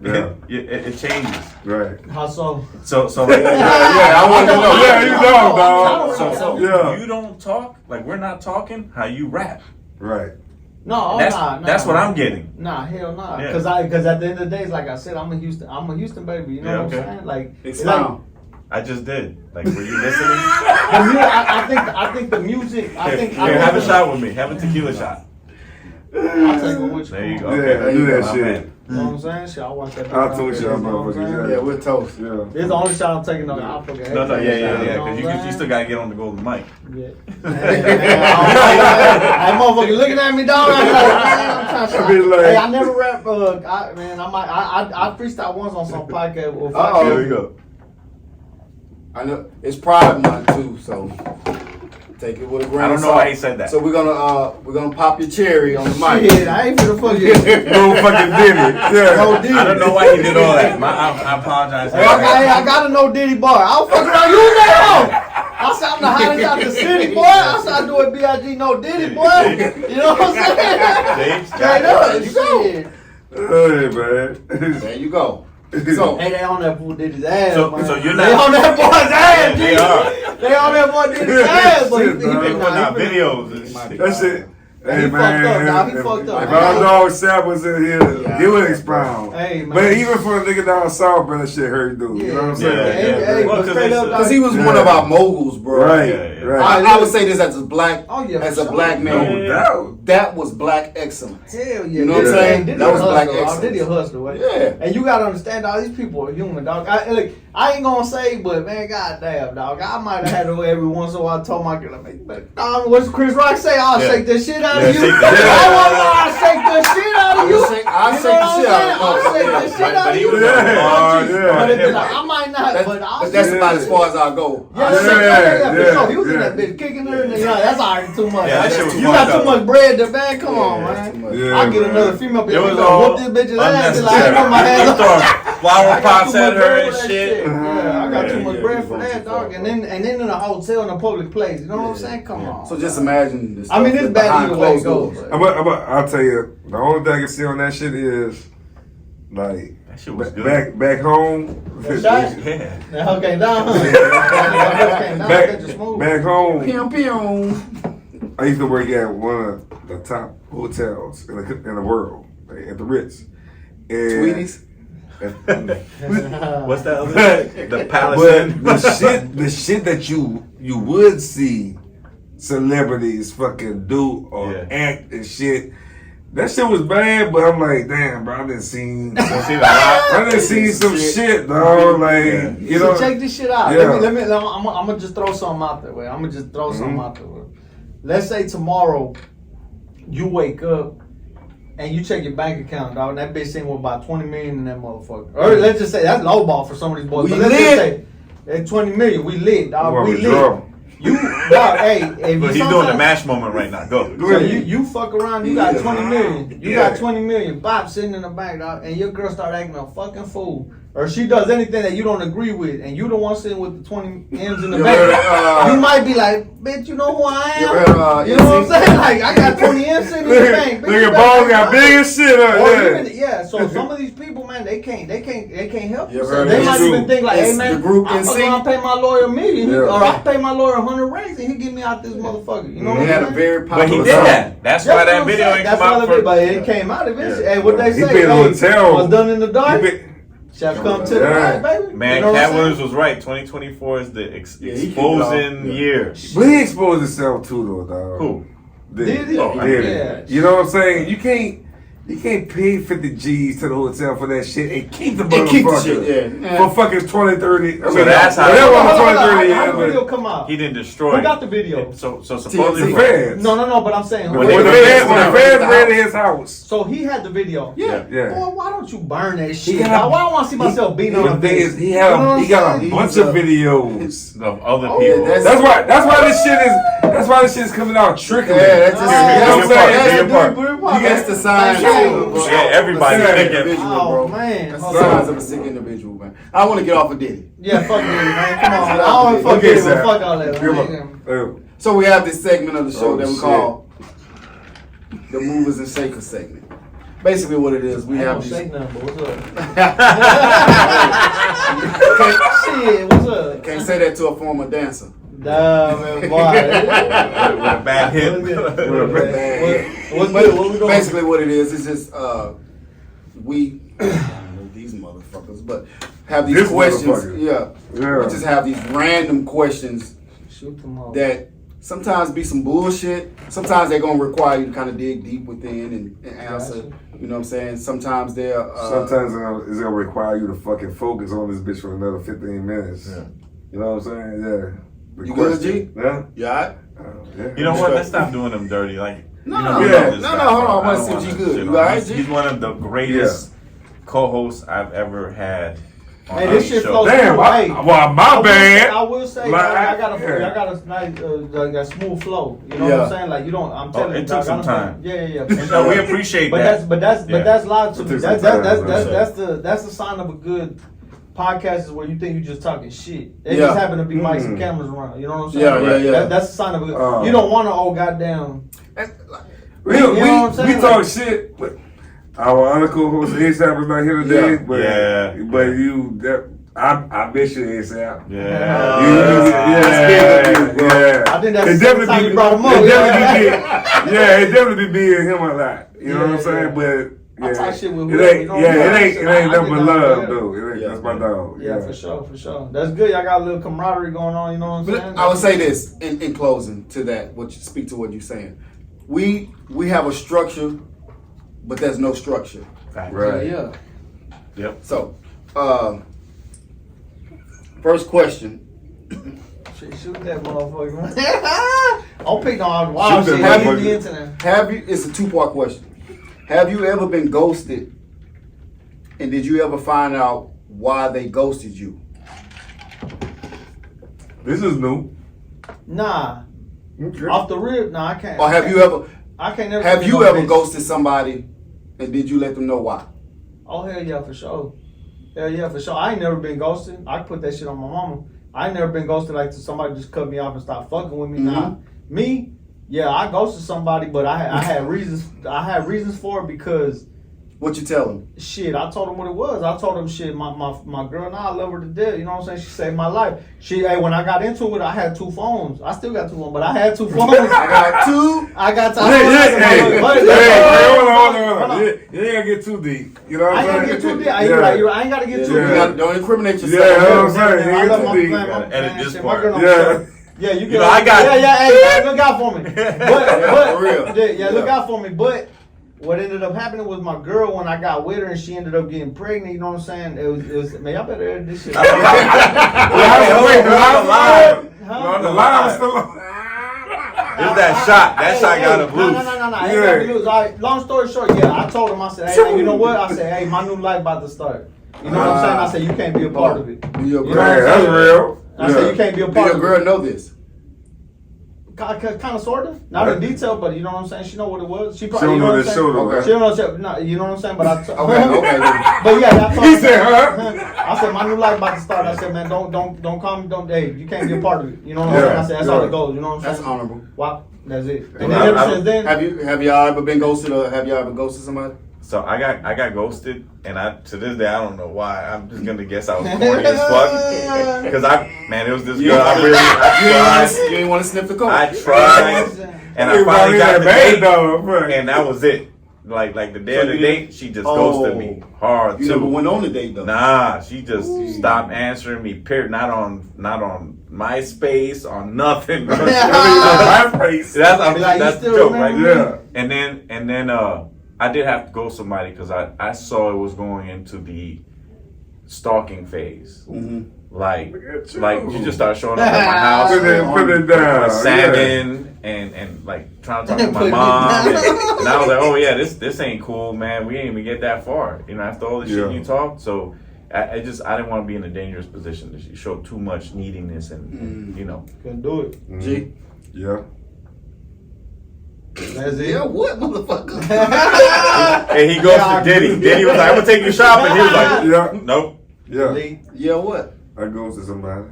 Speaker 2: Yeah.
Speaker 3: it changes.
Speaker 2: Right.
Speaker 5: How so?
Speaker 3: So like,
Speaker 2: Yeah, I want to know. Yeah, you know, dog.
Speaker 3: so
Speaker 2: Yeah.
Speaker 3: you don't talk like we're not talking how you rap.
Speaker 2: Right.
Speaker 5: No,
Speaker 3: That's what I'm getting.
Speaker 5: Nah, hell nah.
Speaker 3: Yeah.
Speaker 5: Because at the end of the day, it's like I said, I'm a Houston baby. You know
Speaker 3: Yeah,
Speaker 5: what
Speaker 3: okay.
Speaker 5: I'm saying? Like,
Speaker 4: Expound.
Speaker 3: I just did. Like, were you listening?
Speaker 5: I think the music. I think
Speaker 3: Have a shot with me. Have a tequila shot.
Speaker 5: I'll take one with you.
Speaker 3: There you go.
Speaker 2: Yeah,
Speaker 3: Okay.
Speaker 2: do that
Speaker 3: My
Speaker 2: shit.
Speaker 3: man.
Speaker 5: You know what I'm saying? Shit, I watch that.
Speaker 2: I'll tune shit,
Speaker 5: You know what I'm
Speaker 2: motherfuckers,
Speaker 5: saying?
Speaker 4: Yeah, we're toast.
Speaker 2: Yeah.
Speaker 5: It's the only shot I'm taking on the I'll fucking hate
Speaker 3: No,
Speaker 5: that
Speaker 3: yeah,
Speaker 5: shot,
Speaker 3: yeah.
Speaker 5: you know
Speaker 3: Because
Speaker 5: what I'm
Speaker 3: you still got to get on the golden mic.
Speaker 5: Yeah. That motherfucker looking at me, dog. I'm trying to.
Speaker 2: I be like-
Speaker 5: Hey, I never rap. I freestyle once on some podcast. Or
Speaker 4: Uh-oh.
Speaker 3: Here we go.
Speaker 4: I know it's Pride Month too, so take it with a grain
Speaker 3: I don't
Speaker 4: of
Speaker 3: know
Speaker 4: salt.
Speaker 3: why he said that.
Speaker 4: So we're gonna pop your cherry on the mic.
Speaker 5: Shit, I ain't finna fuck you.
Speaker 2: No fucking Diddy. Yeah.
Speaker 5: No Diddy.
Speaker 3: I don't know why he did all that. I apologize.
Speaker 5: Hey, I got a no Diddy bar. I don't fuck around. Use that hoe. I said I'm the hottest out the city, boy. I said I do it B.I.G. no Diddy, boy. You know what I'm saying?
Speaker 3: See?
Speaker 5: Straight up.
Speaker 4: There you go.
Speaker 5: Shit.
Speaker 2: Hey, man.
Speaker 4: There you go. So
Speaker 5: Hey, they on that fool Diddy's ass,
Speaker 3: So
Speaker 5: man.
Speaker 3: you're
Speaker 5: They
Speaker 3: not.
Speaker 5: on that boy's ass,
Speaker 3: They
Speaker 5: G.
Speaker 3: are.
Speaker 5: They on that boy Diddy's ass, but
Speaker 2: Shit,
Speaker 3: They
Speaker 2: dog.
Speaker 3: putting out videos and shit.
Speaker 2: That Hey,
Speaker 5: he
Speaker 2: man,
Speaker 5: fucked up, dog. He
Speaker 2: if-
Speaker 5: fucked up.
Speaker 2: If our dog Sap was in here, he would expound.
Speaker 5: Hey, man.
Speaker 2: But even for a nigga down south, man, that shit hurt, dude. You know what I'm saying?
Speaker 5: Hey,
Speaker 3: Well,
Speaker 5: but straight up,
Speaker 4: Because he was
Speaker 2: Yeah.
Speaker 4: one of our moguls, bro.
Speaker 2: Right, right.
Speaker 4: I would say this as a black,
Speaker 5: Oh, yeah,
Speaker 4: as
Speaker 5: for
Speaker 4: a
Speaker 5: sure.
Speaker 4: black man.
Speaker 2: No doubt.
Speaker 4: That was black excellence.
Speaker 5: Hell yeah.
Speaker 4: You know what I'm
Speaker 5: Diddy-
Speaker 4: saying?
Speaker 5: Diddy
Speaker 4: That was
Speaker 5: a
Speaker 4: black
Speaker 5: hustler, dog.
Speaker 4: excellence.
Speaker 5: Diddy a hustler, right?
Speaker 4: Yeah.
Speaker 5: And you gotta understand, dog, these people are human, dog. I ain't gonna say, but man, goddamn, dog. I might have had to every once in a while. I told my girl, like, dog, what's Chris Rock say? I'll shake the shit out of you.
Speaker 3: shake the shit
Speaker 5: I want to shake the shit out of you.
Speaker 4: I'll shake the shit out of
Speaker 5: I'll shake the shit out of you.
Speaker 2: Yeah.
Speaker 5: But it's like, I might not, but I'll
Speaker 4: But that's
Speaker 5: shake
Speaker 4: about
Speaker 5: the
Speaker 4: as far as I'll go.
Speaker 5: Yeah, for sure. He was in that bitch kicking her, and that's already too much.
Speaker 3: Yeah, that shit was
Speaker 5: You got
Speaker 3: fucked
Speaker 5: too
Speaker 3: up.
Speaker 5: much bread to bag. Come on,
Speaker 4: that's too
Speaker 5: man.
Speaker 4: much.
Speaker 2: Yeah,
Speaker 5: I'll get
Speaker 2: man.
Speaker 5: another female bitch.
Speaker 3: It was
Speaker 5: Gonna
Speaker 3: all
Speaker 5: whoop this bitch's ass.
Speaker 3: unnecessary.
Speaker 5: Like, I put my hands up.
Speaker 3: Throwing flower
Speaker 5: I got
Speaker 3: pots
Speaker 5: too
Speaker 3: at
Speaker 5: much
Speaker 3: her
Speaker 5: bread
Speaker 3: and
Speaker 5: for that
Speaker 3: shit.
Speaker 5: Yeah, I got
Speaker 3: Yeah,
Speaker 5: too much
Speaker 4: yeah,
Speaker 5: bread
Speaker 4: you
Speaker 5: for
Speaker 4: going
Speaker 5: that,
Speaker 4: too far,
Speaker 5: dog. And then in a hotel in a public place. You know what I'm saying? Come on.
Speaker 4: So just imagine this.
Speaker 5: I mean, it's bad either way it goes.
Speaker 2: I'll tell you, the only thing I can see on that shit is, like,
Speaker 3: That shit was good.
Speaker 2: back home.
Speaker 5: That shot?
Speaker 3: Yeah.
Speaker 5: That came down. That came down. That just moved.
Speaker 2: Back home,
Speaker 4: Pew, pew.
Speaker 2: I used to work at one of the top hotels in the world, like, at the Ritz. And
Speaker 4: Tweeties?
Speaker 3: What's that other? The Palace Inn.
Speaker 2: But the shit that you would see celebrities fucking do or
Speaker 3: Yeah.
Speaker 2: act and shit. That shit was bad, but I'm like, damn, bro, I done seen some shit, dog. Like, you know,
Speaker 5: So check this shit out.
Speaker 2: Yeah.
Speaker 5: I'm gonna just throw something out there. I'm gonna just throw something out there. Let's say tomorrow you wake up and you check your bank account, dog, and that bitch sitting with about 20 million in that motherfucker. Or let's just say that's lowball for some of these boys.
Speaker 4: We
Speaker 5: but let's
Speaker 4: lit.
Speaker 5: just say at 20 million, we lit, dog.
Speaker 2: You want
Speaker 5: We
Speaker 2: to draw.
Speaker 5: You, dog, hey, if
Speaker 3: But
Speaker 5: you
Speaker 3: he's doing the
Speaker 5: sometimes-
Speaker 3: MASH moment right now. Go.
Speaker 5: So you fuck around, you got 20 million. You
Speaker 2: Yeah.
Speaker 5: got 20 million, Bob sitting in the bank, dog, and your girl start acting a fucking fool. Or she does anything that you don't agree with, and you the one sitting with the 20 M's in the
Speaker 4: You
Speaker 5: bank.
Speaker 4: heard,
Speaker 5: You might be like, bitch, you know who I am?
Speaker 4: You heard,
Speaker 5: You know what I'm saying? Like, I got 20 M's sitting in the bank. Bitch, you
Speaker 2: Nigga,
Speaker 5: better
Speaker 2: balls
Speaker 5: wake
Speaker 2: got
Speaker 5: up.
Speaker 2: big as shit up
Speaker 5: Or
Speaker 2: there.
Speaker 5: even, yeah, so some of these people, man, they can't help
Speaker 4: You
Speaker 5: themselves.
Speaker 4: heard
Speaker 5: They
Speaker 4: it.
Speaker 5: might
Speaker 2: True.
Speaker 5: even think like, hey
Speaker 4: It's
Speaker 5: man,
Speaker 4: the group
Speaker 5: I
Speaker 4: in
Speaker 5: fuck
Speaker 4: sync.
Speaker 5: around, pay my lawyer a million,
Speaker 2: Yeah.
Speaker 5: or I pay my lawyer 100 racks, and he get me out this motherfucker. You know what
Speaker 4: He
Speaker 5: I'm
Speaker 4: had a
Speaker 5: saying?
Speaker 4: very
Speaker 3: But
Speaker 4: popular
Speaker 3: he did
Speaker 4: song.
Speaker 3: that. That's
Speaker 5: That's
Speaker 3: why
Speaker 5: what
Speaker 3: that
Speaker 5: I'm
Speaker 3: video
Speaker 5: saying.
Speaker 3: ain't
Speaker 5: That's
Speaker 3: come
Speaker 5: why
Speaker 3: out
Speaker 5: the video,
Speaker 3: for.
Speaker 5: but it came out eventually.
Speaker 3: Yeah.
Speaker 5: Hey, what they
Speaker 2: He
Speaker 5: say?
Speaker 2: been
Speaker 5: Hey,
Speaker 2: on hotel.
Speaker 5: what's done in the dark shall come to the
Speaker 2: Yeah.
Speaker 5: light, baby.
Speaker 3: Man,
Speaker 5: You know what
Speaker 3: Cat
Speaker 5: I'm saying?
Speaker 3: Williams was right. 2024 is the
Speaker 4: Yeah, he kicked it
Speaker 3: exposing
Speaker 4: off. Yeah.
Speaker 3: year.
Speaker 2: But he exposed himself too, though, dog.
Speaker 3: Who?
Speaker 5: Did he?
Speaker 2: Oh,
Speaker 5: Yeah.
Speaker 2: did he? You know what I'm saying? You can't pay 50 G's to the hotel for that shit and keep the
Speaker 4: And keep the
Speaker 2: motherfucker
Speaker 4: shit, yeah.
Speaker 2: for fucking 20, 30.
Speaker 3: So that's how-
Speaker 2: That
Speaker 5: Hold on,
Speaker 2: was
Speaker 5: hold on,
Speaker 2: 20, 30
Speaker 5: how
Speaker 2: years.
Speaker 5: the video come out?
Speaker 3: He didn't destroy.
Speaker 5: Who got the video?
Speaker 3: So
Speaker 2: The
Speaker 3: supposedly.
Speaker 2: feds.
Speaker 5: No, but I'm saying.
Speaker 2: When
Speaker 3: they
Speaker 2: the
Speaker 3: were-
Speaker 2: feds ran to his house.
Speaker 5: So he had the video.
Speaker 4: Yeah.
Speaker 2: Yeah.
Speaker 5: Boy, why don't you burn that shit?
Speaker 2: got-
Speaker 5: dog? Why don't I want to see myself beating on
Speaker 2: The
Speaker 5: a
Speaker 2: thing
Speaker 5: bitch?
Speaker 2: is, he
Speaker 5: You know what I'm
Speaker 2: got a
Speaker 5: saying?
Speaker 2: bunch of videos.
Speaker 3: Of other
Speaker 5: Oh,
Speaker 3: people.
Speaker 4: yeah,
Speaker 2: That's why this shit is coming out trickling.
Speaker 4: Yeah, that's just
Speaker 3: Do your part, do your part.
Speaker 4: You got the signs.
Speaker 3: Yeah, everybody's
Speaker 4: Sick
Speaker 3: thinking.
Speaker 4: individual,
Speaker 5: Oh
Speaker 4: bro.
Speaker 5: man,
Speaker 4: That's
Speaker 5: hold
Speaker 4: the signs
Speaker 5: on.
Speaker 4: of a sick individual, man. I want to get off of Diddy.
Speaker 5: Yeah, fuck Diddy, man. Come on, I don't want to fuck
Speaker 2: Okay,
Speaker 5: Diddy,
Speaker 2: sir.
Speaker 5: but fuck all that. Man.
Speaker 4: So we have this segment of the show
Speaker 2: Oh,
Speaker 4: that we
Speaker 2: shit.
Speaker 4: call the Movers and Shakers segment. Basically, what it is, we
Speaker 5: I
Speaker 4: have
Speaker 5: don't
Speaker 4: these.
Speaker 5: shake nothing, but what's up? Shit, what's up?
Speaker 4: Can't say that to a former dancer.
Speaker 5: Nah, man,
Speaker 3: With
Speaker 5: boy.
Speaker 3: a bad hip.
Speaker 5: What's good? What we doing?
Speaker 4: Basically, what it is just we I don't know these motherfuckers, but have these
Speaker 2: This
Speaker 4: questions.
Speaker 2: motherfucker.
Speaker 4: Yeah, we just have these random questions
Speaker 5: Shoot them all.
Speaker 4: that sometimes be some bullshit. Sometimes they're gonna require you to kind of dig deep within and answer.
Speaker 5: Gotcha.
Speaker 4: You know what I'm saying? Sometimes they're
Speaker 2: Sometimes it's gonna require you to fucking focus on this bitch for another 15 minutes.
Speaker 3: Yeah.
Speaker 2: You know what I'm saying? Yeah. The
Speaker 4: You good,
Speaker 2: question.
Speaker 4: G?
Speaker 2: Yeah.
Speaker 4: you alright?
Speaker 2: Yeah.
Speaker 3: You know what? Let's stop doing them dirty. Like,
Speaker 4: No,
Speaker 3: you
Speaker 4: no,
Speaker 3: know,
Speaker 4: no,
Speaker 3: we
Speaker 2: no,
Speaker 3: know this
Speaker 4: no,
Speaker 3: guy,
Speaker 4: no, hold
Speaker 3: bro.
Speaker 4: on, I wanna
Speaker 3: don't
Speaker 4: see if
Speaker 3: want
Speaker 4: you
Speaker 3: to
Speaker 4: good.
Speaker 3: shit
Speaker 4: You
Speaker 3: on him.
Speaker 4: alright,
Speaker 3: He's,
Speaker 4: G?
Speaker 3: he's one of the greatest co-hosts I've ever had. On
Speaker 5: Hey, this
Speaker 3: any
Speaker 5: shit
Speaker 3: show.
Speaker 5: flows
Speaker 2: Damn,
Speaker 5: Hey,
Speaker 2: well, my bad.
Speaker 5: I will say,
Speaker 2: My-
Speaker 5: I got
Speaker 2: yeah.
Speaker 5: a nice, like a smooth flow. You know what
Speaker 4: Yeah.
Speaker 5: I'm saying? Like you don't. I'm telling you,
Speaker 3: it took
Speaker 5: dog,
Speaker 3: some
Speaker 5: I don't
Speaker 3: time.
Speaker 5: think- Yeah.
Speaker 3: And no, we appreciate
Speaker 5: But
Speaker 3: that.
Speaker 5: that's
Speaker 3: Yeah.
Speaker 5: live to
Speaker 2: It
Speaker 5: me.
Speaker 2: took
Speaker 5: That's
Speaker 2: some
Speaker 5: that's
Speaker 2: time,
Speaker 5: that's
Speaker 2: right.
Speaker 5: that's the sign of a good podcast is where you think you just talking shit. It
Speaker 4: Yeah.
Speaker 5: just happen to be mics and
Speaker 2: Mm.
Speaker 5: cameras around. You know what I'm saying?
Speaker 4: Yeah.
Speaker 5: That's the sign of a good.
Speaker 2: Oh.
Speaker 5: You don't want to goddamn.
Speaker 2: We,
Speaker 5: You know what I'm saying?
Speaker 2: we talk shit, but our uncle who's A$AP was not here today.
Speaker 3: Yeah.
Speaker 2: But
Speaker 3: Yeah.
Speaker 2: but you that I miss you, ASAP.
Speaker 3: Yeah.
Speaker 2: Yeah.
Speaker 5: I think that's
Speaker 2: It
Speaker 5: the time you brought him up.
Speaker 2: It definitely be in him a lot. You know what I'm saying? But
Speaker 5: I talk shit with
Speaker 2: it ain't nothing but love though. It ain't that's my dog.
Speaker 5: Yeah, for sure. That's good. Y'all got a little camaraderie going on, you know what I'm saying?
Speaker 4: I would say this in closing to that, speak to what you're saying. We have a structure, but there's no structure.
Speaker 2: Right.
Speaker 5: Yeah.
Speaker 3: Yep.
Speaker 4: So, first question.
Speaker 5: Shoot that motherfucker, man. I'll pick on wild
Speaker 2: Shoot
Speaker 5: shit.
Speaker 2: that
Speaker 5: Have you
Speaker 2: motherfucker.
Speaker 5: internet?
Speaker 4: It's a 2-part question. Have you ever been ghosted? And did you ever find out why they ghosted you?
Speaker 2: This is new.
Speaker 5: Nah.
Speaker 2: Okay.
Speaker 5: Off the rip, nah, I can't.
Speaker 4: Or have you ever
Speaker 5: I can't never.
Speaker 4: have
Speaker 5: be
Speaker 4: you
Speaker 5: no
Speaker 4: ever
Speaker 5: bitch.
Speaker 4: ghosted somebody and did you let them know why?
Speaker 5: Oh hell yeah, for sure. Hell yeah, for sure. I ain't never been ghosted. I put that shit on my mama. I ain't never been ghosted like to somebody just cut me off and stop fucking with me. Nah, me, yeah, I ghosted somebody, but I had reasons. I had reasons for it because
Speaker 4: What you tell them?
Speaker 5: shit. I told him what it was. I told him shit. My girl now I love her to death. You know what I'm saying? She saved my life. When I got into it, I had 2 phones. I still got 2 phones, but I had 2 phones.
Speaker 4: I got 2.
Speaker 5: I got to.
Speaker 2: Hold on. You ain't gotta get too deep. You know what
Speaker 5: I
Speaker 2: I'm
Speaker 5: ain't
Speaker 2: saying?
Speaker 5: gotta get too deep. I ain't gotta get too deep.
Speaker 4: Don't incriminate yourself.
Speaker 2: Yeah, you know what I'm saying?
Speaker 5: I
Speaker 2: You
Speaker 5: love
Speaker 2: ain't
Speaker 5: my
Speaker 2: too deep.
Speaker 5: family.
Speaker 3: Gotta edit this
Speaker 5: Shit,
Speaker 3: part.
Speaker 5: my girl don't
Speaker 2: Yeah.
Speaker 5: care. Yeah, you can.
Speaker 3: I got it.
Speaker 5: Hey, look out for me. But
Speaker 4: for real.
Speaker 5: look out for me. But what ended up happening was my girl, when I got with her and she ended up getting pregnant, you know what I'm saying? It was man, y'all better edit this shit.
Speaker 2: The line was still on.
Speaker 3: It's that shot. That shot got him loose.
Speaker 5: No. Ain't gotta be loose. All right, long story short, yeah, I told him, I said, hey, you know what? I said, hey, my new life about to start. You know what I'm saying? I said, you can't be a part of it.
Speaker 4: Do your
Speaker 5: You know
Speaker 4: girl,
Speaker 5: what I'm
Speaker 2: That's
Speaker 5: saying?
Speaker 2: real.
Speaker 5: I said, you can't be a
Speaker 4: do
Speaker 5: part
Speaker 4: your
Speaker 5: of
Speaker 4: girl
Speaker 5: it.
Speaker 4: know this?
Speaker 5: Kind of, sort of. Not in detail, but you know what I'm saying? She know what it was. She
Speaker 2: She
Speaker 5: probably,
Speaker 2: don't
Speaker 5: you know
Speaker 2: know
Speaker 5: what I'm
Speaker 2: the
Speaker 5: saying?
Speaker 2: show though.
Speaker 4: Okay.
Speaker 5: She don't know, no, you know what I'm saying? But I
Speaker 4: Okay.
Speaker 5: But yeah, I told
Speaker 2: He
Speaker 5: her,
Speaker 2: said, huh?
Speaker 5: I said, my new life about to start. I said, man, don't call me, hey, you can't be a part of it. You know what I'm saying? I said, that's how it goes. You know what I'm saying?
Speaker 4: That's honorable.
Speaker 5: Wow, that's it. And then ever since then,
Speaker 4: Have y'all ever been ghosted or have y'all ever ghosted somebody?
Speaker 3: So I got ghosted, and to this day I don't know why. I'm just gonna guess I was corny as fuck. Because it was this girl. I
Speaker 4: You ain't want to sniff the coke.
Speaker 3: tried, and I finally got the date, and that was it. Like the day of the date, she just ghosted me hard
Speaker 4: You
Speaker 3: too.
Speaker 4: never went on the date though.
Speaker 3: Nah, she just stopped answering me. Period. Not on MySpace, on nothing. That's the joke, right?
Speaker 2: Yeah.
Speaker 3: And then I did have to go somebody because I saw it was going into the stalking phase.
Speaker 4: Mm-hmm.
Speaker 3: Like you just start showing up at my house,
Speaker 2: Put it down.
Speaker 3: salmon and like trying to talk to my mom. And I was like, oh yeah, this ain't cool, man. We ain't even get that far, after all the shit you talk. So I didn't want to be in a dangerous position to show too much neediness and
Speaker 5: couldn't do it.
Speaker 4: G.
Speaker 2: Yeah.
Speaker 5: That's it.
Speaker 4: Yeah, what motherfucker?
Speaker 3: And he goes to Diddy. Diddy was like, I'm gonna take you shopping. He was like,
Speaker 2: Yeah.
Speaker 3: nope.
Speaker 2: Yeah.
Speaker 4: Yeah, what?
Speaker 2: I go to somebody.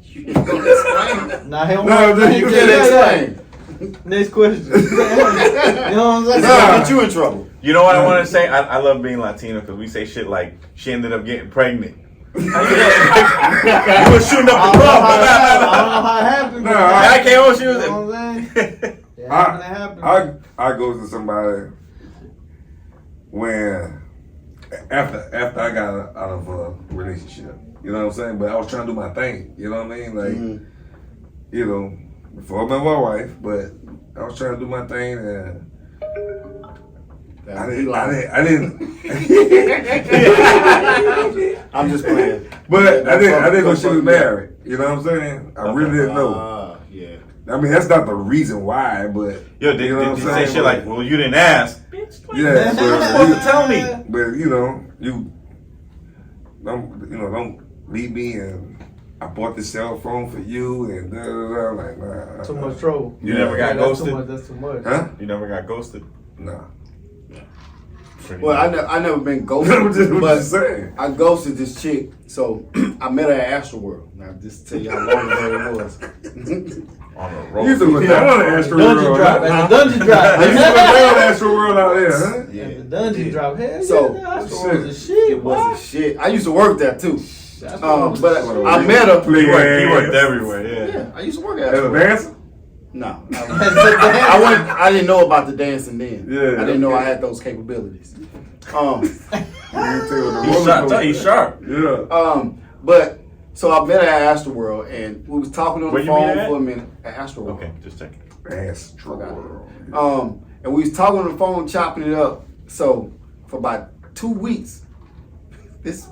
Speaker 4: You ain't gonna explain.
Speaker 5: Nah, he don't
Speaker 2: No,
Speaker 5: want
Speaker 2: then you
Speaker 4: You can't explain.
Speaker 5: Next question. You know what I'm saying?
Speaker 4: It's gonna get you in trouble.
Speaker 3: You know what I want to say? I love being Latino because we say shit like, she ended up getting pregnant. You was shooting up the club.
Speaker 5: I don't know how it happened.
Speaker 2: No,
Speaker 3: I can't hold you.
Speaker 5: You know what I'm saying? Yeah, it happened.
Speaker 2: I go to somebody when after I got out of a relationship. You know what I'm saying? But I was trying to do my thing. You know what I mean? Like, before I met my wife, but I was trying to do my thing and I didn't.
Speaker 4: I'm just playing.
Speaker 2: But I didn't know she was married. You know what I'm saying? I really didn't know.
Speaker 4: Yeah.
Speaker 2: I mean, that's not the reason why, but
Speaker 3: Yo, did you say shit like, well, you didn't ask?
Speaker 2: yeah,
Speaker 3: Supposed to tell me.
Speaker 2: but you don't leave me and I bought the cell phone for you and da da da. Like, nah.
Speaker 5: Too much trouble.
Speaker 3: You never got ghosted?
Speaker 5: That's too much.
Speaker 2: Huh?
Speaker 3: You never got ghosted?
Speaker 2: Nah.
Speaker 4: Well, I never been ghosted,
Speaker 2: I'm just
Speaker 4: but
Speaker 2: saying.
Speaker 4: I ghosted this chick. So I met her at Astroworld. Now, just to tell you how long ago it was.
Speaker 3: On a
Speaker 2: You
Speaker 3: roll.
Speaker 2: used to put that on the Astro
Speaker 5: Dungeon
Speaker 2: World.
Speaker 5: drop.
Speaker 2: Huh?
Speaker 5: And the dungeon drop.
Speaker 2: You used to put that on the Astro World out there, huh?
Speaker 4: Yeah.
Speaker 5: And the dungeon drop. Hell
Speaker 4: So,
Speaker 5: yeah, that's
Speaker 2: shit.
Speaker 5: was a shit.
Speaker 4: It was a shit. I used to work there too.
Speaker 5: That's
Speaker 4: But I met her.
Speaker 3: He worked everywhere, yeah.
Speaker 4: Yeah, I used to work at
Speaker 2: As a
Speaker 4: her.
Speaker 2: dancer?
Speaker 4: No, I didn't know about the dancing then.
Speaker 2: Yeah,
Speaker 4: I didn't know I
Speaker 2: okay.
Speaker 4: had those capabilities.
Speaker 3: He's sharp.
Speaker 2: Yeah.
Speaker 4: But so I met her at Astroworld, and we was talking on
Speaker 3: Where
Speaker 4: the
Speaker 3: you meet
Speaker 4: phone
Speaker 3: her at?
Speaker 4: for a minute at Astroworld.
Speaker 3: Okay, just checking.
Speaker 2: Astro World.
Speaker 4: And we was talking on the phone, chopping it up. So for about 2 weeks, this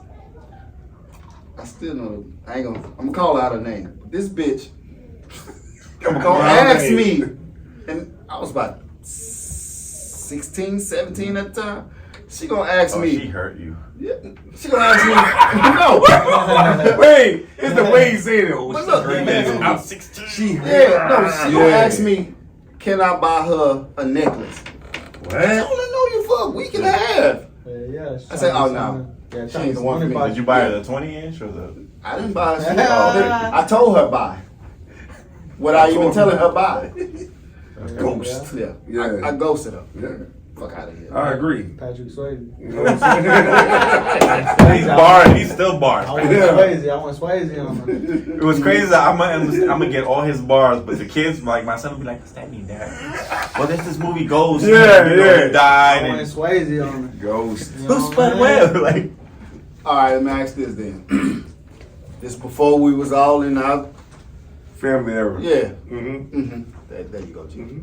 Speaker 4: I still know. I'm gonna call out her name. This bitch gonna ask me, and I was about 16, 17 at the time. She gonna ask me.
Speaker 3: She hurt you.
Speaker 4: Yeah, she gonna ask me. No.
Speaker 2: Wait, it's the way he said it. Oh,
Speaker 4: But
Speaker 2: she's
Speaker 4: look,
Speaker 2: hurt
Speaker 4: man,
Speaker 2: you.
Speaker 3: I'm 16.
Speaker 2: She
Speaker 4: Yeah, no, she gonna
Speaker 2: Yeah.
Speaker 4: ask me, can I buy her a necklace? I
Speaker 2: What?
Speaker 4: only know you for a week and a half.
Speaker 5: Yeah.
Speaker 4: I said, oh no.
Speaker 5: Yeah,
Speaker 4: She ain't the one for me.
Speaker 3: Did you buy her the 20-inch or the?
Speaker 4: I didn't buy her shit. I told her buy. Without even telling her buy.
Speaker 2: Ghost.
Speaker 4: Yeah.
Speaker 2: Yeah.
Speaker 4: I ghosted her.
Speaker 2: Yeah.
Speaker 4: Fuck out of here.
Speaker 2: I agree.
Speaker 5: Patrick Swayze.
Speaker 2: You know what I'm saying?
Speaker 3: He's barred. He's still barred.
Speaker 5: I want Swayze. I want Swayze on him.
Speaker 3: It was crazy. That I'm gonna get all his bars, but the kids, like my son, will be like, "What's that mean, Dad?" Well, there's this movie Ghost.
Speaker 2: Yeah,
Speaker 3: you know,
Speaker 2: yeah.
Speaker 3: he died.
Speaker 5: I want
Speaker 3: And
Speaker 5: Swayze on him.
Speaker 2: Ghost.
Speaker 5: You know
Speaker 3: who's
Speaker 5: what
Speaker 3: Spud
Speaker 5: I'm
Speaker 3: Webb?
Speaker 5: saying?
Speaker 3: Like,
Speaker 4: All right, let me ask this then. This before we was all in our
Speaker 2: Family era.
Speaker 4: yeah.
Speaker 2: Mm-hmm.
Speaker 4: There you go, G.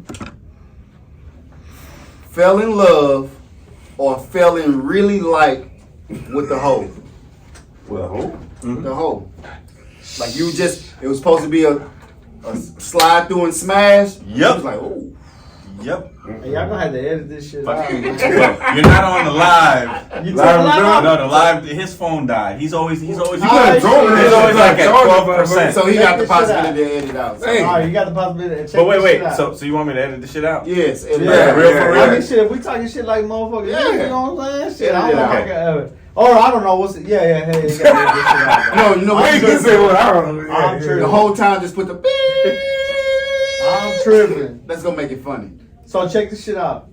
Speaker 4: Fell in love or fell in really like with the hoe.
Speaker 2: Well,
Speaker 4: The hoe. Like you just it was supposed to be a slide through and smash.
Speaker 3: Yep.
Speaker 4: It was like, oh.
Speaker 3: yep.
Speaker 5: Hey, y'all gonna have to edit this shit
Speaker 3: Fuck
Speaker 5: out.
Speaker 3: you. Well, you're not on the live.
Speaker 5: You
Speaker 2: Live
Speaker 5: took
Speaker 2: was
Speaker 5: it
Speaker 2: done?
Speaker 3: No, the live. His phone died. He's always.
Speaker 2: you
Speaker 5: Alright,
Speaker 2: could have told me
Speaker 5: he's
Speaker 2: that
Speaker 3: always
Speaker 2: shit
Speaker 3: like at
Speaker 2: charged,
Speaker 3: 12%.
Speaker 4: So he
Speaker 5: Check
Speaker 4: got the
Speaker 5: this shit
Speaker 4: possibility to edit out. So,
Speaker 2: Hey.
Speaker 5: All right, you got the possibility to check
Speaker 3: But
Speaker 5: this
Speaker 3: wait.
Speaker 5: shit out.
Speaker 3: So you want me to edit this shit out?
Speaker 4: yes, edit
Speaker 5: Yeah,
Speaker 4: out.
Speaker 3: real for real.
Speaker 5: I mean, shit, if we talking shit like motherfuckers,
Speaker 4: Yeah.
Speaker 5: you know what I'm saying? Shit,
Speaker 4: Yeah,
Speaker 5: I don't know.
Speaker 3: yeah.
Speaker 5: Okay. Or I don't know what's it. Yeah, hey, you gotta get this shit out.
Speaker 4: No, you know what
Speaker 2: I ain't
Speaker 4: you
Speaker 2: gonna
Speaker 4: can
Speaker 2: say
Speaker 4: say?
Speaker 2: what I don't know.
Speaker 5: I'm tripping.
Speaker 4: The whole time just put the beep.
Speaker 5: I'm tripping.
Speaker 4: That's gonna make it funny.
Speaker 5: So check this shit out.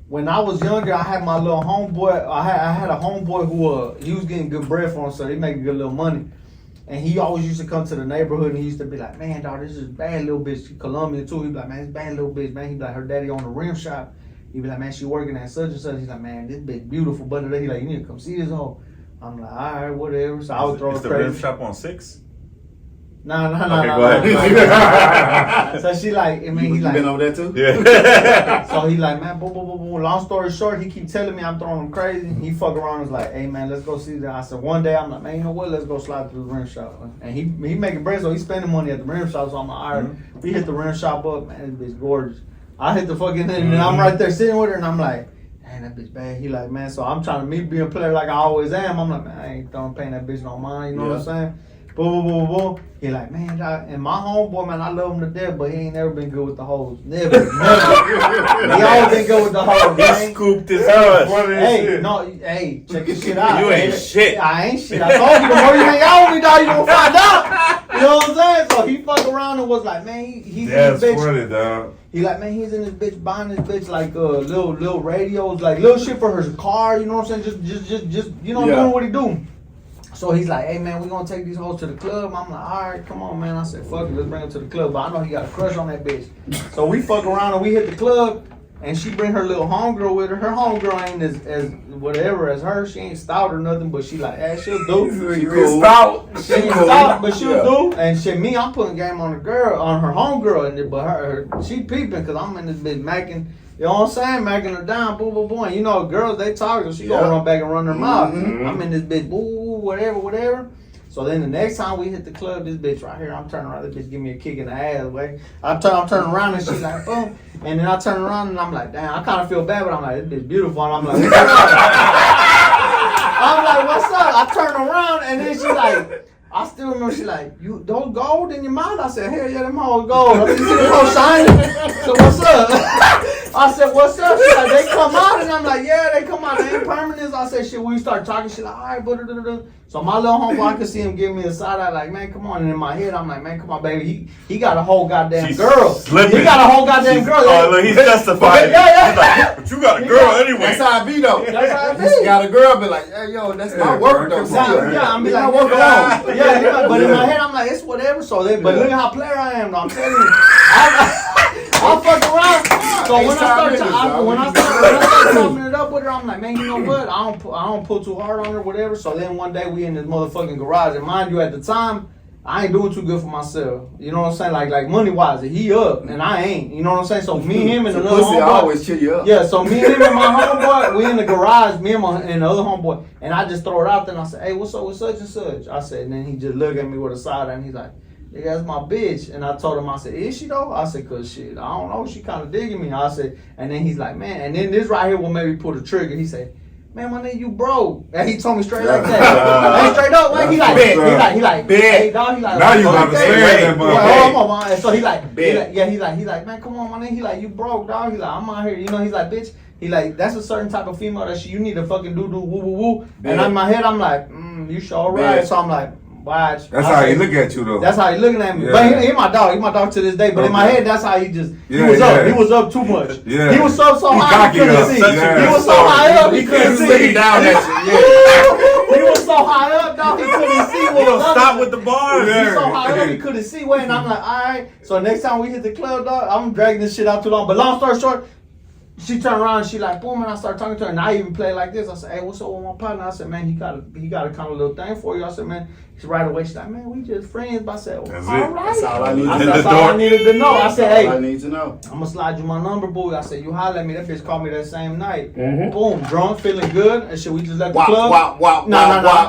Speaker 5: When I was younger, I had my little homeboy. I had a homeboy who he was getting good bread for him, so he making good little money. And he always used to come to the neighborhood and he used to be like, "Man, dog, this is bad little bitch." She Colombian too. He'd be like, "Man, this bad little bitch, man." He'd be like, "Her daddy on the rim shop." He'd be like, "Man, she working at such and such." He's like, "Man, this bitch beautiful." But he like, "You need to come see this hoe." I'm like, "All right, whatever." So I would throw
Speaker 3: Is
Speaker 5: it
Speaker 3: the rim
Speaker 5: crazy.
Speaker 3: shop on 6?
Speaker 5: Nah.
Speaker 3: Okay, go ahead.
Speaker 5: So she like, I mean,
Speaker 4: You
Speaker 5: he like,
Speaker 4: been over there too?
Speaker 3: Yeah.
Speaker 5: so he like, man, boom, boom, boom, boom. Long story short, he keep telling me I'm throwing him crazy. He fuck around and is like, hey man, let's go see that. I said, one day I'm like, man, you know what? Let's go slide through the rim shop. And he making bread, so he's spending money at the rim shop. So I'm like, all right, we hit the rim shop up, man, this bitch gorgeous. I hit the fucking thing, and I'm right there sitting with her, and I'm like, man, that bitch bad. He like, man, so I'm trying to be a player like I always am. I'm like, man, I ain't paying that bitch no mind, you know what I'm saying? Boom, boom, boom, boom. He like, man, and my homeboy, man, I love him to death, but he ain't never been good with the hoes. Never. He always been good with the hoes,
Speaker 3: He
Speaker 5: man.
Speaker 3: scooped his ass.
Speaker 5: Hey, no, hey, check this shit out.
Speaker 3: You ain't shit.
Speaker 5: I ain't shit. I told you, the more you hang out with me, dog, you gonna find out. You know what I'm saying? So he fucked around and was like, man, he's
Speaker 2: That's
Speaker 5: in this bitch.
Speaker 2: funny, dog.
Speaker 5: He like, man, he's in this bitch buying this bitch like little radios, like little shit for her car. You know what I'm saying? Just you know, doing what he do. So he's like, hey man, we gonna take these hoes to the club. I'm like, all right, come on, man. I said, fuck it, let's bring them to the club. But I know he got a crush on that bitch. So we fuck around and we hit the club, and she bring her little homegirl with her. Her homegirl ain't as whatever as her. She ain't stout or nothing, but she like, hey, she'll do.
Speaker 2: She cool.
Speaker 5: She ain't stout, but she'll do. And shit, me, I'm putting game on the girl, on her homegirl, and but her she peeping because I'm in this bitch macking. You know what I'm saying? Macking her down, boom, boom, boom. And you know, girls, they talk, so she gonna run back and run her mouth. I'm in this bitch, boo, whatever. So then the next time we hit the club, this bitch right here, I'm turning around, this bitch give me a kick in the ass, way. I'm turning around and she's like, boom. And then I turn around and I'm like, damn, I kind of feel bad, but I'm like, this bitch beautiful. And I'm like, what's up? I'm like, what's up? I turn around and then she's like, I still remember she like, you those gold in your mouth? I said, hell yeah, them hoes gold. I said, you see them hoes shining? So what's up? I said, what's up? She like, they come out, and I'm like, yeah, they come out. They ain't permanent. I said, shit, when we start talking, she like, all right, but so my little homeboy, I could see him give me a side eye, like, man, come on. And in my head, I'm like, man, come on, baby. He got a whole goddamn girl.
Speaker 6: Slipping.
Speaker 5: He got a whole goddamn girl.
Speaker 6: Oh, look, he's justified.
Speaker 5: Yeah.
Speaker 6: He's like, but you got a girl anyway.
Speaker 4: That's how I be though.
Speaker 5: That's how I be.
Speaker 4: You got a girl, be like, hey, yo, that's my work though.
Speaker 5: Yeah, I'm be like, work on. Yeah, but in my head, I'm like, it's whatever. So then, but look how player I am, though. I'm telling you, I'll fuck around. So when I start chopping it up with her, I'm like, man, you know what? I don't pull too hard on her, whatever. So then one day we in this motherfucking garage, and mind you, at the time, I ain't doing too good for myself. You know what I'm saying? Like money wise, he up and I ain't. You know what I'm saying? So me, him, and another
Speaker 4: homeboy always cheer you up.
Speaker 5: Yeah. So me, him, and my homeboy, we in the garage. Me and the other homeboy, and I just throw it out there. And I said, hey, what's up with such and such? I said, and then he just looked at me with a side, and he's like, nigga, that's my bitch. And I told him, I said, is she though? I said, cause shit, I don't know. She kind of digging me. I said, and then he's like, man. And then this right here will maybe pull the trigger. He said, man, my nigga, you broke. And he told me straight like that. And straight up, like, he like, hey, dog, he like,
Speaker 2: now you understand that,
Speaker 5: motherfucker. So he like, man, come on, my nigga. He like, you broke, dog. He like, I'm out here. You know, he's like, bitch. He like, that's a certain type of female that you need to fucking do woo woo woo. And in my head, I'm like, you sure right. So I'm like, watch.
Speaker 2: That's how he look at you though.
Speaker 5: That's how he looking at me.
Speaker 2: Yeah.
Speaker 5: But he my dog. He my dog to this day. But in my head, that's how he just. He was up. He was up too much.
Speaker 2: Yeah.
Speaker 5: He was so high he couldn't see.
Speaker 2: Yeah.
Speaker 5: He was so high up he couldn't see.
Speaker 4: Looking down at you.
Speaker 5: He was so high up, dog. He couldn't see.
Speaker 6: He don't stop with the bars.
Speaker 5: He was so high up he couldn't see. Wait, and I'm like, all right. So next time we hit the club, dog, I'm dragging this shit out too long. But long story short. She turned around and she like, boom, and I started talking to her, and I even played like this. I said, hey, what's up with my partner? I said, man, he got a kind of little thing for you. I said, man, right away, she's like, man, we just friends. But I said,
Speaker 2: that's
Speaker 5: all right.
Speaker 4: That's all I needed.
Speaker 5: That's all I needed to know. I said, hey,
Speaker 4: I need to know.
Speaker 5: I'm gonna slide you my number, boy. I said, you holler at me. That bitch called me that same night. Boom, drunk, feeling good, and shit. We just left the club. No. Cause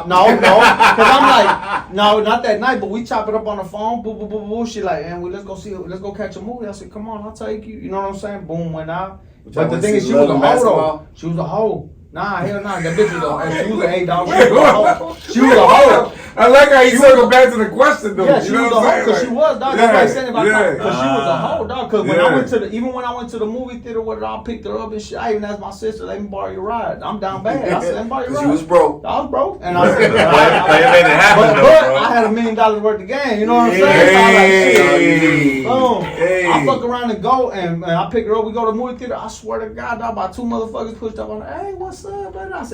Speaker 5: I'm like, no, not that night, but we chop it up on the phone. Boo, boo, boo, boo. She like, and let's go catch a movie. I said, come on, I'll take you. You know what I'm saying? Boom, went out. But the thing is, she was a hoe though. She was a hoe. Nah, hell nah. That bitch was a hoe. She was an A-dog. She was a hoe. She was a hoe.
Speaker 2: I like how you circle back to the question though.
Speaker 5: Yeah, she was a hoe because she was, dog. That's why I said about
Speaker 2: yeah.
Speaker 5: because she was a hoe, dog. Because when I went to even when I went to the movie theater with her, I picked her up and shit. I even asked my sister, let me borrow your ride. I'm down bad. I said, let me borrow your ride.
Speaker 4: She was broke.
Speaker 5: I was broke. And I said,
Speaker 6: They made it happen,
Speaker 5: but I had $1 million worth of game. You know what I'm saying? So I like, shit. Boom. I fuck around and go, and I pick her up. We go to the movie theater. I swear to God, dog, about 2 motherfuckers pushed up on her. Hey, what's up, brother? I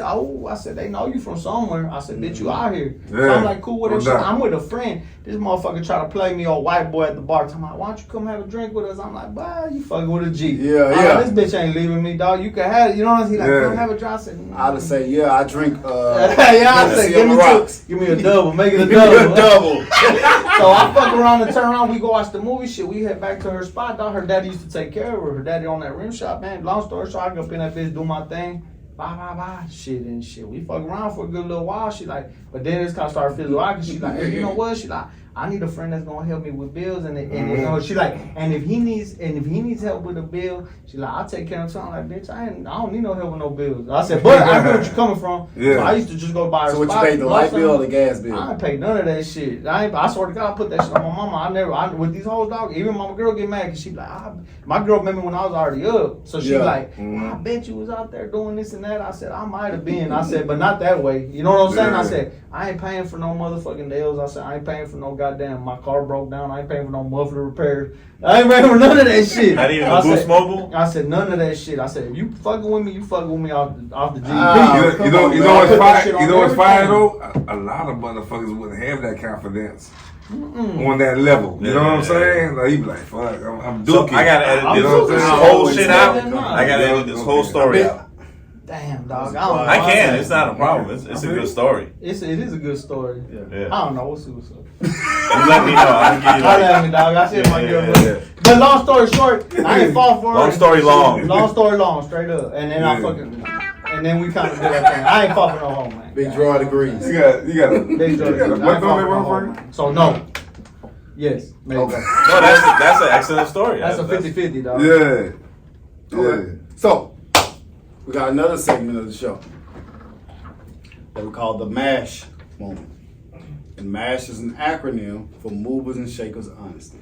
Speaker 5: said, they know you from somewhere. I said, bitch, you out here. So I'm like, cool with it. I'm with a friend. This motherfucker try to play me old white boy at the bar. I'm like, why don't you come have a drink with us? I'm like, boy, you fucking with a G.
Speaker 4: Yeah.
Speaker 5: This bitch ain't leaving me, dog. You can have it. You know what I'm saying? He like, come have a drink. I said,
Speaker 4: I'd have say, yeah, I drink.
Speaker 5: I said, give me a double. Make it a double. So I fuck around and turn around. We go watch the movie. Shit, we head back to her spot, dog. Her daddy used to take care of her. Her daddy on that rim shop, man. Long story short, I go up in that bitch, do my thing. Bye. Shit. We fuck around for a good little while. She like, but then it's kind of started feeling like, she like, hey, you know what? She like, I need a friend that's gonna help me with bills, and you know, she like, and if he needs help with a bill, she like, I'll take care of something. Like, bitch, I don't need no help with no bills. I said, but I know where you're coming from. Yeah. So I used to just go buy her.
Speaker 4: So what you paid, the light bill or the gas bill?
Speaker 5: I ain't paid none of that shit. I swear to God, I put that shit on my mama. With these hoes, dog. Even my girl get mad because she like, my girl met me when I was already up, so she like, I bet you was out there doing this and that. I said, I might have been. I said, but not that way. You know what I'm saying? I said, I ain't paying for no motherfucking nails. I said, I ain't paying for no goddamn, my car broke down. I ain't paying for no muffler repairs. I ain't paying for none of that shit.
Speaker 6: Not even a Boost Mobile?
Speaker 5: I said, none of that shit. I said, if you fucking with me, you fucking with me off the
Speaker 2: GDP. You know what's fire though? A lot of motherfuckers wouldn't have that confidence. On that level, you know what I'm saying? Like, he be like, "Fuck, I'm dookie."
Speaker 6: So I gotta edit this whole shit out. I gotta edit this whole story out.
Speaker 5: Damn, dog.
Speaker 6: I can. It's not a problem. It's a good story.
Speaker 5: It is a good story. Yeah. I don't know. We'll see what's up.
Speaker 6: You let me know. I'll give you
Speaker 5: that. Let me, dog. I said my girl. But long story short, I ain't fall for it.
Speaker 6: Long story long.
Speaker 5: Long story long, straight up. And then I fucking. And then we kind of did that thing. I ain't fall for no home, man.
Speaker 4: Big draw degrees.
Speaker 2: You got a
Speaker 5: big draw degrees.
Speaker 2: What don't they work for?
Speaker 5: So no. Yes. Maybe.
Speaker 4: Okay.
Speaker 6: No, that's an excellent story.
Speaker 5: That's a 50-50, dog.
Speaker 2: Yeah.
Speaker 4: Okay. So we got another segment of the show that we call the M.A.S.H moment. And M.A.S.H is an acronym for Movers and Shakers Honesty.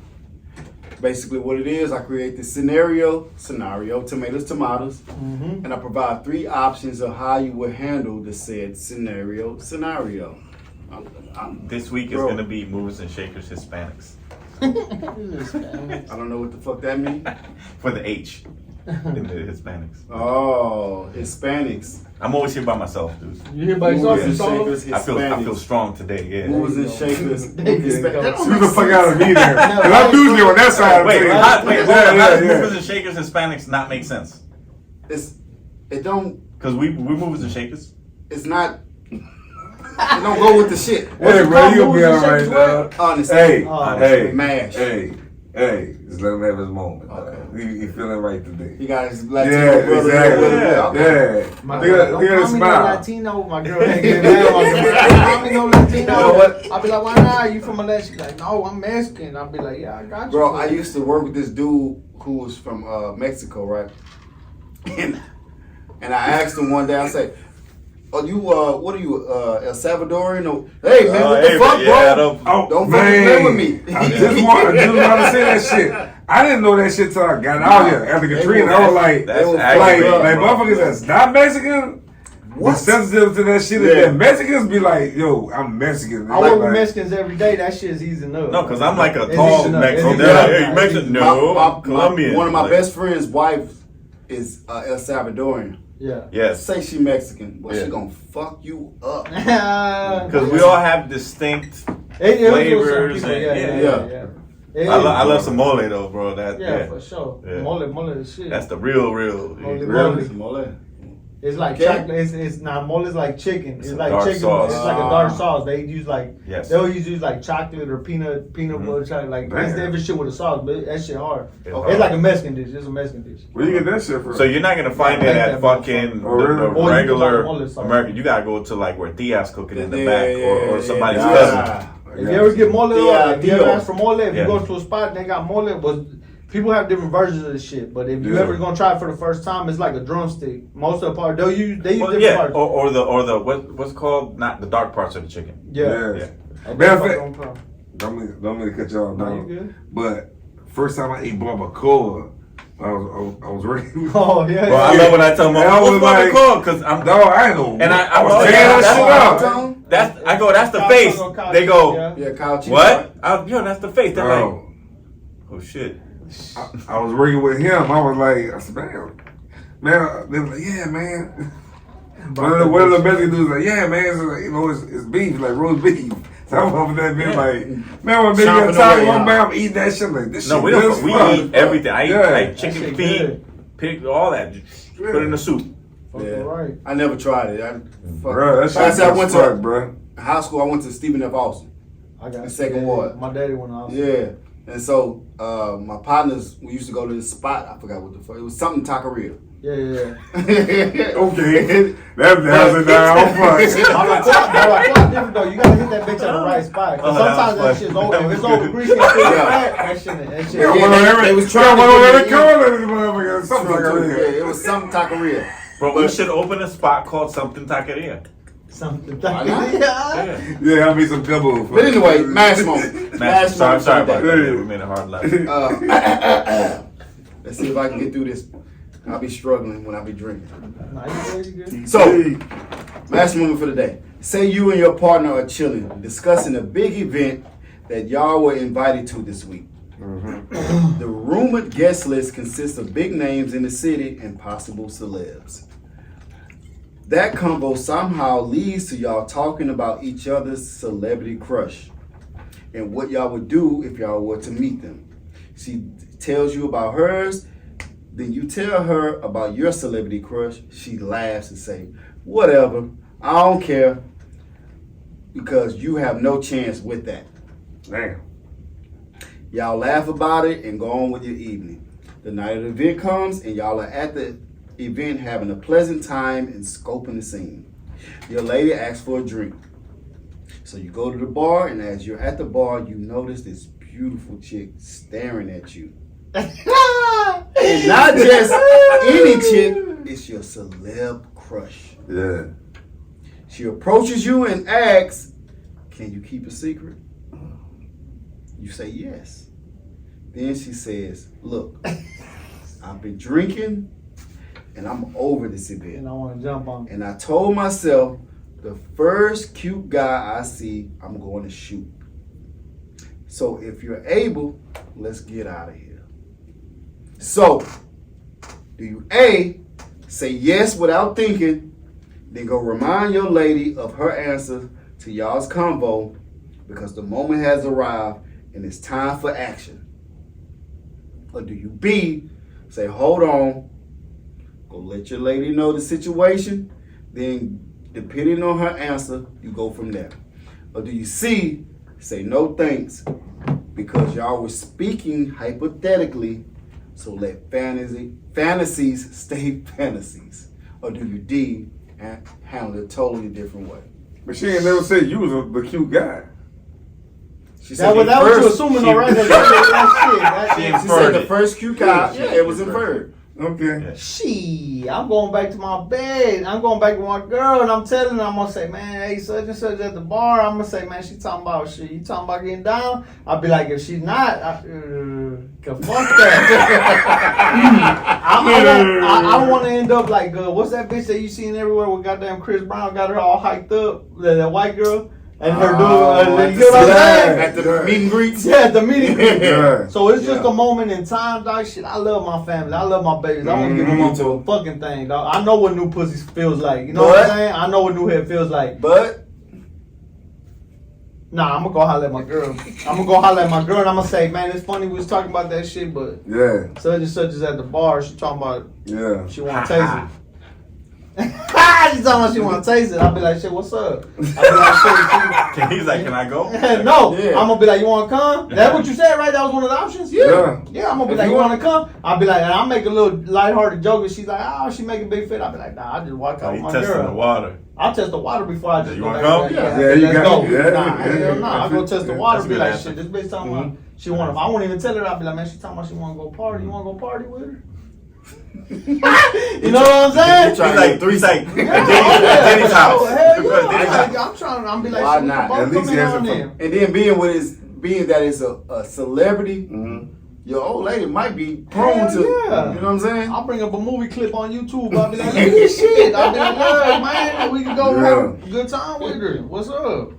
Speaker 4: Basically what it is, I create this scenario, tomatoes, and I provide 3 options of how you would handle the said scenario.
Speaker 3: This week is
Speaker 4: Bro.
Speaker 3: gonna be movers and shakers Hispanics
Speaker 4: I don't know what the fuck that means.
Speaker 3: for the H in the Hispanics.
Speaker 4: Oh, Hispanics.
Speaker 3: I'm always here by myself, dude.
Speaker 5: You hear by yourself?
Speaker 4: Movers and
Speaker 5: You
Speaker 4: Shakers,
Speaker 3: I feel
Speaker 4: Hispanics.
Speaker 3: strong today. Yeah.
Speaker 4: Movers and Shakers.
Speaker 5: There you go.
Speaker 2: Screw the fuck out of me there. Cause I'm usually on that side of the
Speaker 3: Wait,
Speaker 2: table.
Speaker 3: how does
Speaker 2: Yeah.
Speaker 3: movers and shakers Hispanics not make sense?
Speaker 4: It don't.
Speaker 3: Because we're movers and shakers.
Speaker 4: It's not. It don't go with the shit.
Speaker 2: Hey, bro, you gonna be alright, dog.
Speaker 4: Honestly.
Speaker 2: Hey,
Speaker 4: Honestly. M.A.S.H.
Speaker 2: hey, just let him have his moment.
Speaker 4: Okay.
Speaker 2: He feeling right today.
Speaker 4: He got his Latino
Speaker 2: Yeah,
Speaker 4: brother.
Speaker 2: exactly.
Speaker 4: Okay.
Speaker 2: Yeah.
Speaker 5: My
Speaker 2: Look
Speaker 5: girl,
Speaker 2: at
Speaker 5: don't
Speaker 2: the
Speaker 5: call me no
Speaker 2: smile.
Speaker 5: Latino. My girl ain't getting mad. Don't call me no Latino.
Speaker 2: You know what?
Speaker 5: I'll be like, why not? You from Alaska? She's like, no, I'm Mexican. I'll be like, yeah, I got you.
Speaker 4: Bro, I used to work with this dude who was from Mexico, right? And I asked him one day, I said, "Oh, you what are you, El Salvadorian?" Or, hey man, what the
Speaker 3: hey,
Speaker 4: fuck,
Speaker 3: yeah,
Speaker 4: bro?
Speaker 2: Oh,
Speaker 4: Don't
Speaker 2: man.
Speaker 4: fucking play with me.
Speaker 2: I just want to say that shit. I didn't know that shit till I got out here after Katrina. I was like,
Speaker 3: That's
Speaker 2: like
Speaker 3: accurate, bro.
Speaker 2: motherfuckers that's not Mexican.
Speaker 4: What?
Speaker 2: Be sensitive to that shit.
Speaker 4: Yeah.
Speaker 2: And Mexicans be like, yo, I'm Mexican.
Speaker 5: I work with
Speaker 2: Like,
Speaker 5: Mexicans every day. That shit's easing up.
Speaker 3: No, because I'm like a
Speaker 5: It's
Speaker 3: tall
Speaker 5: easy enough.
Speaker 3: Mexican.
Speaker 5: It's
Speaker 3: They're like,
Speaker 5: easy
Speaker 3: hey,
Speaker 5: enough.
Speaker 3: Mexican? No, Colombian.
Speaker 4: One of my
Speaker 3: Like,
Speaker 4: best friend's wife is El Salvadorian.
Speaker 5: Yeah.
Speaker 3: Yes.
Speaker 4: Say she Mexican, but
Speaker 3: Yeah.
Speaker 4: she gonna fuck you up.
Speaker 3: Because we all have distinct. Flavors and-
Speaker 5: yeah.
Speaker 3: I love some mole though, bro. That
Speaker 5: Yeah, for sure.
Speaker 3: Yeah.
Speaker 5: Mole is shit.
Speaker 3: That's the real.
Speaker 5: Mole.
Speaker 4: Really? Mole.
Speaker 5: It's like
Speaker 4: Okay.
Speaker 5: chocolate. It's not mole. Is like chicken. It's
Speaker 3: a
Speaker 5: like
Speaker 3: dark
Speaker 5: chicken.
Speaker 3: sauce.
Speaker 5: It's like a dark sauce. They use like
Speaker 3: Yes.
Speaker 5: they always use like chocolate or peanut butter chocolate. Like it's
Speaker 2: Damn.
Speaker 5: every shit with a sauce, but that shit hard.
Speaker 3: It's
Speaker 5: It's
Speaker 3: hard.
Speaker 5: like a Mexican dish. It's a Mexican dish.
Speaker 2: where you get that shit from?
Speaker 3: So you're not gonna find
Speaker 5: Yeah,
Speaker 3: it
Speaker 5: I like
Speaker 3: at
Speaker 5: that
Speaker 3: fucking
Speaker 2: Oh, really?
Speaker 3: the
Speaker 5: Or you can
Speaker 3: regular
Speaker 5: buy mole sauce.
Speaker 3: American. You gotta go to like where Tia's cooking in the
Speaker 4: Yeah,
Speaker 3: back,
Speaker 4: yeah,
Speaker 3: or
Speaker 4: yeah,
Speaker 3: somebody's
Speaker 4: yeah.
Speaker 3: cousin.
Speaker 5: If you ever get mole,
Speaker 4: Yeah,
Speaker 5: if you ever
Speaker 4: Dio.
Speaker 5: ask for mole, if
Speaker 3: Yeah.
Speaker 5: you go to a spot, they got mole. But people have different versions of the shit. But if you
Speaker 2: Yeah.
Speaker 5: ever gonna try it for the first time, it's like a drumstick. Most of the part they use
Speaker 3: Well,
Speaker 5: different
Speaker 3: yeah,
Speaker 5: parts.
Speaker 3: or the what's called not the dark parts of the chicken.
Speaker 5: Yeah.
Speaker 3: Yeah.
Speaker 2: Matter of fact,
Speaker 5: Don't problem.
Speaker 2: don't mean to cut y'all
Speaker 5: No,
Speaker 2: down.
Speaker 5: you good?
Speaker 2: But first time I ate barbacoa, I was ready.
Speaker 5: Oh yeah.
Speaker 3: Bro, I love when I tell them,
Speaker 2: I
Speaker 3: what's
Speaker 2: was like-
Speaker 3: barbacoa? Because I'm
Speaker 2: No, I ain't know.
Speaker 3: And I
Speaker 2: was
Speaker 3: was
Speaker 2: tearing
Speaker 3: yeah,
Speaker 2: that
Speaker 3: that's
Speaker 2: shit
Speaker 3: why-
Speaker 2: up.
Speaker 3: that's the face. They go,
Speaker 4: Yeah, Kyle Cheese.
Speaker 3: what? Yo, that's the face. They're like,
Speaker 2: Bro,
Speaker 3: oh shit.
Speaker 2: I was working with him. I was like, I said, man, they were like, yeah, man. One of the Mexican dudes was like, yeah, man, it's like, you know, it's beef, like roast beef. So I'm over there being like, man, when baby got
Speaker 4: Chomping
Speaker 2: tired,
Speaker 4: away,
Speaker 2: one
Speaker 4: huh?
Speaker 2: man, I'm eating that shit like this.
Speaker 3: No,
Speaker 2: shit
Speaker 3: we
Speaker 2: good
Speaker 3: don't.
Speaker 2: as
Speaker 3: We
Speaker 2: fuck.
Speaker 3: eat everything. I eat
Speaker 2: Yeah.
Speaker 3: like
Speaker 5: That
Speaker 3: chicken
Speaker 5: shit
Speaker 3: feet,
Speaker 5: good.
Speaker 3: pig, all that. Just put it in the soup.
Speaker 4: Yeah.
Speaker 5: Right.
Speaker 4: I never tried it.
Speaker 2: Bro, that shit
Speaker 4: Like I said, I
Speaker 2: good
Speaker 4: went
Speaker 2: as fuck, bro.
Speaker 4: to high school. I went to Stephen F. Austin.
Speaker 5: I got
Speaker 4: The second ward.
Speaker 5: My daddy went out.
Speaker 4: Yeah. And so my partners, we used to go to this spot. I forgot what the fuck. It was something taqueria.
Speaker 5: Yeah.
Speaker 2: Okay. That has it down. Fuck.
Speaker 5: Barbacoa different though. You gotta hit that bitch at the right spot. 'Cause
Speaker 3: Oh, that
Speaker 5: sometimes that
Speaker 3: was
Speaker 5: shit's
Speaker 3: funny.
Speaker 5: over.
Speaker 3: That
Speaker 5: If it's
Speaker 3: was
Speaker 5: over
Speaker 3: good.
Speaker 5: greasy and fat, that shit.
Speaker 2: Yeah,
Speaker 4: Yeah,
Speaker 2: one on
Speaker 4: they
Speaker 2: every,
Speaker 4: was trying to
Speaker 2: one on
Speaker 4: put
Speaker 2: every
Speaker 4: it in.
Speaker 2: corner of this motherfucker. Something like
Speaker 4: Yeah,
Speaker 2: that.
Speaker 4: it was something taqueria.
Speaker 3: Bro, we should open a spot called something taqueria.
Speaker 5: Something.
Speaker 4: Why not?
Speaker 5: Yeah.
Speaker 2: Yeah, I made some gumbo.
Speaker 4: But anyway, M.A.S.H moment.
Speaker 3: Man, sorry
Speaker 4: moment
Speaker 3: about
Speaker 4: for the day.
Speaker 3: that. We made it hard life.
Speaker 4: Let's see if I can get through this. I'll be struggling when I be drinking.
Speaker 5: Nah, you good.
Speaker 4: So, M.A.S.H moment for the day. Say you and your partner are chilling, discussing a big event that y'all were invited to this week. The rumored guest list consists of big names in the city and possible celebs. That convo somehow leads to y'all talking about each other's celebrity crush and what y'all would do if y'all were to meet them. She tells you about hers, then you tell her about your celebrity crush. She laughs and say, whatever, I don't care, because you have no chance with that.
Speaker 2: Damn.
Speaker 4: Y'all laugh about it and go on with your evening. The night of the event comes and y'all are at the event having a pleasant time and scoping the scene. Your lady asks for a drink. So you go to the bar, and as you're at the bar, you notice this beautiful chick staring at you. And not just any chick, it's your celeb crush.
Speaker 2: Yeah.
Speaker 4: She approaches you and asks, can you keep a secret? You say yes. Then she says, look, I've been drinking and I'm over this event.
Speaker 5: And I want to jump on.
Speaker 4: And I told myself, the first cute guy I see, I'm going to shoot. So if you're able, let's get out of here. So, do you A, say yes without thinking, then go remind your lady of her answer to y'all's convo because the moment has arrived and it's time for action? Or do you B, say, hold on, go let your lady know the situation, then depending on her answer, you go from there? Or do you C, say no thanks because y'all were speaking hypothetically, so let fantasies stay fantasies? Or do you D, and handle it a totally different way?
Speaker 2: But she ain't never said you was the cute guy.
Speaker 4: She
Speaker 5: That was what you assuming, all right?
Speaker 4: She said the first cute guy, yeah, it was inferred.
Speaker 2: Okay.
Speaker 5: She, I'm going back to my bed. I'm going back with my girl, and I'm telling her, I'm gonna say, man, hey, such and such at the bar. I'm gonna say, man, she talking about shit. You talking about getting down? I'll be like, if she's not, fuck that. I don't want to end up like, what's that bitch that you seen everywhere with goddamn Chris Brown got her all hyped up, that white girl. And her dude, you know what I'm saying?
Speaker 4: At the meet and greets?
Speaker 5: Yeah, at the meet and greet.
Speaker 2: Yeah.
Speaker 5: So it's just a moment in time, dog. Shit, I love my family. I love my babies. I don't give them up for a fucking thing, dog. I know what new pussy feels like. You know what I'm saying? I know what new head feels like.
Speaker 4: But
Speaker 5: nah, I'm gonna go holler at my girl. I'm gonna go holler at my girl and I'm gonna say, man, it's funny we was talking about that shit, but
Speaker 2: Yeah.
Speaker 5: such and such is at the bar. She talking about she want to taste it. She talking about she want to taste it. I'll be like, shit, what's up? I'll be like, shit,
Speaker 3: He's like, can I go?
Speaker 5: no,
Speaker 4: Yeah.
Speaker 5: I'm gonna be like, you want to come? That's what you said, right? That was one of the options.
Speaker 2: Yeah.
Speaker 5: Yeah, I'm gonna be
Speaker 4: If
Speaker 5: like,
Speaker 4: you
Speaker 5: you want to come? I'll be like, and I'll make a little lighthearted joke, and she's like, oh, she make a big fit. I'll be like, nah, I just walk out
Speaker 3: You
Speaker 5: with my
Speaker 3: testing the
Speaker 5: girl.
Speaker 3: water.
Speaker 5: I'll test the water before I just
Speaker 3: You
Speaker 5: go
Speaker 3: wanna
Speaker 5: back
Speaker 3: go?
Speaker 5: there.
Speaker 2: Yeah, you
Speaker 5: let's
Speaker 2: got
Speaker 5: go.
Speaker 2: it. Yeah,
Speaker 5: Nah,
Speaker 2: yeah,
Speaker 5: hell no. I'll go test the water.
Speaker 3: That's a
Speaker 5: Be
Speaker 3: good
Speaker 5: like,
Speaker 3: answer.
Speaker 5: shit, this bitch talking about she want. I won't even tell her. I'll be like, man, she talking about she want to go party. You want to go party with her? You know what I'm saying?
Speaker 4: Trying to get
Speaker 3: He's like,
Speaker 5: Denny's
Speaker 3: house.
Speaker 5: Hell yeah.
Speaker 3: Denny's house.
Speaker 5: I'm trying. I'm be like,
Speaker 4: Why
Speaker 5: shit, we
Speaker 4: not?
Speaker 5: both
Speaker 2: At least
Speaker 5: come
Speaker 2: he
Speaker 5: in
Speaker 2: has
Speaker 5: on
Speaker 2: a
Speaker 5: there.
Speaker 4: and then being that it's a celebrity, your old lady might be prone
Speaker 5: Hell
Speaker 4: to,
Speaker 5: yeah.
Speaker 4: you know what I'm saying?
Speaker 5: I'll bring up a movie clip on YouTube. I'll be like, look at this shit. I'll be like, hey, man, we can go have a good time with her. What's up?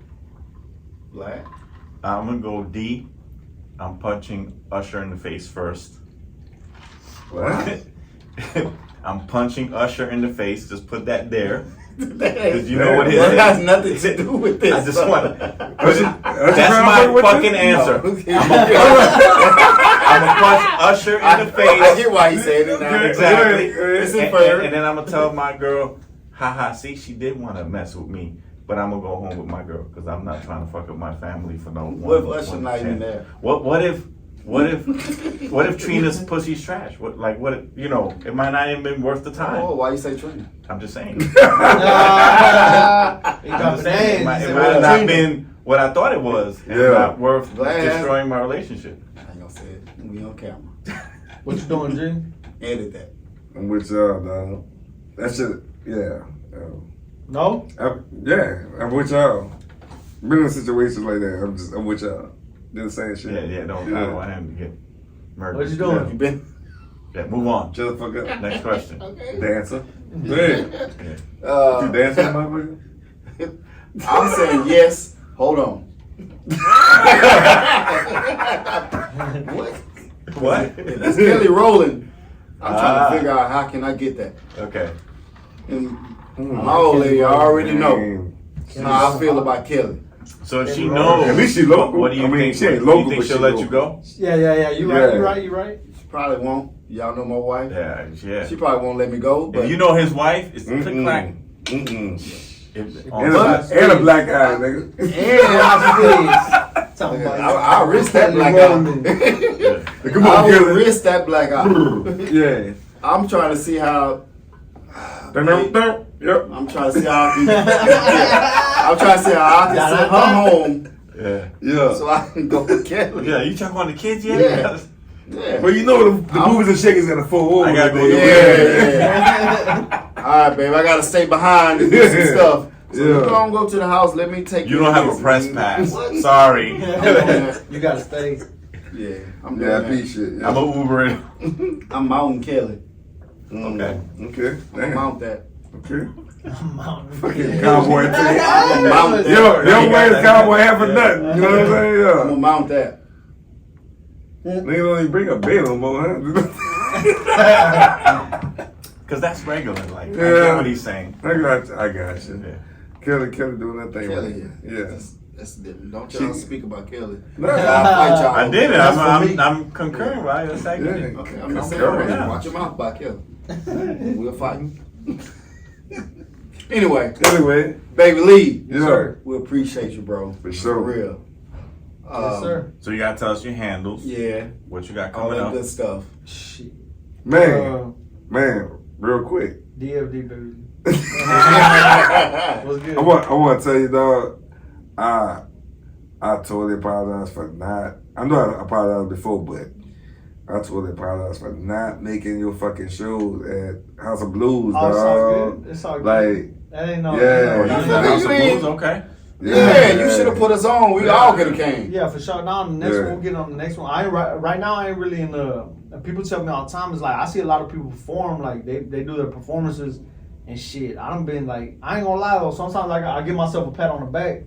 Speaker 4: Black.
Speaker 3: I'm gonna go D. I'm punching Usher in the face first.
Speaker 2: What?
Speaker 3: I'm punching Usher in the face. Just put that there. Because you know what it
Speaker 4: That
Speaker 3: is.
Speaker 4: has nothing to do with this.
Speaker 3: I just want.
Speaker 2: That's
Speaker 3: That's my fucking answer. I'm gonna punch Usher in the face.
Speaker 4: I get why he's saying it now.
Speaker 3: Exactly.
Speaker 4: It's
Speaker 3: And
Speaker 4: inferred.
Speaker 3: then I'm gonna tell my girl, haha, see, she did want to mess with me, but I'm gonna go home with my girl because I'm not trying to fuck up my family for no.
Speaker 4: What if Usher not even there?
Speaker 3: What if Trina's pussy's trash? What if, it might not even been worth the time.
Speaker 4: Oh, why you say Trina?
Speaker 3: I'm just saying.
Speaker 5: He
Speaker 3: I'm
Speaker 5: got
Speaker 3: just saying. It might
Speaker 5: names.
Speaker 3: have not been what I thought it was, and not worth
Speaker 4: Glad.
Speaker 3: destroying my relationship.
Speaker 4: I ain't gonna say it. We on camera.
Speaker 5: What you doing, G?
Speaker 4: Edit that.
Speaker 2: I'm with y'all, dog. That shit, yeah.
Speaker 5: No?
Speaker 2: I'm with y'all. Been in situations like that. I'm with y'all. Do the same shit.
Speaker 3: I don't want him to get murdered.
Speaker 5: What you doing?
Speaker 4: You been?
Speaker 3: Yeah, move on.
Speaker 2: Shut the fuck up.
Speaker 3: Next question.
Speaker 2: Dancer. Hey. You dancing, motherfucker?
Speaker 4: I'm saying yes. Hold on. What?
Speaker 3: What?
Speaker 4: It's Kelly rolling. I'm trying to figure out how can I get that.
Speaker 3: Okay.
Speaker 4: And my old lady already know how I feel about Kelly.
Speaker 3: So if she knows,
Speaker 2: At least she local.
Speaker 3: what do you think?
Speaker 2: She ain't
Speaker 3: Do
Speaker 2: local,
Speaker 3: you think
Speaker 2: but
Speaker 3: she'll
Speaker 2: she
Speaker 3: let
Speaker 2: local.
Speaker 3: you go?
Speaker 5: Yeah. You right.
Speaker 4: She probably won't. Y'all know my wife.
Speaker 3: Yeah.
Speaker 4: She probably won't let me go. But
Speaker 3: If you know his wife, it's click clack.
Speaker 2: And a black eye, nigga.
Speaker 4: I'll risk that black eye.
Speaker 2: Come
Speaker 4: I
Speaker 2: on,
Speaker 4: will
Speaker 2: Kelly.
Speaker 4: risk that black eye.
Speaker 2: Yeah.
Speaker 4: I'm trying to see how.
Speaker 2: Yep.
Speaker 4: I'm trying to see how I can. I'm trying to see how I can send her home
Speaker 2: Yeah.
Speaker 4: so I can go with Kelly.
Speaker 3: Yeah, you check on the kids yet?
Speaker 4: Yeah. Yeah.
Speaker 2: But you know the movers and shakers got a full
Speaker 3: I gotta go.
Speaker 4: Yeah. All right, babe. I gotta stay behind and do some stuff. So you don't go to the house. Let me take
Speaker 3: You don't have a press pass. Sorry.
Speaker 5: You gotta stay.
Speaker 4: Yeah, I'm
Speaker 2: Yeah, I
Speaker 4: doing
Speaker 2: appreciate it.
Speaker 3: I'm a Uber in.
Speaker 4: that. I'm mounting Kelly.
Speaker 3: Okay.
Speaker 2: Okay.
Speaker 4: I'm gonna mount that.
Speaker 2: Okay.
Speaker 5: Mountain.
Speaker 2: Fucking cowboy thing.
Speaker 4: I'm gonna mount that.
Speaker 2: Yo, wear this cowboy hat for nothing. You know what I'm saying?
Speaker 4: I'm gonna
Speaker 2: Yeah.
Speaker 4: mount that.
Speaker 2: Nigga don't even bring a bed no more, huh?
Speaker 3: Because that's regular. Like, I
Speaker 2: Yeah.
Speaker 3: get what he's saying.
Speaker 2: I got you.
Speaker 3: Yeah.
Speaker 2: Kelly doing that thing.
Speaker 4: Kelly,
Speaker 2: right.
Speaker 4: yeah.
Speaker 2: Yeah.
Speaker 4: That's different. Don't y'all speak about Kelly.
Speaker 2: No.
Speaker 4: I'll fight y'all.
Speaker 3: I did it.
Speaker 5: That's for me.
Speaker 3: I'm concurring, right? That's how you
Speaker 2: Yeah.
Speaker 3: did.
Speaker 4: Okay, I'm just saying,
Speaker 2: Concurring.
Speaker 3: Yeah.
Speaker 4: watch your mouth by Kelly. We'll fight. Anyway,
Speaker 2: Anyway,
Speaker 4: Baby Lee,
Speaker 2: yes, sir.
Speaker 4: we appreciate you, bro.
Speaker 2: For sure.
Speaker 4: For real.
Speaker 5: Yes, sir.
Speaker 3: So you gotta tell us your handles.
Speaker 4: Yeah,
Speaker 3: What you got
Speaker 4: all
Speaker 3: coming
Speaker 4: that
Speaker 3: up.
Speaker 4: good stuff.
Speaker 5: Shit.
Speaker 2: Man, real quick.
Speaker 5: DFD baby. What's good?
Speaker 2: I want to tell you, dog. I totally apologize for not. I know I apologized before, but I totally apologize for not making your fucking shows at House of Blues,
Speaker 5: Oh, it's all
Speaker 2: dog.
Speaker 5: good. It's all good.
Speaker 2: Like,
Speaker 5: That ain't no.
Speaker 2: Yeah.
Speaker 3: Oh, you said House of
Speaker 4: You
Speaker 3: Blues?
Speaker 4: ain't-
Speaker 3: Okay.
Speaker 4: Yeah, you should have put us on. We all could have came.
Speaker 5: Yeah, for sure. Now on the next
Speaker 2: Yeah.
Speaker 5: one, we'll get on the next one. I ain't right now. I ain't really in the. People tell me all the time. It's like I see a lot of people perform. Like they do their performances and shit. I done been like, I ain't gonna lie though. Sometimes like I give myself a pat on the back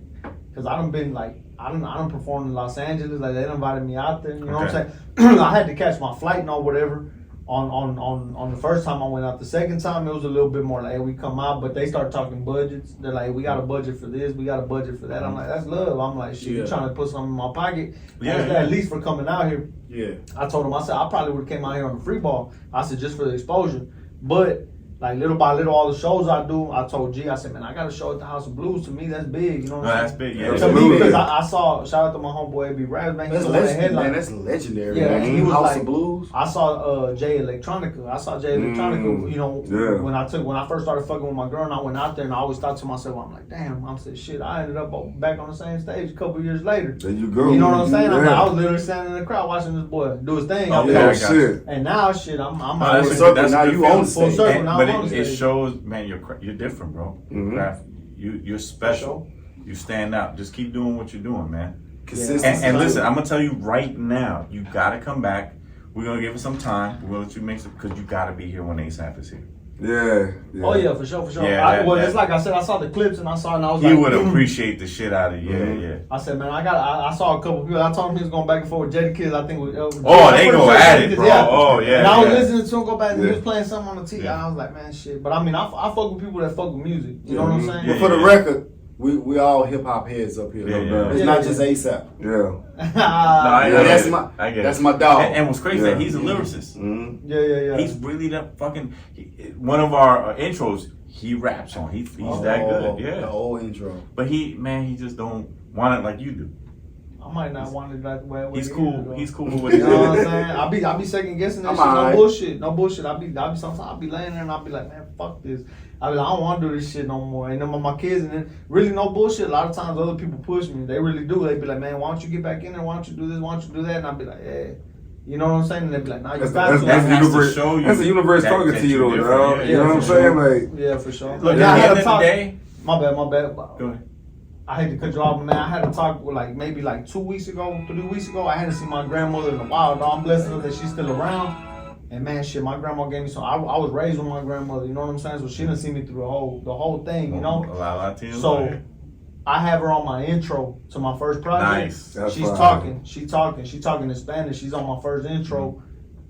Speaker 5: because I done been like I done performed in Los Angeles. Like they done invited me out there. You know what I'm saying? I had to catch my flight and all whatever. On the first time I went out. The second time it was a little bit more like, hey, we come out, but they start talking budgets. They're like, we got a budget for this, we got a budget for that. I'm like, that's love. I'm like, shit, you trying to put something in my pocket?
Speaker 3: Yeah,
Speaker 5: At least for coming out here.
Speaker 4: Yeah.
Speaker 5: I told him, I said, I probably would have came out here on the free ball. I said, just for the exposure. But like little by little, all the shows I do, I told G, I said, man, I got a show at the House of Blues. To me, that's big. You know what I'm
Speaker 3: That's
Speaker 5: saying?
Speaker 3: big. Yeah.
Speaker 5: To
Speaker 2: Absolutely.
Speaker 5: me, because I saw, shout out to my homeboy A.B. Rabs, man.
Speaker 4: That's
Speaker 5: He's the one that
Speaker 4: legendary, man.
Speaker 5: headlined.
Speaker 4: That's legendary.
Speaker 5: Yeah,
Speaker 4: man.
Speaker 5: he was
Speaker 4: House
Speaker 5: like-
Speaker 4: of Blues.
Speaker 5: I saw Jay Electronica. I saw Jay Electronica. You know,
Speaker 2: yeah.
Speaker 5: when I first started fucking with my girl, and I went out there, and I always thought to myself, I'm like, damn. I said, shit. I ended up back on the same stage a couple years later.
Speaker 2: there you go.
Speaker 5: You know what I'm saying? I'm like,
Speaker 2: Yeah.
Speaker 5: I was literally standing in the crowd watching this boy do his thing.
Speaker 3: Oh,
Speaker 5: out
Speaker 3: yeah,
Speaker 5: there.
Speaker 3: I got
Speaker 2: shit.
Speaker 5: And now, shit, I'm
Speaker 3: Oh,
Speaker 5: out
Speaker 3: that's
Speaker 5: here.
Speaker 3: a
Speaker 4: circle.
Speaker 3: good- that's
Speaker 4: Now
Speaker 3: a good
Speaker 4: you
Speaker 3: feeling.
Speaker 4: own
Speaker 5: Full
Speaker 4: stage.
Speaker 5: circle.
Speaker 3: And-
Speaker 5: Now
Speaker 3: but
Speaker 5: I'm on the
Speaker 3: it
Speaker 5: stage.
Speaker 3: shows, man, you're different, bro. Craft. You're special. You stand out. Just keep doing what you're doing, man.
Speaker 4: Consistency.
Speaker 3: And listen, I'm gonna tell you right now, you gotta come back. We're gonna give it some time. We're gonna let you make some because you gotta be here when A$AP is here.
Speaker 2: Yeah.
Speaker 5: Oh yeah, for sure.
Speaker 3: Yeah,
Speaker 5: It's like I said, I saw the clips and I was
Speaker 3: He
Speaker 5: like,
Speaker 3: would appreciate the shit out of you.
Speaker 2: Mhm.
Speaker 3: Yeah.
Speaker 5: I said, man, I saw a couple people. I told him he was going back and forth with Jada Kids. I think.
Speaker 3: Oh, they go at it, bro. Oh, yeah,
Speaker 5: And I was
Speaker 3: yeah.
Speaker 5: listening to him go back and he
Speaker 2: Yeah.
Speaker 5: was playing something on the TV.
Speaker 3: Yeah.
Speaker 5: And I was like, man, shit. But I mean, I fuck with people that fuck with music. You know what I'm saying?
Speaker 4: But for the record, we all hip hop heads up here.
Speaker 3: Yeah,
Speaker 4: no
Speaker 3: yeah.
Speaker 4: doubt. It's
Speaker 5: Yeah,
Speaker 4: not
Speaker 5: yeah.
Speaker 4: just ASAP.
Speaker 2: Yeah.
Speaker 3: No, I get
Speaker 4: That's
Speaker 3: it.
Speaker 4: my
Speaker 3: I get
Speaker 4: that's
Speaker 3: it.
Speaker 4: my dog.
Speaker 3: And what's crazy
Speaker 2: Yeah.
Speaker 3: that he's a lyricist.
Speaker 2: Mm-hmm.
Speaker 5: Yeah.
Speaker 3: He's really that fucking. One of our intros, he raps on. He's that good.
Speaker 4: The
Speaker 3: Yeah.
Speaker 4: old intro.
Speaker 3: But he just don't want it like you do.
Speaker 5: I might not want it like the way
Speaker 3: He's
Speaker 5: it
Speaker 3: cool.
Speaker 5: is, though.
Speaker 3: He's cool with what
Speaker 5: You
Speaker 3: he's
Speaker 5: know what I'm
Speaker 3: doing.
Speaker 5: saying? I be second guessing that
Speaker 4: I'm
Speaker 5: shit.
Speaker 4: alright.
Speaker 5: No bullshit. I be sometimes I be laying there and I be like, man, fuck this. I be like, I don't want to do this shit no more. And then my kids and then really no bullshit. A lot of times other people push me. They really do. They be like, man, why don't you get back in there? Why don't you do this? Why don't you do that? And I be like, yeah. You know what I'm saying? And they be like, nah, you got to.
Speaker 3: that's
Speaker 2: the
Speaker 3: has to
Speaker 2: universe.
Speaker 3: show you
Speaker 2: That's the universe
Speaker 3: that-
Speaker 2: talking
Speaker 3: that
Speaker 2: to you,
Speaker 3: you're
Speaker 2: though,
Speaker 3: different.
Speaker 2: dog.
Speaker 3: Yeah,
Speaker 2: You know what I'm
Speaker 5: for
Speaker 2: saying?
Speaker 5: sure.
Speaker 2: Like,
Speaker 5: Yeah, for sure.
Speaker 3: Look,
Speaker 5: Yeah, I
Speaker 3: at the
Speaker 5: had
Speaker 3: end
Speaker 5: to
Speaker 3: of the
Speaker 5: talk.
Speaker 3: day.
Speaker 5: My bad.
Speaker 3: Go ahead.
Speaker 5: I hate to cut you off, but man, I had to talk with maybe 2 weeks ago, 3 weeks ago. I hadn't seen my grandmother in a while. Dog. I'm blessed enough that she's still around. And man, shit, my grandma gave me some. I was raised with my grandmother. You know what I'm saying? So she didn't see me through the whole thing. You know.
Speaker 3: A lot to you.
Speaker 5: So I have her on my intro to my first project.
Speaker 3: Nice.
Speaker 2: That's
Speaker 5: She's
Speaker 2: fine.
Speaker 5: talking. She's talking in Spanish. She's on my first intro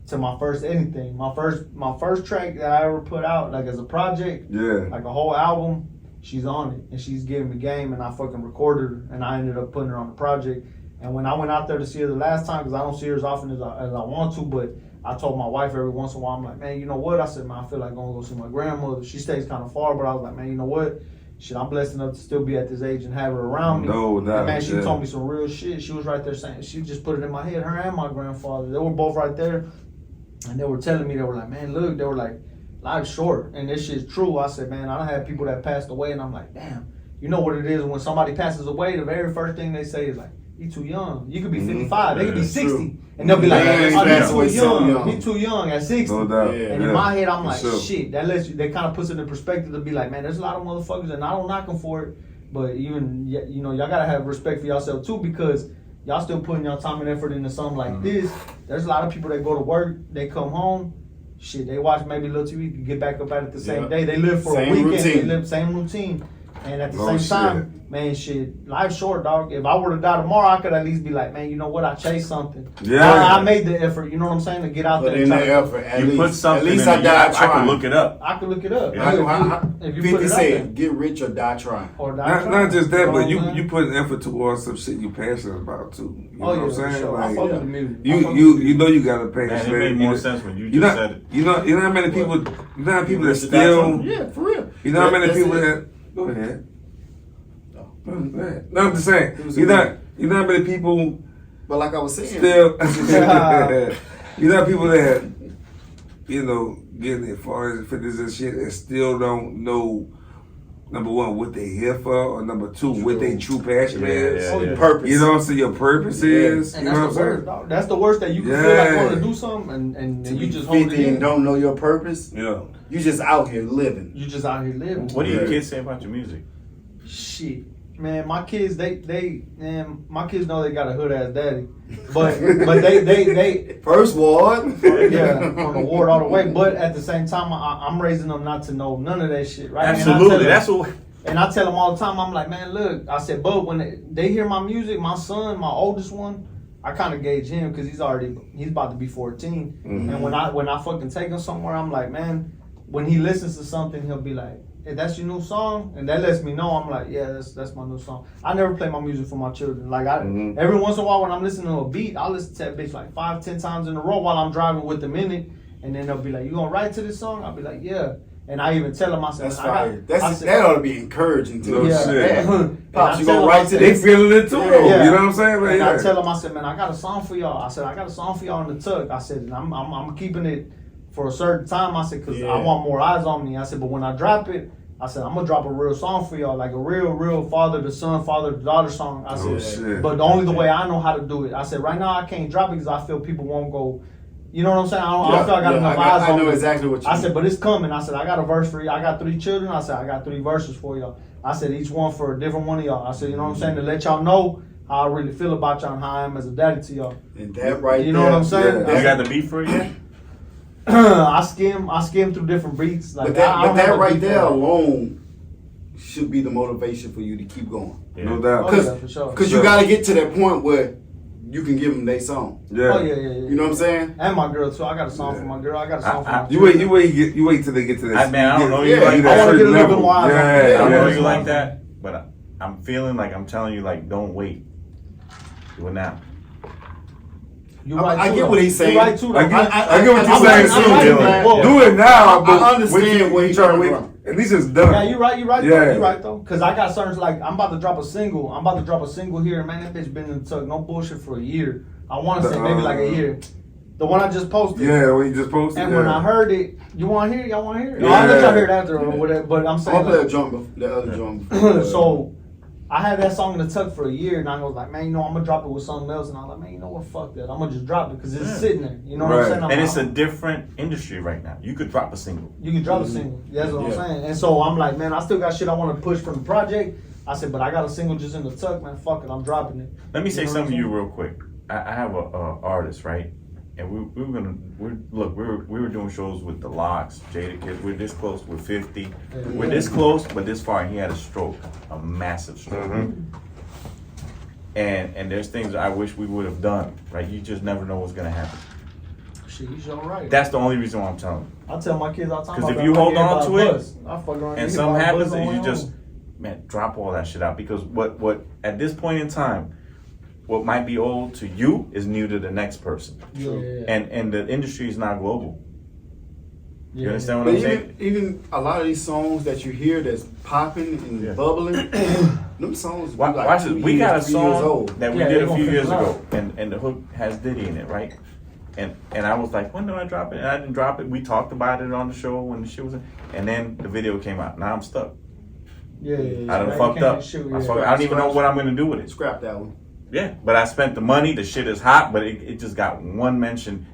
Speaker 5: to my first anything. My first track that I ever put out, like as a project,
Speaker 2: yeah.
Speaker 5: like a whole album. She's on it and she's giving me game, and I fucking recorded her and I ended up putting her on the project. And when I went out there to see her the last time, because I don't see her as often as I want to, but I told my wife every once in a while, I'm like, man, you know what? I said, man, I feel like going to go see my grandmother. She stays kind of far, but I was like, man, you know what? Shit, I'm blessed enough to still be at this age and have her around me.
Speaker 2: No doubt.
Speaker 5: And man, she
Speaker 2: Yeah.
Speaker 5: told me some real shit. She was right there saying, she just put it in my head, her and my grandfather. They were both right there. And they were telling me, they were like, man, look, they were like, life's short. And this shit's true. I said, man, I done had people that passed away, and I'm like, damn. You know what it is when somebody passes away, the very first thing they say is like, he too young. You could be 55, they could be 60.
Speaker 4: True.
Speaker 5: And they'll be like,
Speaker 4: Yeah,
Speaker 5: oh,
Speaker 4: that's
Speaker 5: he
Speaker 4: way
Speaker 5: too
Speaker 4: so
Speaker 5: young.
Speaker 4: young.
Speaker 5: He too young at 60.
Speaker 2: No doubt.
Speaker 4: Yeah.
Speaker 5: And in my head, I'm like,
Speaker 2: sure.
Speaker 5: shit. That lets you. They kind of puts it in perspective to be like, man, there's a lot of motherfuckers, and I don't knock them for it. But even y'all gotta have respect for yourself too, because y'all still putting your time and effort into something like this. There's a lot of people that go to work, they come home, shit, they watch maybe a little TV, get back up at it the same day. They live for
Speaker 4: Same
Speaker 5: a weekend,
Speaker 4: routine.
Speaker 5: they live same routine. And at the
Speaker 2: No
Speaker 5: same time, man, shit, life's short, dog. If I were to die tomorrow, I could at least be like, man, you know what? I chased something.
Speaker 2: Yeah.
Speaker 5: I made the effort, you know what I'm saying, to get out
Speaker 4: Put
Speaker 5: there.
Speaker 4: in
Speaker 5: And
Speaker 4: the
Speaker 5: try to,
Speaker 4: effort. At
Speaker 3: You
Speaker 4: least,
Speaker 3: put something
Speaker 4: at least
Speaker 3: in
Speaker 4: I
Speaker 3: there.
Speaker 4: died
Speaker 3: I
Speaker 4: trying.
Speaker 3: can look it up.
Speaker 5: I could look it up.
Speaker 3: Yeah.
Speaker 5: If you
Speaker 4: 50
Speaker 5: put it out
Speaker 4: said,
Speaker 5: there.
Speaker 4: get rich or die trying.
Speaker 5: Or die
Speaker 2: Not
Speaker 5: trying.
Speaker 2: just that,
Speaker 5: You know
Speaker 2: but
Speaker 5: what I'm saying?
Speaker 2: you put an effort towards some shit you passionate about too. You know
Speaker 5: Oh,
Speaker 2: what
Speaker 5: yeah,
Speaker 2: I'm
Speaker 5: for
Speaker 2: saying?
Speaker 5: sure. I
Speaker 2: Like,
Speaker 5: fuck with the music.
Speaker 2: you know you got a passion.
Speaker 3: Man, it made more sense when you
Speaker 2: You
Speaker 3: just
Speaker 2: know,
Speaker 3: said it.
Speaker 2: you know how many people. You know how many people that
Speaker 3: Rich or die
Speaker 2: still.
Speaker 3: trying?
Speaker 4: Yeah, for real.
Speaker 2: You know how many
Speaker 4: That's
Speaker 2: people
Speaker 4: it.
Speaker 2: that. Go ahead. Go ahead. No, I'm just saying.
Speaker 4: It was
Speaker 2: You
Speaker 4: a-
Speaker 2: know how many people
Speaker 4: But like I was saying,
Speaker 2: still. You know how people that getting as far as fitness and shit and still don't know. Number one, what they here for, or number two, what their true passion is.
Speaker 3: Yeah, yeah.
Speaker 4: purpose.
Speaker 2: You know what I'm saying? Your purpose is.
Speaker 5: And
Speaker 2: You know what I'm
Speaker 5: that's the worst,
Speaker 2: saying?
Speaker 5: dog. That's the worst, that you can feel like want to do something and
Speaker 4: To
Speaker 5: you
Speaker 4: be
Speaker 5: just hold it
Speaker 4: 50 and
Speaker 5: in.
Speaker 4: don't know your purpose,
Speaker 2: Yeah.
Speaker 4: you just out here living.
Speaker 5: You just out here living.
Speaker 3: What do your
Speaker 4: Yeah.
Speaker 3: kids say about your music?
Speaker 5: Shit, man, my kids my kids know they got a hood ass daddy, but they
Speaker 4: First ward.
Speaker 5: yeah, from the ward all the way. But at the same time, I'm raising them not to know none of that shit, right?
Speaker 3: Absolutely. That's what.
Speaker 5: And I tell them all the time, I'm like, man, look, I said, but when they hear my music, my son, my oldest one, I kind of gauge him because he's about to be 14. And when I fucking take him somewhere, I'm like, man, when he listens to something, he'll be like, hey, that's your new song? And that lets me know. I'm like, yeah, that's my new song. I never play my music for my children. Like, every once in a while when I'm listening to a beat, I'll listen to that bitch like 5-10 times in a row while I'm driving with them in it. And then they'll be like, you gonna write to this song? I'll be like, yeah. And I even tell them, I said,
Speaker 4: That's
Speaker 5: I got-
Speaker 4: fire.
Speaker 5: I said,
Speaker 4: That ought to be encouraging to
Speaker 2: No
Speaker 4: you.
Speaker 2: shit.
Speaker 4: Pops, you
Speaker 5: And I tell
Speaker 4: gonna
Speaker 5: them,
Speaker 4: write
Speaker 5: I
Speaker 4: to
Speaker 5: said,
Speaker 2: They
Speaker 4: this?
Speaker 2: feeling it too, though.
Speaker 5: Yeah.
Speaker 2: You know what I'm saying? Like,
Speaker 5: And I
Speaker 2: yeah.
Speaker 5: tell them, I said, man, I got a song for y'all. I said, I got a song for y'all in the tuck. I said, and I'm keeping it for a certain time. I said, because I want more eyes on me. I said, but when I drop it, I said, I'm gonna drop a real song for y'all, like a real father to son, father to daughter song. I
Speaker 2: Oh,
Speaker 5: said,
Speaker 2: shit.
Speaker 5: but only the way I know how to do it. I said, right now I can't drop it because I feel people won't go. You know what I'm saying? I don't feel I got enough eyes on
Speaker 4: I know
Speaker 5: me.
Speaker 4: exactly what you
Speaker 5: I
Speaker 4: mean.
Speaker 5: said, but it's coming. I said, I got a verse for you. I got 3 children. I said, I got 3 verses for y'all. I said, each one for a different one of y'all. I said, you know what I'm saying? To let y'all know how I really feel about y'all and how I am as a daddy to y'all.
Speaker 4: And that right
Speaker 5: You know
Speaker 4: there,
Speaker 5: what I'm saying?
Speaker 2: Yeah.
Speaker 3: You got the beat for it yet?
Speaker 5: I skim through different beats. Like
Speaker 4: But that,
Speaker 5: I don't
Speaker 4: but that
Speaker 5: have a
Speaker 4: right
Speaker 5: beat
Speaker 4: there
Speaker 5: for it.
Speaker 4: alone should be the motivation for you to keep going.
Speaker 3: Yeah.
Speaker 2: No doubt.
Speaker 5: Oh, yeah, for sure.
Speaker 4: Because you got to get to that point where you can give them their song.
Speaker 2: Yeah.
Speaker 5: Oh yeah.
Speaker 4: You know what I'm saying?
Speaker 5: And my girl too. I got a song for my girl. I got a song for my
Speaker 2: You
Speaker 5: children.
Speaker 2: wait till they get to that.
Speaker 3: Man, I don't know
Speaker 4: you like
Speaker 2: that
Speaker 5: that. I wanna
Speaker 2: certain
Speaker 5: get a little bit
Speaker 2: level.
Speaker 5: more out of it.
Speaker 2: Yeah,
Speaker 3: I don't know
Speaker 2: yeah.
Speaker 3: you like that, but I'm feeling like I'm telling you, like, don't wait. Do it now.
Speaker 5: You right
Speaker 4: I
Speaker 5: too,
Speaker 4: get
Speaker 5: though.
Speaker 4: what he's saying.
Speaker 5: You right too. Though.
Speaker 2: I get what you're
Speaker 4: I'm
Speaker 2: saying
Speaker 4: right,
Speaker 2: too.
Speaker 4: I'm right,
Speaker 2: Dylan.
Speaker 4: man.
Speaker 2: Do it now,
Speaker 4: I
Speaker 2: but
Speaker 4: understand where he's
Speaker 2: trying to
Speaker 4: coming
Speaker 2: wait.
Speaker 4: from.
Speaker 2: At least it's done.
Speaker 5: Yeah, you right though.
Speaker 2: Yeah.
Speaker 5: You right though. Cause I got certain like I'm about to drop a single. I'm about to drop a single here, and man, that bitch been in the tuck, no bullshit, for a year. I want to say maybe like a year. The one I just posted.
Speaker 2: Yeah, when you just posted.
Speaker 5: And
Speaker 2: yeah.
Speaker 5: when I heard it, you want to hear it? Y'all want to hear it?
Speaker 2: Yeah.
Speaker 5: I'll let y'all hear it after or whatever. But I'm
Speaker 4: I'm
Speaker 5: saying.
Speaker 4: gonna play
Speaker 5: like,
Speaker 4: a drum, the other drum.
Speaker 5: so I had that song in the tuck for a year, and I was like, man, you know, I'm gonna drop it with something else, and I was like, man, you know what, fuck that, I'm gonna just drop it because it's sitting there. You know what I'm
Speaker 2: Right.
Speaker 5: saying?
Speaker 3: And it's a different industry right now. You could drop a single.
Speaker 5: You can drop a single. That's what
Speaker 4: Yeah.
Speaker 5: I'm saying. And so I'm like, man, I still got shit I want to push from the project. I said, but I got a single just in the tuck, man. Fuck it, I'm dropping it.
Speaker 3: Let me say
Speaker 5: You know
Speaker 3: something to
Speaker 5: what
Speaker 3: you
Speaker 5: I'm
Speaker 3: real quick. I have a artist, right? And we were doing shows with the Locks, Jada Kids. We're this close. We're 50. We're this close, but this far. And he had a stroke, a massive stroke. And there's things that I wish we would have done, right? You just never know what's gonna happen.
Speaker 5: Shit, you sure right.
Speaker 3: That's the only reason why I'm telling you.
Speaker 5: I tell my kids all the time.
Speaker 3: 'Cause
Speaker 5: about
Speaker 3: if you
Speaker 5: that,
Speaker 3: hold
Speaker 5: I
Speaker 3: on
Speaker 5: get
Speaker 3: to
Speaker 5: by a
Speaker 3: it,
Speaker 5: bus. I fuck around
Speaker 3: And
Speaker 5: get
Speaker 3: something
Speaker 5: by a
Speaker 3: happens
Speaker 5: bus
Speaker 3: and
Speaker 5: on
Speaker 3: you
Speaker 5: my
Speaker 3: just,
Speaker 5: own.
Speaker 3: man, drop all that shit out. Because what at this point in time, what might be old to you is new to the next person.
Speaker 5: Yeah.
Speaker 3: And the industry is not global. You
Speaker 5: Yeah.
Speaker 3: understand what
Speaker 4: But
Speaker 3: I'm saying?
Speaker 4: even a lot of these songs that you hear that's popping and bubbling, them songs be
Speaker 3: Watch
Speaker 4: like
Speaker 3: this.
Speaker 4: 2
Speaker 3: We
Speaker 4: years,
Speaker 3: got a
Speaker 4: 3 years
Speaker 3: song
Speaker 4: old.
Speaker 3: that we
Speaker 5: Yeah,
Speaker 3: did
Speaker 5: they
Speaker 3: a
Speaker 5: gonna
Speaker 3: few years
Speaker 5: figure it
Speaker 3: ago, and the hook has Diddy in it, right? And I was like, when do I drop it? And I didn't drop it. We talked about it on the show when the shit was in, and then the video came out. Now I'm stuck.
Speaker 5: Yeah.
Speaker 3: I done fucked up. I don't even know what I'm gonna do with it.
Speaker 4: Scrap that one.
Speaker 3: Yeah, but I spent the money. The shit is hot, but it just got one mention.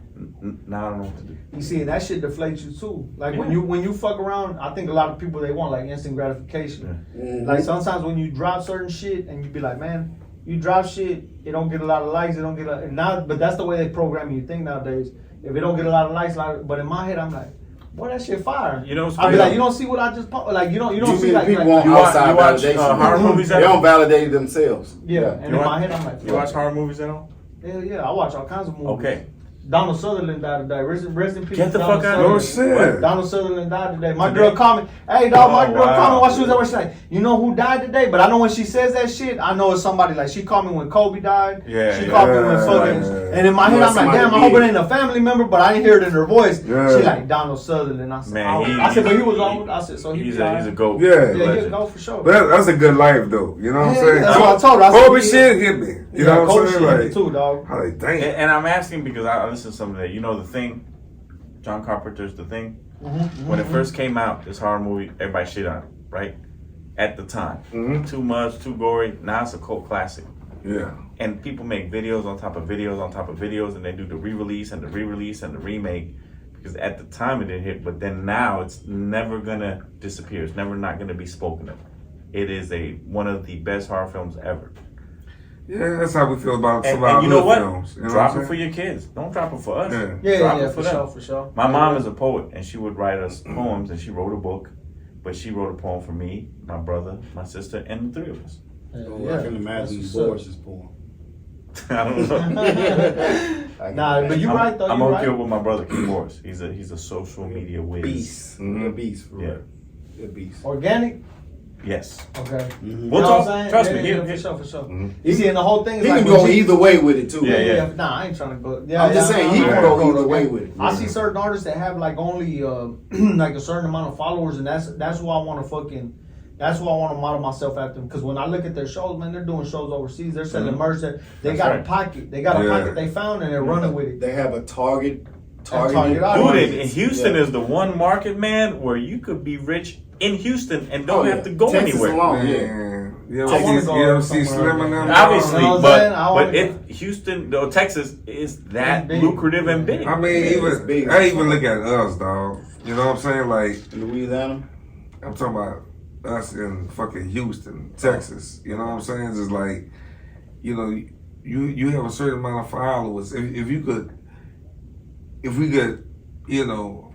Speaker 3: Now I don't know what to do.
Speaker 5: You see, and that shit deflates you too. Like when you fuck around, I think a lot of people they want like instant gratification. Like sometimes when you drop certain shit and you be like, man, you drop shit, it don't get a lot of likes, it don't get and now, but that's the way they program you think nowadays. If it don't get a lot of likes, but in my head I'm like, boy, that shit fire.
Speaker 3: You know,
Speaker 5: I be like, you don't see what I just like you don't see like
Speaker 4: people
Speaker 5: like,
Speaker 4: want outside
Speaker 3: watch
Speaker 4: validation.
Speaker 3: horror movies?
Speaker 4: They don't validate themselves.
Speaker 5: yeah. And in my head I'm like,
Speaker 3: You watch horror movies at all?
Speaker 5: hell yeah, I watch all kinds of movies.
Speaker 3: Okay.
Speaker 5: Donald Sutherland died today. Rest in peace.
Speaker 3: Get the
Speaker 5: Donald
Speaker 3: fuck out of
Speaker 5: Sutherland.
Speaker 2: here. No shit.
Speaker 5: Donald Sutherland died today. My girl called me. Hey, dog, my girl called me while she was at work. She's like, you know who died today? But I know when she says that shit, I know it's somebody. Like, she called me when Kobe died.
Speaker 3: Yeah,
Speaker 5: She called me when fucking. And in my head, I'm like, damn, I hope it ain't a family member, but I didn't hear it in her voice.
Speaker 2: Yeah.
Speaker 5: She like, Donald Sutherland. I said,
Speaker 3: Man,
Speaker 5: I said, but he was on. I said, so
Speaker 3: He's
Speaker 5: died.
Speaker 3: a goat.
Speaker 2: Yeah.
Speaker 5: Yeah, he'll go for sure.
Speaker 2: But that's a good life though. You know what I'm
Speaker 5: Yeah,
Speaker 2: saying?
Speaker 5: that's what I told her. I said,
Speaker 2: Kobe
Speaker 5: yeah.
Speaker 2: shit hit me. You know what I'm
Speaker 5: Kobe
Speaker 2: saying?
Speaker 5: shit hit me
Speaker 2: Like,
Speaker 5: too, dog.
Speaker 2: how they think.
Speaker 3: And I'm asking because I listened to some of that. You know the Thing, John Carpenter's The Thing. When it first came out, this horror movie, everybody shit on it, right? At the time, too much, too gory. Now it's a cult classic.
Speaker 2: Yeah.
Speaker 3: And people make videos on top of videos on top of videos, and they do the re-release and the re-release and the remake because at the time it didn't hit, but then now it's never gonna disappear. It's never not gonna be spoken of. It is one of the best horror films ever.
Speaker 2: Yeah, that's how we feel about some of our
Speaker 3: And you know
Speaker 2: good
Speaker 3: what?
Speaker 2: films. You know
Speaker 3: Drop
Speaker 2: what
Speaker 3: it for your kids. Don't drop it for us.
Speaker 2: Yeah.
Speaker 3: Drop it
Speaker 5: For
Speaker 3: them.
Speaker 5: sure, for sure.
Speaker 3: My mom is a poet, and she would write us poems, and she wrote a book, but she wrote a poem for me, my brother, my sister, and the three of us.
Speaker 4: I can imagine Boris's poem.
Speaker 3: I don't know.
Speaker 5: Nah, but you're right though.
Speaker 3: I'm
Speaker 5: You're
Speaker 3: okay
Speaker 5: right.
Speaker 3: with my brother, King Morris. He's a social media whiz.
Speaker 4: Beast. A beast, for
Speaker 3: Yeah.
Speaker 4: real. A beast.
Speaker 5: Organic.
Speaker 3: Yes.
Speaker 5: Okay.
Speaker 3: We'll
Speaker 5: You know
Speaker 3: talk.
Speaker 5: what I'm saying?
Speaker 3: Trust
Speaker 5: Yeah,
Speaker 3: me.
Speaker 5: yeah,
Speaker 3: He-
Speaker 5: for sure. You see, and the whole thing is
Speaker 4: He
Speaker 5: like
Speaker 4: can go either way with it too.
Speaker 3: Yeah.
Speaker 5: Nah, I ain't trying to go. Yeah,
Speaker 4: I'm just saying he can go either way with it.
Speaker 5: I see certain artists that have like only like a certain amount of followers, and that's who I want to fucking. That's who I want to model myself after. Because when I look at their shows, man, they're doing shows overseas. They're selling merch. They
Speaker 3: That's
Speaker 5: got
Speaker 3: right.
Speaker 5: a pocket. They got a pocket they found, and they're running with it.
Speaker 4: They have a target
Speaker 5: Target
Speaker 3: Dude,
Speaker 5: audience.
Speaker 3: and Houston is the one market, man, where you could be rich in Houston and don't
Speaker 4: Oh, yeah.
Speaker 3: have to go
Speaker 4: Texas
Speaker 3: anywhere.
Speaker 4: alone, yeah.
Speaker 2: Man, you
Speaker 5: I wanna
Speaker 2: ever see,
Speaker 5: go
Speaker 2: you ever see
Speaker 5: somewhere
Speaker 2: Slim and them?
Speaker 3: Obviously,
Speaker 5: You know what I'm saying? I
Speaker 3: but
Speaker 5: wanna
Speaker 3: if Houston, no, Texas is that
Speaker 5: It's big.
Speaker 3: lucrative and big.
Speaker 2: I mean,
Speaker 4: it's
Speaker 2: even
Speaker 4: big.
Speaker 2: I even look at us, dog. You know what I'm saying? Like,
Speaker 4: Louisiana.
Speaker 2: I'm talking about us in fucking Houston, Texas. You know what I'm saying? It's just like, you know, you have a certain amount of followers. If we could, you know,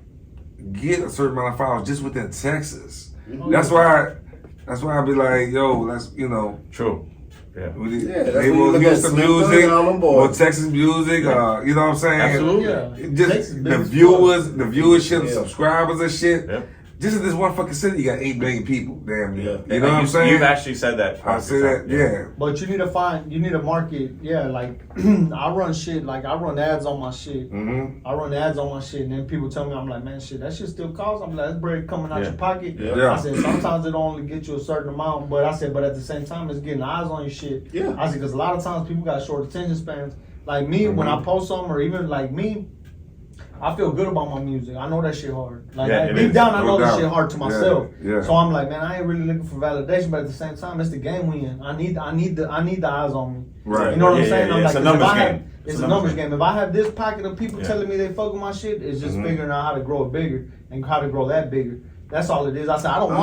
Speaker 2: get a certain amount of followers just within Texas. That's why I be like, yo, let's, you know.
Speaker 3: True. Yeah.
Speaker 4: that's
Speaker 2: They
Speaker 4: when you
Speaker 2: will
Speaker 4: look
Speaker 2: use
Speaker 4: at
Speaker 2: some
Speaker 4: Slim Thug
Speaker 2: music
Speaker 4: and all them
Speaker 2: or
Speaker 4: boys.
Speaker 2: Texas music, you know what I'm saying?
Speaker 3: Absolutely.
Speaker 5: Yeah.
Speaker 2: It just
Speaker 5: Texas
Speaker 2: the
Speaker 5: biggest
Speaker 2: viewers, the viewership,
Speaker 4: Yeah.
Speaker 2: subscribers and shit.
Speaker 3: Yep.
Speaker 2: Just in this one fucking city, you got 8 million people. Damn near.
Speaker 4: Yeah.
Speaker 2: You know what I'm saying?
Speaker 3: You've actually said that.
Speaker 2: I say that, yeah.
Speaker 5: But you need to market, like I run shit, like I run ads on my shit.
Speaker 2: Mm-hmm.
Speaker 5: I run ads on my shit, and then people tell me, I'm like, man, shit, that shit still costs. I'm like, that's bread coming out
Speaker 3: Yeah.
Speaker 5: your pocket.
Speaker 2: Yeah.
Speaker 5: I said, sometimes it only get you a certain amount, but I said, but at the same time, it's getting eyes on your shit.
Speaker 4: Yeah.
Speaker 5: I said, because a lot of times people got short attention spans. Like me, when I post something, or even like me, I feel good about my music. I know that shit hard. Like
Speaker 3: Yeah, it
Speaker 5: deep
Speaker 3: is.
Speaker 5: down, I
Speaker 2: No
Speaker 5: know
Speaker 2: doubt.
Speaker 5: that shit hard to
Speaker 2: Yeah,
Speaker 5: myself.
Speaker 2: yeah.
Speaker 5: So I'm like, man, I ain't really looking for validation, but at the same time, it's the game we in. I need the eyes on me.
Speaker 2: Right.
Speaker 5: You know what I'm
Speaker 3: Yeah,
Speaker 5: saying?
Speaker 3: yeah,
Speaker 5: I'm
Speaker 3: yeah.
Speaker 5: like,
Speaker 3: It's a
Speaker 5: 'cause if
Speaker 3: numbers
Speaker 5: I have-
Speaker 3: game.
Speaker 5: It's a numbers game. If I have this pocket of people
Speaker 3: Yeah.
Speaker 5: telling me they fuck with my shit, it's just
Speaker 2: Mm-hmm.
Speaker 5: figuring out how to grow it bigger and how to grow that bigger. That's all it is. I said I don't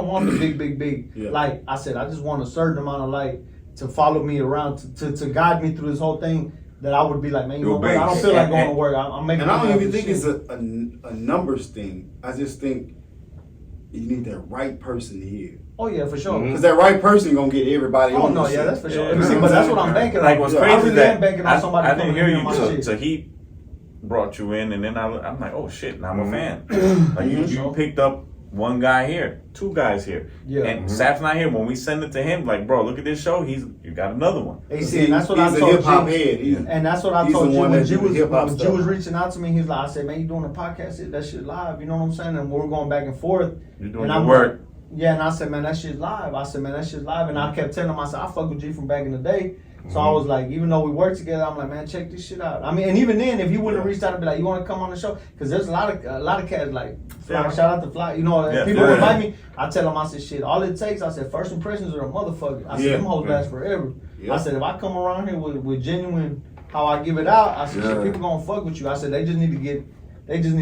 Speaker 5: want the big.
Speaker 4: Yeah.
Speaker 5: Like I said, I just want a certain amount of like to follow me around to guide me through this whole thing. That I would be like, man, you know what? I don't feel like going to work. I'm making.
Speaker 4: And I don't
Speaker 5: money
Speaker 4: even
Speaker 5: off
Speaker 4: think
Speaker 5: this
Speaker 4: it's
Speaker 5: shit.
Speaker 4: a numbers thing. I just think you need that right person here.
Speaker 5: Oh yeah, for sure.
Speaker 4: Because that right person gonna get everybody
Speaker 5: Oh
Speaker 4: on
Speaker 5: no,
Speaker 4: this
Speaker 5: yeah,
Speaker 4: shit.
Speaker 5: that's for sure.
Speaker 3: Yeah.
Speaker 5: See, but that's what I'm banking on.
Speaker 3: Like what's
Speaker 4: Yeah,
Speaker 3: crazy
Speaker 5: I
Speaker 3: is
Speaker 5: really
Speaker 3: that
Speaker 5: am banking on somebody
Speaker 3: I didn't
Speaker 5: coming
Speaker 3: hear
Speaker 5: in
Speaker 3: you
Speaker 5: on my
Speaker 3: till
Speaker 5: shit.
Speaker 3: so he brought you in, and then I'm like, oh shit, now I'm a fan.
Speaker 5: Mm-hmm.
Speaker 3: Like you picked up one guy here, two guys here,
Speaker 5: Yeah.
Speaker 3: and Saf's not here. When we send it to him, like, bro, look at this show. You got another one.
Speaker 5: Hey, see, and that's what I
Speaker 4: He's a
Speaker 5: told
Speaker 4: hip hop
Speaker 5: G.
Speaker 4: head.
Speaker 5: And that's what I
Speaker 4: He's
Speaker 5: told
Speaker 4: the
Speaker 5: you
Speaker 4: one
Speaker 5: when
Speaker 4: that
Speaker 5: G
Speaker 4: do the
Speaker 5: was
Speaker 4: hip-hop
Speaker 5: when G
Speaker 4: stuff.
Speaker 5: was reaching out to me. He's like, I said, man, you doing a podcast? That shit live. You know what I'm saying? And we're going back and forth.
Speaker 3: You're doing
Speaker 5: and
Speaker 3: your
Speaker 5: I'm
Speaker 3: work.
Speaker 5: like, yeah, and I said, man, that shit's live. I said, man, that shit's live. And I kept telling him, I said, I fuck with G from back in the day. So I was like, even though we work together, I'm like, man, check this shit out. I mean, and even then, if he wouldn't have reached out and be like, you want to come on the show? Because there's a lot of cats like, Fly,
Speaker 3: Yeah.
Speaker 5: shout out to Fly. You know,
Speaker 3: Yeah,
Speaker 5: people
Speaker 3: yeah.
Speaker 5: invite me. I tell them, I said, shit, all it takes, I said, first impressions are a motherfucker. I said,
Speaker 4: Yeah.
Speaker 5: them hoes last forever. I said, if I come around here with genuine how I give it out, I said, shit, people gonna fuck with you. I said, they just need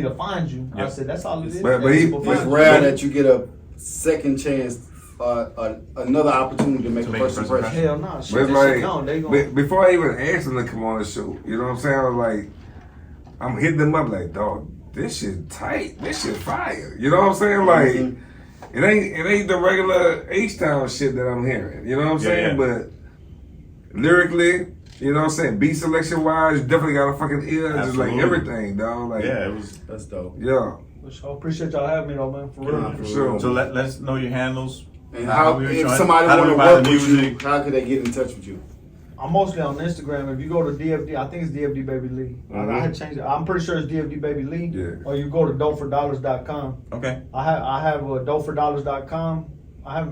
Speaker 5: to find you. I said, that's all it is.
Speaker 2: But
Speaker 4: it's rare that you get a second chance, another opportunity to make a first impression.
Speaker 5: Hell no. Shit,
Speaker 2: But it's
Speaker 5: that shit gone. They gonna,
Speaker 2: before I even asked them to come on the show, you know what I'm saying? I was like, I'm hitting them up like, dog, this shit tight. This shit fire. You know what I'm saying? Like, it ain't the regular H-Town shit that I'm hearing. You know what I'm saying? But lyrically, you know what I'm saying? Beat selection wise, definitely got a fucking ear. Just like everything, dog. Like,
Speaker 3: that's dope.
Speaker 2: Yeah.
Speaker 5: I appreciate y'all having me though, man. For real.
Speaker 2: For sure.
Speaker 3: So let us know your handles.
Speaker 4: And if somebody want to work with you, how could they get in touch with you?
Speaker 5: I'm mostly on Instagram. If you go to DFD, I think it's DFD Baby Lee. I had changed it. I'm pretty sure it's DFD Baby Lee.
Speaker 2: Yeah.
Speaker 5: Or you go to dopefordollars.com.
Speaker 3: Okay.
Speaker 5: I have dopefordollars.com. I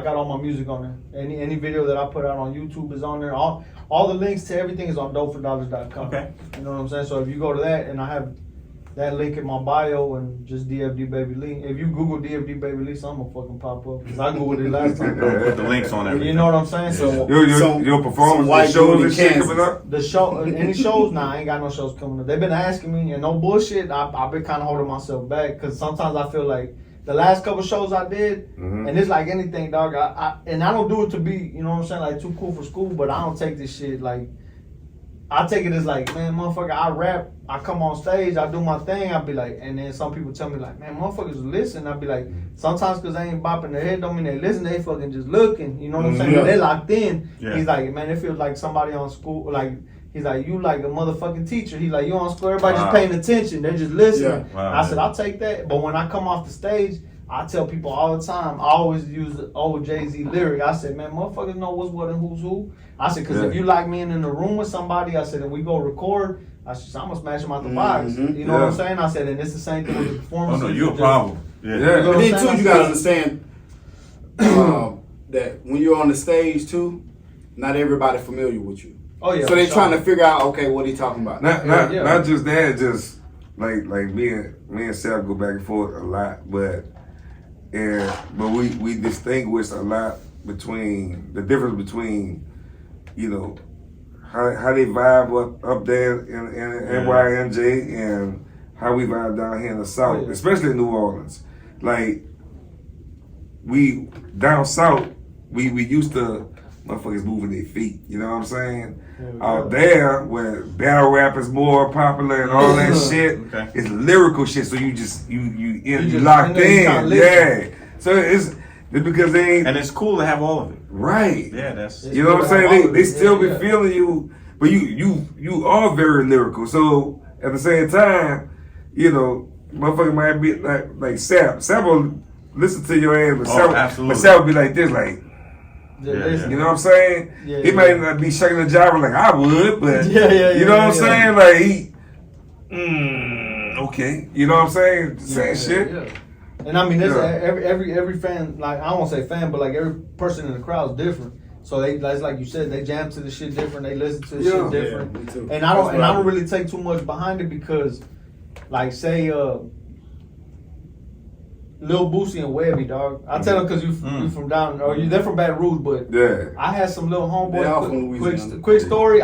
Speaker 5: got all my music on there. Any video that I put out on YouTube is on there. All the links to everything is on dopefordollars.com.
Speaker 3: Okay.
Speaker 5: You know what I'm saying? So if you go to that, and I have that link in my bio and just DFD Baby Lee. If you Google DFD Baby Lee, something will fucking pop up. Cause I Googled it last time.
Speaker 3: Put the links on everything.
Speaker 5: You know what I'm saying? So
Speaker 2: your performance shows and shit coming up?
Speaker 5: the show, any shows? Nah, I ain't got no shows coming up. They've been asking me, and no bullshit. I've been kind of holding myself back because sometimes I feel like the last couple shows I did, and it's like anything, dog. I don't do it to be, you know what I'm saying, like too cool for school. But I don't take this shit like. I take it as like, man, motherfucker, I rap, I come on stage, I do my thing, I be like, and then some people tell me like, man, motherfuckers listen. I be like, sometimes because they ain't bopping their head don't mean they listen, they fucking just looking, you know what I'm saying? They locked in. Yeah. He's like, man, it feels like somebody on school, like, he's like, you like a motherfucking teacher. He's like, you on school, everybody just paying attention, they're just listening. Yeah. Wow, I said, I'll take that, but when I come off the stage, I tell people all the time, I always use the old Jay-Z lyric. I said, man, motherfuckers know what's what and who's who. I said, because if you like me in the room with somebody, I said, and we go record, I said, I'm going to smash them out the box. You know what I'm saying? I said, and it's the same thing with the performance.
Speaker 3: Oh, no, you a problem.
Speaker 4: Yeah. But then, too, you got to understand that when you're on the stage, too, not everybody familiar with you.
Speaker 5: Oh, yeah.
Speaker 4: So they're trying to figure out, okay, what he talking about.
Speaker 2: Not just that, just like me and Sal go back and forth a lot, but we distinguish a lot between the difference between, you know, how they vibe up there in NYNJ and how we vibe down here in the South, especially in New Orleans. Like, we down South, we used to motherfuckers moving their feet, you know what I'm saying? Out there, where battle rap is more popular and all that shit, it's lyrical shit. So you locked in, yeah. So it's because they ain't,
Speaker 3: and it's cool to have all of it,
Speaker 2: right?
Speaker 3: Yeah, that's
Speaker 2: you know what I'm saying. They still be feeling you, but you are very lyrical. So at the same time, you know, motherfucker might be like Sap will listen to your ass, but Sap will be like this, like. You know what I'm saying? He might not be shaking the job like I would, but you know what I'm saying? Like okay. You know what I'm saying? Saying shit.
Speaker 5: Yeah. And I mean, every fan, like I won't say fan, but like every person in the crowd is different. So they, like you said, they jam to the shit different. They listen to the shit different.
Speaker 4: Me too.
Speaker 5: And I don't really take too much behind it because, like, say Lil Boosie and Webby, dog. I tell them because you from down, or they're from Baton Rouge, but I had some little homeboys. Quick story.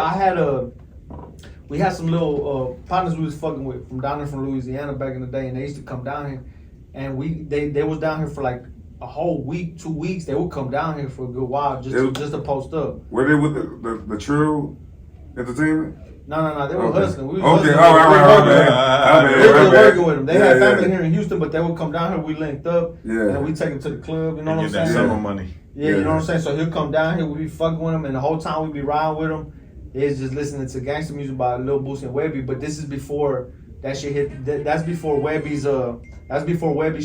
Speaker 5: We had some little partners we was fucking with from down there from Louisiana back in the day, and they used to come down here, and they was down here for like a whole week, 2 weeks. They would come down here for a good while just to post up.
Speaker 2: Were they with the True Entertainment?
Speaker 5: No, they were hustling. We was
Speaker 2: hustling.
Speaker 5: We were working with them. They had family here in Houston, but they would come down here. We linked up, and we take them to the club. You know what I'm saying?
Speaker 3: Get that summer money.
Speaker 5: Yeah, you know what I'm saying? So he'll come down here, we be fucking with him, and the whole time we be riding with him, it's just listening to gangster music by Lil Boosie and Webby. But this is before that shit hit. That's before Webby's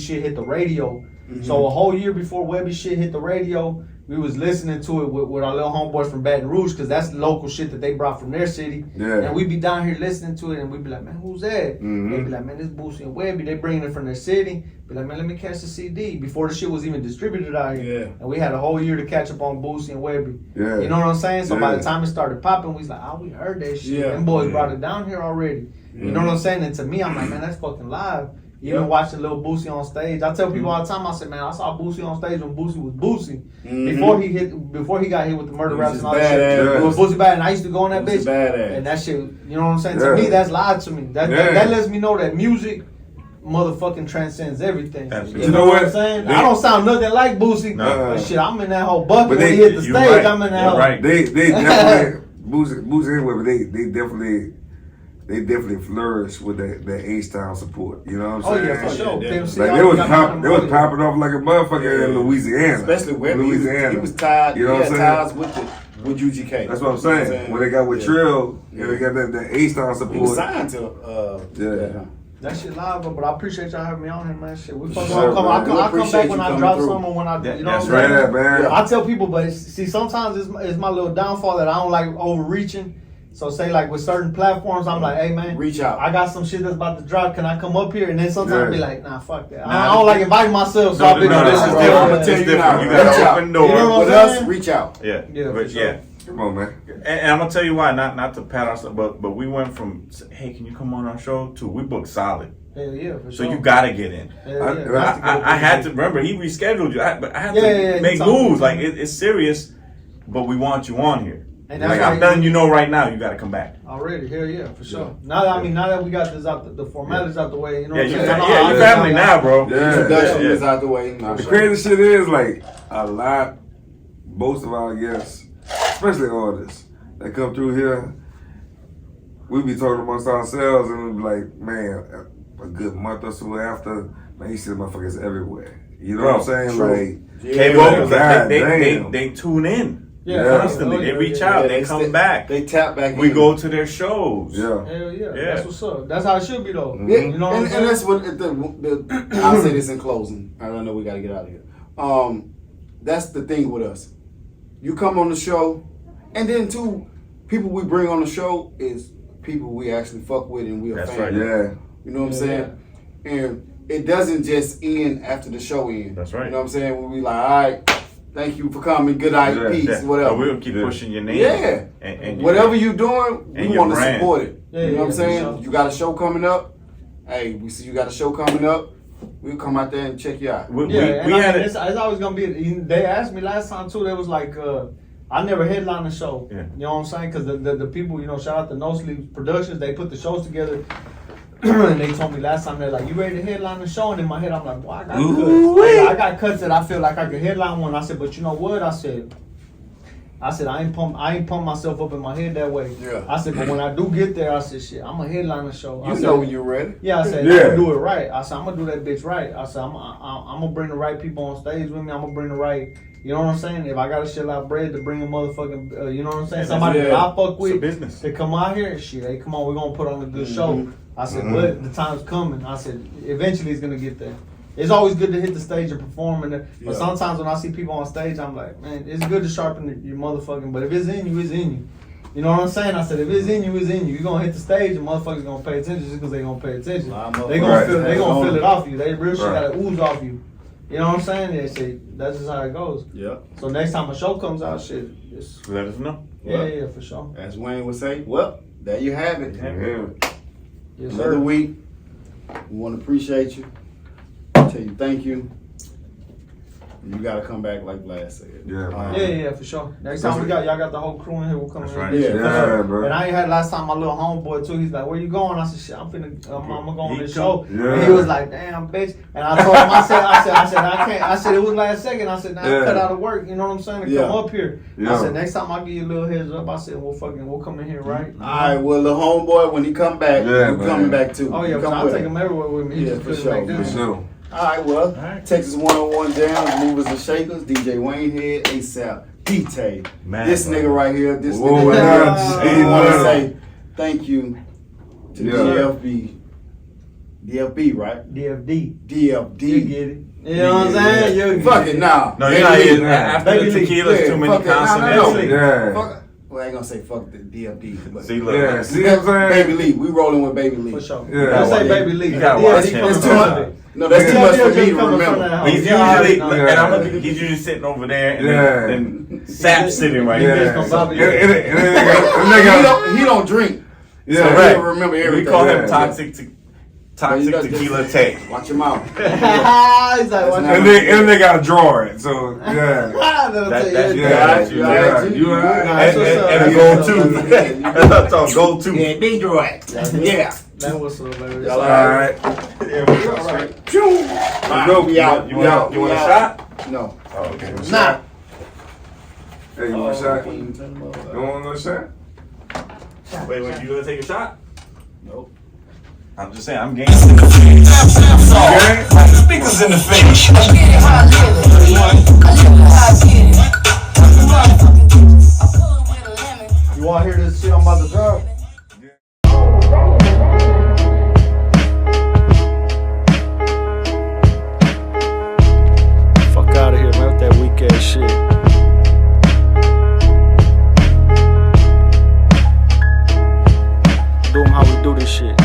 Speaker 5: shit hit the radio. So a whole year before Webby shit hit the radio, we was listening to it with our little homeboys from Baton Rouge, because that's local shit that they brought from their city. And we be down here listening to it, and we be like, man, who's that? They be like, man, this Boosie and Webby. They bringing it from their city. Be like, man, let me catch the CD before the shit was even distributed out here. And we had a whole year to catch up on Boosie and Webby. You know what I'm saying? So by the time it started popping, we was like, oh, we heard that shit. Them boys brought it down here already. You know what I'm saying? And to me, I'm like, man, that's fucking live. Even watching Lil Boosie on stage, I tell people all the time. I said, man, I saw Boosie on stage when Boosie was Boosie. Before he got hit with the murder raps and all that shit. It was Boosie bad, and I used to go in that bitch, and that shit. You know what I'm saying? To me, that's lied to me. That lets me know that music motherfucking transcends everything. You know what I'm saying? I don't sound nothing like Boosie, but shit, I'm in that whole bucket when he hit the stage.
Speaker 2: Right.
Speaker 5: I'm in that whole.
Speaker 2: Right. They definitely Boosie anyway, but they definitely flourish with that H-Town support. You know what I'm saying?
Speaker 5: Oh yeah, for sure.
Speaker 2: Like they was popping off like a motherfucker in Louisiana.
Speaker 4: Especially when he was tied.
Speaker 2: You know what I'm saying?
Speaker 4: Ties with UGK.
Speaker 2: That's what I'm saying. When they got with Trill, they got that H-Town support.
Speaker 4: He was signed to.
Speaker 5: That shit live, but I appreciate y'all having me on here, man. Shit, we fucking
Speaker 2: Sure,
Speaker 5: come. I come back when I drop something, when I, you know what I'm saying?
Speaker 2: Right, man.
Speaker 5: I tell people, but see, sometimes it's my little downfall that I don't like overreaching. So say like with certain platforms, I'm like, hey man,
Speaker 4: reach out.
Speaker 5: I got some shit that's about to drop. Can I come up here? And then sometimes I be like, nah, fuck that. I don't like inviting myself. So
Speaker 3: This is different. You gotta open door.
Speaker 5: You know what
Speaker 4: With
Speaker 5: I'm
Speaker 4: us,
Speaker 5: saying?
Speaker 4: reach out.
Speaker 3: Yeah,
Speaker 5: for sure.
Speaker 2: Come on, man.
Speaker 3: And I'm gonna tell you why. Not to pat ourselves, but we went from, hey, can you come on our show, to we booked solid.
Speaker 5: Hell yeah, for
Speaker 3: So
Speaker 5: sure.
Speaker 3: you gotta get in. I had to remember he rescheduled you, but I had to make moves. Like it's serious, but we want you on here.
Speaker 5: And
Speaker 3: like I'm letting you know right now, you gotta come back.
Speaker 5: Already, hell yeah, for sure. Now that we got this out, the formality's out the way, you know.
Speaker 3: Your family now, bro.
Speaker 4: Introduction is out the way.
Speaker 2: The crazy shit is like a lot. Most of our guests, especially artists that come through here, we be talking amongst ourselves and we be like, man, a good month or so after, man, you see the motherfuckers everywhere. You know what I'm saying?
Speaker 4: True.
Speaker 2: Like,
Speaker 3: they tune in.
Speaker 5: Yeah,
Speaker 3: constantly. They reach out. They come back.
Speaker 4: They tap back.
Speaker 3: We go to their shows.
Speaker 2: Yeah.
Speaker 5: Hell yeah. That's what's up. That's how it should be though.
Speaker 4: Yeah.
Speaker 5: You know what I'm saying?
Speaker 4: And that's what I'll say this in closing. I don't know, we got to get out of here. That's the thing with us. You come on the show, and then too, people we bring on the show is people we actually fuck with and we are fans.
Speaker 2: Right. Yeah.
Speaker 4: You know what I'm saying? And it doesn't just end after the show ends.
Speaker 3: That's right.
Speaker 4: You know what I'm saying? When we like, all right, thank you for coming. Good night, peace, whatever.
Speaker 3: Oh, we'll keep pushing your name.
Speaker 4: Yeah.
Speaker 3: And
Speaker 4: whatever you're doing, we want to support it.
Speaker 5: Yeah,
Speaker 4: you know what I'm saying?
Speaker 5: Sure.
Speaker 4: You got a show coming up. Hey, we see you got a show coming up. We'll come out there and check you out.
Speaker 5: It's always gonna be. They asked me last time too. They was like, I never headlined the show.
Speaker 3: Yeah.
Speaker 5: You know what I'm saying? Because the people, you know, shout out to No Sleep Productions. They put the shows together. And they told me last time, they're like, you ready to headline the show? And in my head, I'm like, well, I got cuts. I got cuts that I feel like I could headline one. I said, but you know what? I said, I ain't pump myself up in my head that way.
Speaker 4: Yeah.
Speaker 5: I said, but when I do get there, I said, shit, I'm gonna headline the show.
Speaker 4: You know when you're ready.
Speaker 5: Yeah, I said, I'm gonna do it right. I said, I'm gonna do that bitch right. I said, I'm gonna bring the right people on stage with me. I'm gonna bring the right, you know what I'm saying? If I gotta shell out bread to bring a motherfucking, you know what I'm saying? Somebody that I fuck with
Speaker 3: business
Speaker 5: to come out here and shit. Hey, come on, we're gonna put on a good show. I said, but the time's coming. I said, eventually it's gonna get there. It's always good to hit the stage and perform, but sometimes when I see people on stage, I'm like, man, it's good to sharpen your motherfucking. But if it's in you, it's in you. You know what I'm saying? I said, if it's in you, it's in you. You're gonna hit the stage, and motherfuckers gonna pay attention just because they gonna pay attention. They gonna feel it off you. They real shit gotta ooze off you. You know what I'm saying? They say that's just how it goes.
Speaker 4: Yeah.
Speaker 5: So next time a show comes out, shit, just
Speaker 3: let us know.
Speaker 5: Yeah, for sure.
Speaker 4: As Wayne would say, well, there you have it.
Speaker 5: Yes,
Speaker 4: Another
Speaker 5: sir.
Speaker 4: week. We want to appreciate you. Tell you thank you. You gotta come back like Vlad said.
Speaker 5: Yeah, for sure. Next time y'all got the whole crew in here. We'll come in.
Speaker 3: Right.
Speaker 2: Yeah, bro.
Speaker 5: And I ain't had last time my little homeboy too. He's like, "Where you going?" I said, "Shit, I'm gonna go on this show."
Speaker 2: Yeah.
Speaker 5: And he was like, "Damn, bitch." And I told him, I said, I can't. I said it was last second. I said, "Now I cut out of work." You know what I'm saying? To come up here. I said, "Next time I'll give you a little heads up." I said, "We'll come in here, right?"
Speaker 4: All right. Well, the homeboy, when he come back, you coming back too.
Speaker 5: Oh yeah, I'll take him everywhere with me. He just
Speaker 4: for
Speaker 5: couldn't make
Speaker 4: sure.
Speaker 5: this.
Speaker 2: For sure.
Speaker 4: All right, well, Texas 101 down, movers and shakers, DJ Waynehead, ASAP, D-Tay. This nigga right here, this nigga right here. I want to say thank you to DFB. DFB, right?
Speaker 5: DFD.
Speaker 4: DFD.
Speaker 5: You get it. You know what I'm saying?
Speaker 4: Fuck it, nah.
Speaker 3: No, you're not here. After the tequila's too many consonants.
Speaker 2: Yeah.
Speaker 4: Well, I ain't gonna say fuck the DFD. But
Speaker 3: See, look.
Speaker 2: Yeah, see what I'm saying?
Speaker 4: Baby Lee. We rolling with Baby Lee.
Speaker 5: For sure.
Speaker 2: Yeah.
Speaker 5: Let's say Baby Lee.
Speaker 3: You gotta watch
Speaker 5: DFD
Speaker 3: him.
Speaker 5: coming
Speaker 4: It's too
Speaker 5: from
Speaker 4: much.
Speaker 5: Sunday.
Speaker 4: No, that's too much for me to remember.
Speaker 3: He's usually, and he's usually sitting over there, and then Sap sitting right there.
Speaker 4: He don't drink.
Speaker 2: Yeah,
Speaker 4: so
Speaker 3: right.
Speaker 4: he'll remember everything.
Speaker 3: We call him toxic Toxic tequila tape.
Speaker 4: Watch your mouth.
Speaker 5: He's like, watch
Speaker 2: And they got to draw it. So yeah.
Speaker 3: You
Speaker 2: alright?
Speaker 3: and a gold tooth. That's all gold tooth.
Speaker 4: Yeah, they draw it. Yeah.
Speaker 5: That was so hilarious.
Speaker 4: Y'all
Speaker 2: Alright.
Speaker 4: alright?
Speaker 2: You want a shot?
Speaker 4: No.
Speaker 2: Oh, okay.
Speaker 5: Nah.
Speaker 2: Hey, you want a shot? You want a shot?
Speaker 3: Wait, you gonna take a shot?
Speaker 4: Nope.
Speaker 3: I'm just saying, I'm game.
Speaker 7: Speakers in the face.
Speaker 5: You want to hear this shit I'm about to drop? Fuck out of here, man, with that weak ass shit. Do 'em how we do this shit.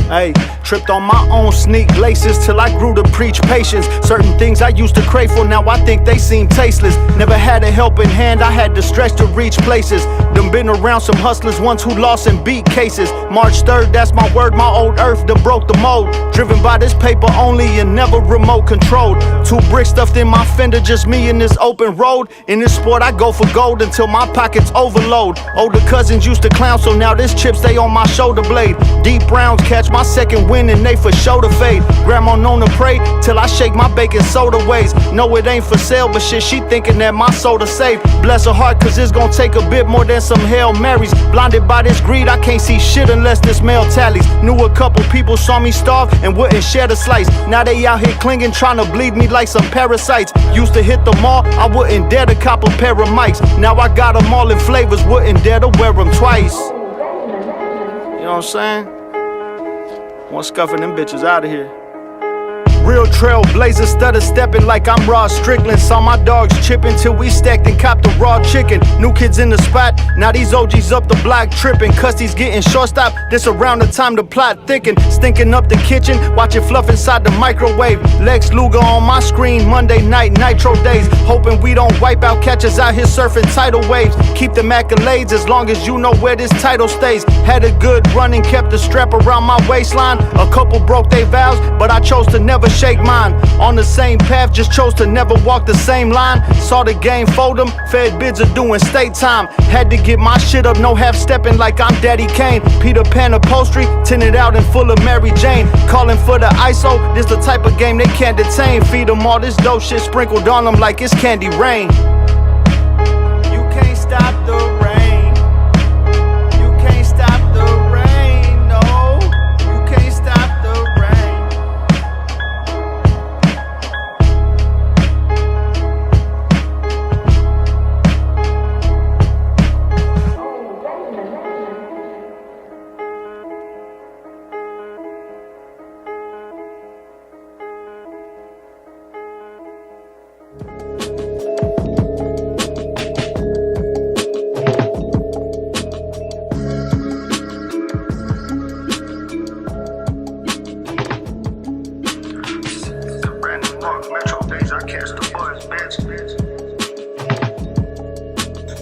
Speaker 5: Hey, tripped on my own sneak laces till I grew to preach patience. Certain things I used to crave for, now I think they seem tasteless. Never had a helping hand, I had to stretch to reach places. Done been around some hustlers, ones who lost and beat cases. March 3rd, that's my word, my old earth done broke the mold. Driven by this paper only and never remote controlled. 2 bricks stuffed in my fender, just me in this open road. In this sport I go for gold until my pockets overload. Older cousins used to clown, so now this chip stay on my shoulder blade. Deep rounds catch my second win and they for sure to fade. Grandma known to pray till I shake my baking soda ways. No, it ain't for sale, but shit, she thinking that my soda safe. Bless her heart, cause it's gonna take a bit more than some Hail Marys. Blinded by this greed, I can't see shit unless this mail tallies. Knew a couple people saw me starve and wouldn't share the slice. Now they out here clinging, trying to bleed me like some parasites. Used to hit the mall, I wouldn't dare to cop a pair of mics. Now I got them all in flavors, wouldn't dare to wear them twice. You know what I'm saying? Want scuffing them bitches out of here. Real trailblazer, stutter stepping like I'm Ross Strickland. Saw my dogs chipping till we stacked and copped the raw chicken. New kids in the spot, now these OGs up the block tripping. Custy's getting short stop, this around the time the plot thicken. Stinking up the kitchen, watching fluff inside the microwave. Lex Luger on my screen, Monday night nitro days. Hoping we don't wipe out catchers out here surfing tidal waves. Keep them accolades as long as you know where this title stays. Had a good run and kept the strap around my waistline. A couple broke their vows, but I chose to never shake mine. On the same path, just chose to never walk the same line. Saw the game fold them, fed bids are doing state time. Had to get my shit up, no half stepping like I'm Daddy Kane. Peter Pan upholstery, tinted out and full of Mary Jane. Calling for the ISO, this the type of game they can't detain. Feed them all this dope shit sprinkled on them like it's candy rain. You can't stop the rain. You can't stop the rain, no. You can't stop the rain.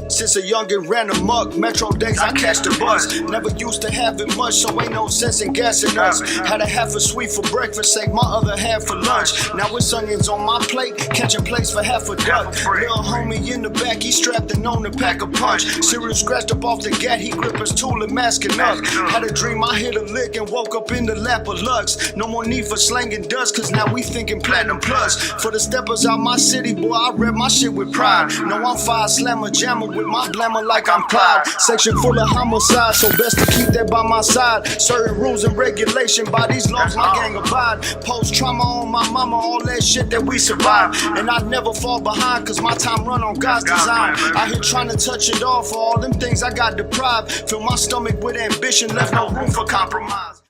Speaker 5: Since a youngin' ran amok, Metro days I catch the bus. Never used to having much, so ain't no sense in gassing us. Had a half a sweet for breakfast, save my other half for lunch. Now it's onions on my plate, catching plates for half a duck. Little homie in the back, he strapped and known to pack a punch. Cereal scratched up off the gat, he grip his tool and masking up. Had a dream I hit a lick and woke up in the lap of Lux. No more need for slanging dust, cause now we thinking platinum plus. For the steppers out my city, boy, I rep my shit with pride. No, I'm fire slammer jammer with my glamour like I'm Clyde. Section full of homicide, so best to keep that by my side. Certain rules and regulation, by these laws my gang abide. Post trauma on my mama, all that shit that we survive. And I never fall behind, cause my time run on God's design. I here trying to touch it all for all them things I got deprived. Fill my stomach with ambition, left no room for compromise.